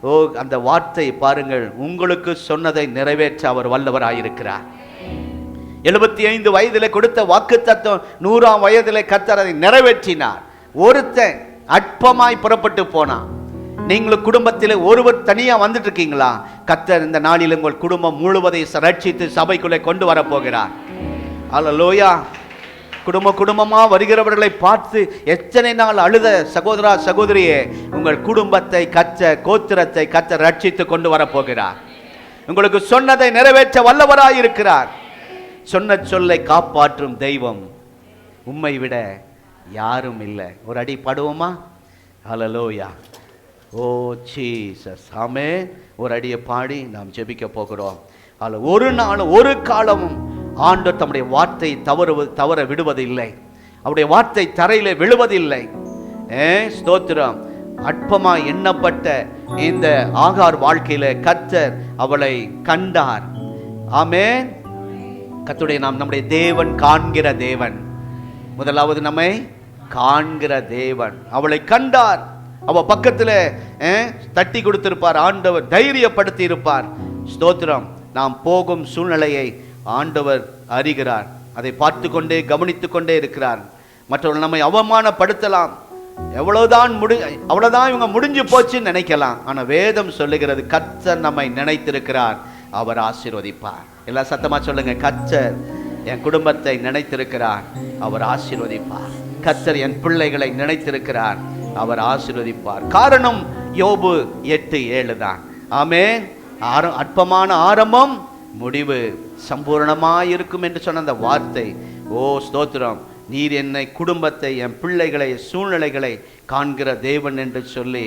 ஓ அந்த வார்த்தை பாருங்கள், உங்களுக்கு சொன்னதை நிறைவேற்ற அவர் வல்லவராயிருக்கிறார். 75 வயதில் கொடுத்த வாக்கு தத்தம் 100ஆம் வயதில் கர்த்தர் அதை நிறைவேற்றினார். ஒருத்தன் அற்பமாய் புறப்பட்டு போனான். நீங்களும் குடும்பத்தில் ஒருவர் தனியா வந்துட்டு இருக்கீங்களா? கர்த்தர் இந்த நாளில் உங்கள் குடும்பம் முழுவதை ரட்சித்து சபைக்குள்ளே கொண்டு வர போகிறார். அல்லேலூயா. குடும்பமா வருகிறவர்களை பார்த்து எத்தனை நாள் அழுத சகோதரா சகோதரியே, உங்கள் குடும்பத்தை கர்த்தர், கோத்திரத்தை கர்த்தர் ரட்சித்து கொண்டு வர போகிறார். உங்களுக்கு சொன்னதை நிறைவேற்ற வல்லவராய் இருக்கிறார். சொன்ன சொல்லை காப்பாற்றும் தெய்வம் உம்மை விட யாரும் இல்லை. ஒரு அடி பாடுவோமா? ஹல்லேலூயா. ஓ ஜீசஸ், ஆமென். ஒரு அடியை பாடி நாம் ஜெபிக்க போகிறோம். ஒரு நாள் ஒரு காலமும் ஆண்டவர் தம்முடைய வார்த்தை தவற விடுவதில்லை. அவருடைய வார்த்தை தரையில விழுவதில்லை. ஸ்தோத்திரம். அற்பமா எண்ணப்பட்ட இந்த ஆகார் வாழ்க்கையில கர்த்தர் அவளை கண்டார். ஆமென். கர்த்தருடைய நாம் நம்முடைய தேவன் காண்கிற தேவன். முதலாவது நம்மை காண்கிற தேவன். அவளை கண்டார். அவ பக்கத்துல தட்டி கொடுத்திருப்பார். ஆண்டவர் தைரியப்படுத்தி இருப்பார். ஸ்தோத்திரம். நாம் போகும் சூழ்நிலையை ஆண்டவர் அறிகிறார். அதை பார்த்து கொண்டே கவனித்துக் கொண்டே இருக்கிறார். மற்றவர்கள் நம்மை அவமானப்படுத்தலாம், அவ்வளவுதான் இவங்க முடிஞ்சு போச்சுன்னு நினைக்கலாம். ஆனா வேதம் சொல்லுகிறது, கர்த்தர் நம்மை நினைத்திருக்கிறார், அவர் ஆசீர்வதிப்பார். எல்லாம் சத்தமா சொல்லுங்க, கர்த்தர் என் குடும்பத்தை நினைத்திருக்கிறார், அவர் ஆசீர்வதிப்பார். கர்த்தர் என் பிள்ளைகளை நினைத்திருக்கிறார், அவர் ஆசீர்வதிப்பார். காரணம் யோபு 8:7 தான். ஆமென். அற்பமான ஆரம்பம் முடிவு சம்பூர்ணமாயிருக்கும் என்று சொன்ன அந்த வார்த்தை, ஓ ஸ்தோத்திரம், நீர் என்னை, குடும்பத்தை, என் பிள்ளைகளை, சூழ்நிலைகளை காண்கிற தேவன் என்று சொல்லி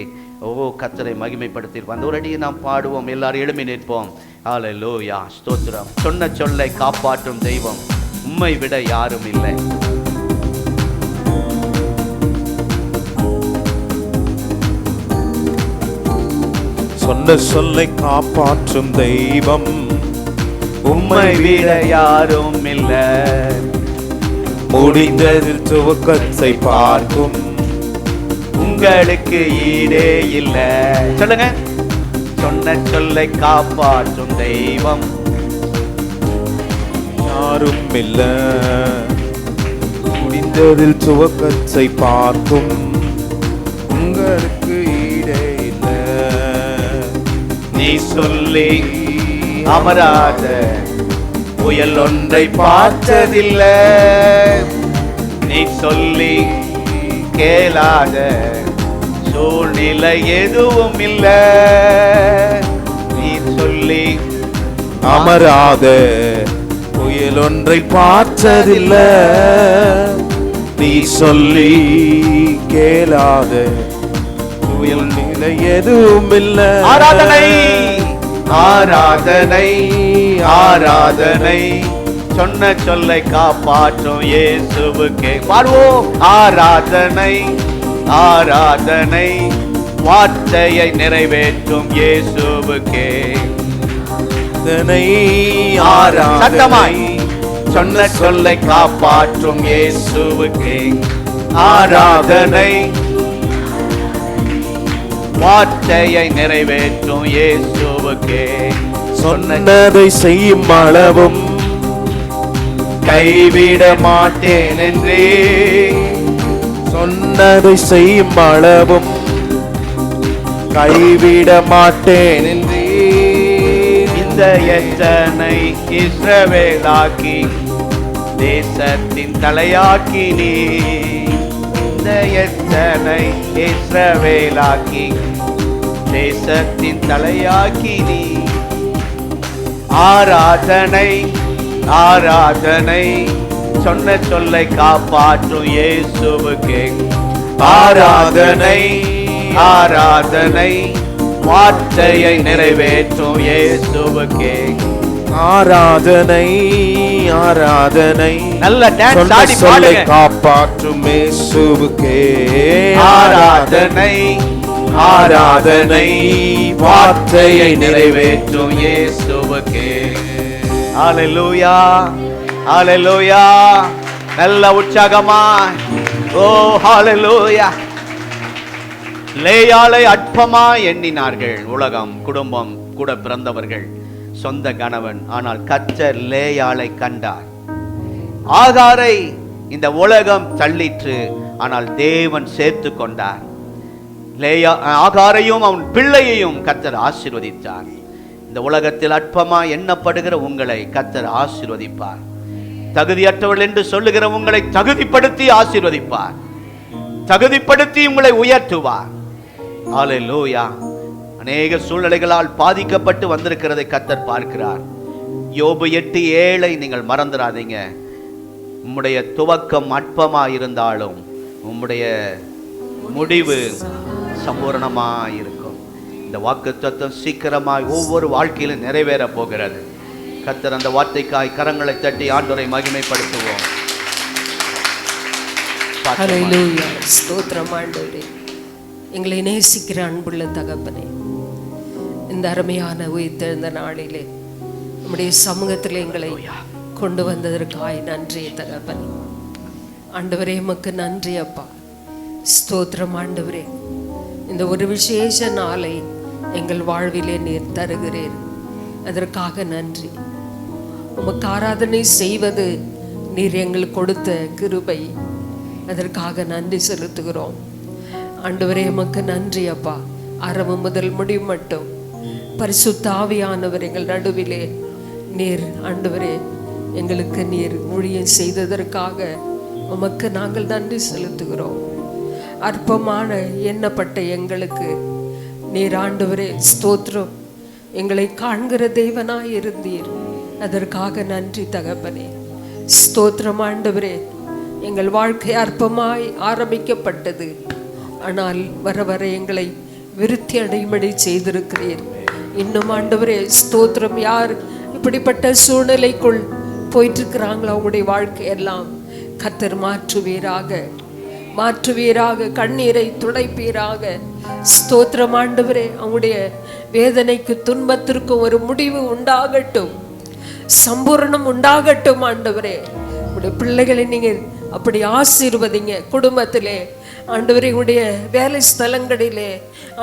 ஓ கர்த்தரை மகிமைப்படுத்தி அந்த ஒரு அடியை நாம் பாடுவோம். எல்லாரும் எழும்பி நிற்போம். ஹல்லேலூயா. ஸ்தோத்திரம். சொன்ன சொல்லை காப்பாற்றும் தெய்வம் உம்மை விட யாரும் இல்லை. சொன்ன சொல்லை காப்பாற்றும் தெய்வம் உம்மை விட யாரும் இல்லை. முடிந்ததில் துவக்கத்தை பார்க்கும் உங்களுக்கு ஈடே இல்லை. சொல்லுங்க. சொன்ன சொல்லை காப்பாற்றும் தெய்வம் யாரும் இல்லை. முடிந்ததில் துவக்கத்தை பார்க்கும் உங்களுக்கு ஈடே இல்லை. நீ சொல்லி அமராத புயல் ஒன்றை பார்த்ததில்லை. நீ சொல்லி கேளாத சூழ்நிலை எதுவும் இல்லை. நீ சொல்லி அமராத புயல் ஒன்றை பார்த்ததில்லை. நீ சொல்லி கேளாத புயல் நிலை எதுவும் இல்லை. ஆராதனை ஆராதனை ஆராதனை. சொன்ன சொல்லை காப்பாற்றும் இயேசுவுக்கே பாடுவோம். ஆராதனை ஆராதனை வார்த்தையை நிறைவேற்றும் இயேசுவுக்கே. சத்தமாய் சொன்ன சொல்லை காப்பாற்றும் இயேசுவுக்கே ஆராதனை, வார்த்தையை நிறைவேற்றும் இயேசுவுக்கே. சொன்னதை செய்யும் அளவும் கைவிட மாட்டேன் என்றே, சொன்னதை செய்யும் அளவும் கைவிட மாட்டேன் என்றே. இந்த எத்தனை இஸ்ரவேலாக்கி தேசத்தின் தலையாக்கி நீ, இந்த எத்தனை இஸ்ரவேலாக்கி தேசத்தின் தலையாக்கி நீ. ஆராதனை ஆராதனை சொன்ன சொல்லை காப்பாற்றும் இயேசுவுக்கே ஆராதனை, ஆராதனை வார்த்தையை நிறைவேற்றும் இயேசுவுக்கே ஆராதனை, ஆராதனை நல்ல டான்ஸ் ஆடி சொல்லை பாடுங்க. காப்பாற்றும் இயேசுவுக்கே ஆராதனை, ஆராதனை வார்த்தையை நிறைவேற்றும் இயேசுவுக்கே. ஹalleluya, ஹalleluya. நல்ல உற்சாகமா ஓ ஹalleluya. லேயாளை அற்பமா எண்ணினார்கள் உலகம், குடும்பம், கூட பிறந்தவர்கள், சொந்த கணவன். ஆனால் கர்த்தர் லேயாளை கண்டார். ஆகாரை இந்த உலகம் தள்ளிற்று, ஆனால் தேவன் சேர்த்து கொண்டார். ஆகாரையும் அவன் பிள்ளையையும் கர்த்தர் ஆசீர்வதித்தார். இந்த உலகத்தில் அற்பமா எண்ணப்படுகிற உங்களை கர்த்தர் ஆசீர்வதிப்பார். தகுதியற்றவர்கள் என்று சொல்லுகிற உங்களை தகுதிப்படுத்தி ஆசீர்வதிப்பார். தகுதிப்படுத்தி உங்களை உயர்த்துவார். ஹalleluya. அநேக சூழ்நிலைகளால் பாதிக்கப்பட்டு வந்திருக்கிறதை கர்த்தர் பார்க்கிறார். யோபு 8:7 நீங்கள் மறந்துடாதீங்க. உம்முடைய துவக்கம் அற்பமா இருந்தாலும் உம்முடைய முடிவு சம்பூரணமாய் இருக்கும். இந்த வாக்குத்தத்தம் சீக்கிரமாய் ஒவ்வொரு வாழ்க்கையிலும் நிறைவேற போகிறது. கர்த்தர் அந்த வார்த்தைக்காய் கரங்களை தட்டி ஆண்டவரை மகிமைப்படுத்துவோம். ஹல்லேலூயா. ஸ்தோத்திரம் ஆண்டவரே. எங்களை நேசிக்கிற அன்புள்ள தகப்பனே, இந்த அருமையான உயிர்த்தெழுந்த நாளிலே நம்முடைய சமூகத்தில் எங்களை கொண்டு வந்ததற்காய் நன்றி தகப்பனே. ஆண்டவரே உமக்கு நன்றி அப்பா. ஸ்தோத்திரம் ஆண்டவரே. இந்த ஒரு விசேஷ நாளை எங்கள் வாழ்விலே நீர் தருகிறீர், அதற்காக நன்றி. உமக்கு ஆராதனை செய்வது நீர் எங்களுக்கு கொடுத்த கிருபை, அதற்காக நன்றி செலுத்துகிறோம். ஆண்டவரே உமக்கு நன்றி அப்பா. ஆரம்பம் முதல் முடிவு மட்டும் பரிசுத்த ஆவியானவர் எங்கள் நடுவிலே நீர் ஆண்டவரே எங்களுக்கு நீர் ஊழியம் செய்ததற்காக உமக்கு நாங்கள் நன்றி செலுத்துகிறோம். அற்பமான எண்ணப்பட்ட எங்களுக்கு நீர் ஆண்டவரே ஸ்தோத்திரம் எங்களை காண்கிற தேவனாய் இருந்தீர், அதற்காக நன்றி தகப்பனே. ஸ்தோத்திரம் ஆண்டவரே. எங்கள் வாழ்க்கை அற்பமாய் ஆரம்பிக்கப்பட்டது, ஆனால் வர வர எங்களை விருத்தி அடையும்படி செய்திருக்கிறீர். இன்னும் ஆண்டவரே ஸ்தோத்திரம் யார் இப்படிப்பட்ட சூழ்நிலைக்குள் போயிட்டு இருக்கிறாங்களோ அவங்களுடைய வாழ்க்கையெல்லாம் கர்த்தர் மாற்றுவீராக, மாற்றுவீராக, கண்ணீரை துடைப்பீராக. ஸ்தோத்திரம் ஆண்டவரே. அவங்களுடைய வேதனைக்கு துன்பத்திற்கும் ஒரு முடிவு உண்டாகட்டும், சம்பூரணம் உண்டாகட்டும் ஆண்டவரே. உங்களுடைய பிள்ளைகளை நீங்கள் அப்படி ஆசீர்வதிங்க. குடும்பத்திலே ஆண்டவரே, உடைய வேலை ஸ்தலங்களிலே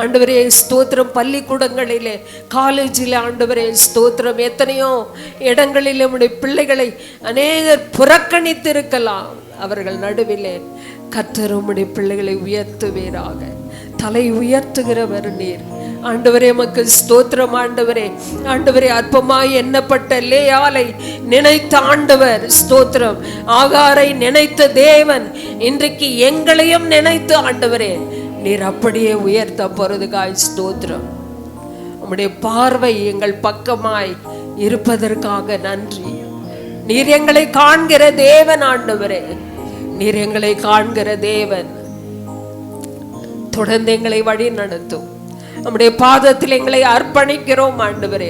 ஆண்டவரே ஸ்தோத்திரம், பள்ளிக்கூடங்களிலே, காலேஜில் ஆண்டவரே ஸ்தோத்திரம், எத்தனையோ இடங்களிலே உடைய பிள்ளைகளை அநேகர் புறக்கணித்திருக்கலாம். அவர்கள் நடுவிலே கர்த்தர் உம்முடைய பிள்ளைகளை உயர்த்துவீராக. தலை உயர்த்துகிறவர் நீர் ஆண்டவரே. எமக்கு ஸ்தோத்திரம் ஆண்டவரே. ஆண்டவரே அற்பமாய் எண்ணப்பட்ட லேயாளை நினைத்த ஆண்டவர் ஸ்தோத்திரம், ஆகாரை நினைத்த தேவன் இன்றைக்கு எங்களையும் நினைத்து ஆண்டவரே நீர் அப்படியே உயர்த்த போறதுக்காய் ஸ்தோத்திரம். உம்முடைய பார்வை எங்கள் பக்கமாய் இருப்பதற்காக நன்றி. நீர் எங்களை காண்கிற தேவன் ஆண்டவரே, நீர் எங்களை காண்கிற தேவன். தொடர்ந்து எங்களை வழி நடத்தும். நம்முடைய பாதத்தில் எங்களை அர்ப்பணிக்கிறோம் ஆண்டவரே.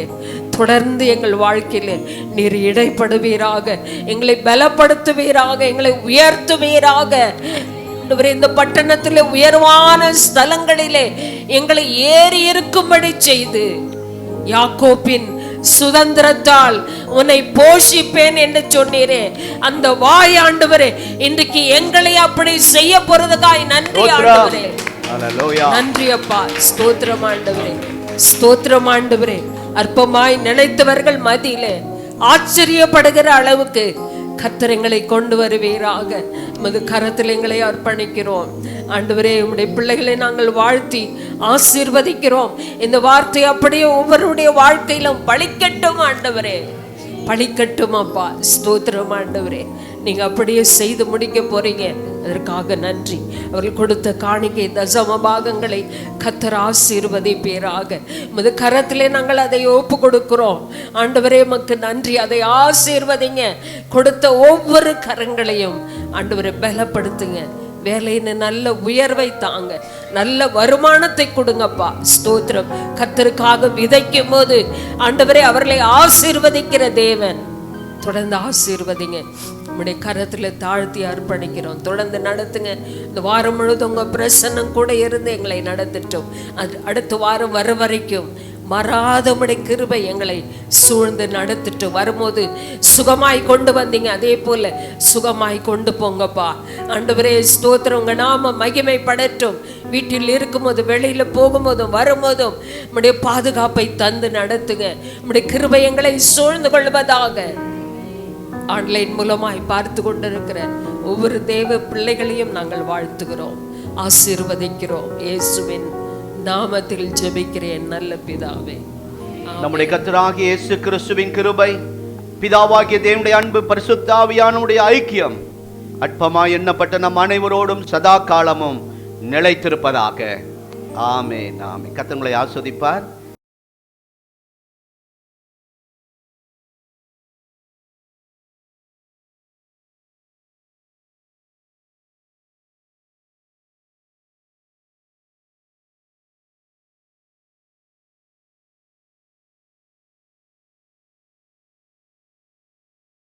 தொடர்ந்து எங்கள் வாழ்க்கையில நீர் இடைப்படுவீராக, எங்களை பலப்படுத்துவீராக, எங்களை உயர்த்துவீராக. ஆண்டவரே இந்த பட்டணத்திலே உயர்வான ஸ்தலங்களிலே எங்களை ஏறி இருக்கும்படி செய்து யாக்கோப்பின் சுதந்திரத்தால் உன்னை போஷிப்பேன் என்று சொன்னீரே, அந்த வாய் ஆண்டவரே இன்றைக்கு எங்களை அப்படி செய்ய போறதுக்காய் நன்றி ஆண்டவரே. நன்றி அப்பா. ஸ்தோத்திரம் ஆண்டவரே, ஸ்தோத்திரம் ஆண்டவரே. அற்பமாய் நினைத்தவர்கள் மத்தியிலே ஆச்சரியப்படுகிற அளவுக்கு கர்த்தர் எங்களை கொண்டு வருவீராக. உமது கரத்தில் எங்களை அர்ப்பணிக்கிறோம் ஆண்டவரே. உம்முடைய பிள்ளைகளை நாங்கள் வாழ்த்தி ஆசீர்வதிக்கிறோம். இந்த வார்த்தை அப்படியே ஒவ்வொருடைய வாழ்க்கையிலும் பலிக்கட்டும் ஆண்டவரே, பலிக்கட்டும் அப்பா. ஸ்தோத்திரம் ஆண்டவரே. நீங்க அப்படியே செய்து முடிக்க போறீங்க, அதற்காக நன்றி. அவர்கள் கொடுத்த காணிக்கை தசம பாகங்களை கர்த்தர் ஆசீர்வதிப்பீராக. உமது கரத்திலே நாங்கள் அதை ஒப்பு கொடுக்கிறோம் ஆண்டவரே. உமக்கு நன்றி. அதை ஆசீர்வதிங்க. கொடுத்த ஒவ்வொரு கரங்களையும் ஆண்டவரை பலப்படுத்துங்க. வேலைன்னு நல்ல உயர்வை தாங்க, நல்ல வருமானத்தை கொடுங்கப்பா. ஸ்தோத்திரம். கர்த்தருக்காக விதைக்கும் போது ஆண்டவரே அவர்களை ஆசீர்வதிக்கிற தேவன். தொடர்ந்து ஆசீர்வதிங்க. உங்களுடைய கரத்துல தாழ்த்தி அர்ப்பணிக்கிறோம். தொடர்ந்து நடத்துங்க. இந்த வாரம் முழுவதும் உங்க பிரசன்னம் கூட இருந்து எங்களை நடத்திட்டோம். அது அடுத்த வாரம் வர வரைக்கும் மறாதமுடைய கிருபை எங்களை சூழ்ந்து நடத்திட்டு வரும்போது சுகமாய் கொண்டு வந்தீங்க, அதே போல சுகமாய் கொண்டு போங்கப்பா ஆண்டவரே. ஸ்தோத்திரம். உங்க நாம மகிமை படட்டும். வீட்டில் இருக்கும்போது, வெளியில போகும்போதும் வரும்போதும் உம்முடைய பாதுகாப்பை தந்து நடத்துங்க. உம்முடைய கிருபை எங்களை சூழ்ந்து கொள்வதாக. ஆன்லைன் மூலமாய் பார்த்து கொண்டிருக்கிற ஒவ்வொரு தேவ பிள்ளைகளையும் நாங்கள் வாழ்த்துகிறோம், ஆசீர்வதிக்கிறோம். இயேசுவின் நாமத்தில் ஜெபிக்கிறேன் நல்ல பிதாவே. நம்முடைய கர்த்தராகிய இயேசு கிறிஸ்துவின் கிருபை, பிதாவாகிய தேவனுடைய அன்பு, பரிசுத்த ஆவியானவருடைய ஐக்கியம் அற்பமாய் எண்ணப்பட்ட நம் அனைவரோடும் சதா காலமும் நிலைத்திருப்பதாக. ஆமென். ஆமென். கர்த்தர் உங்களை ஆசீர்வதிப்பார்.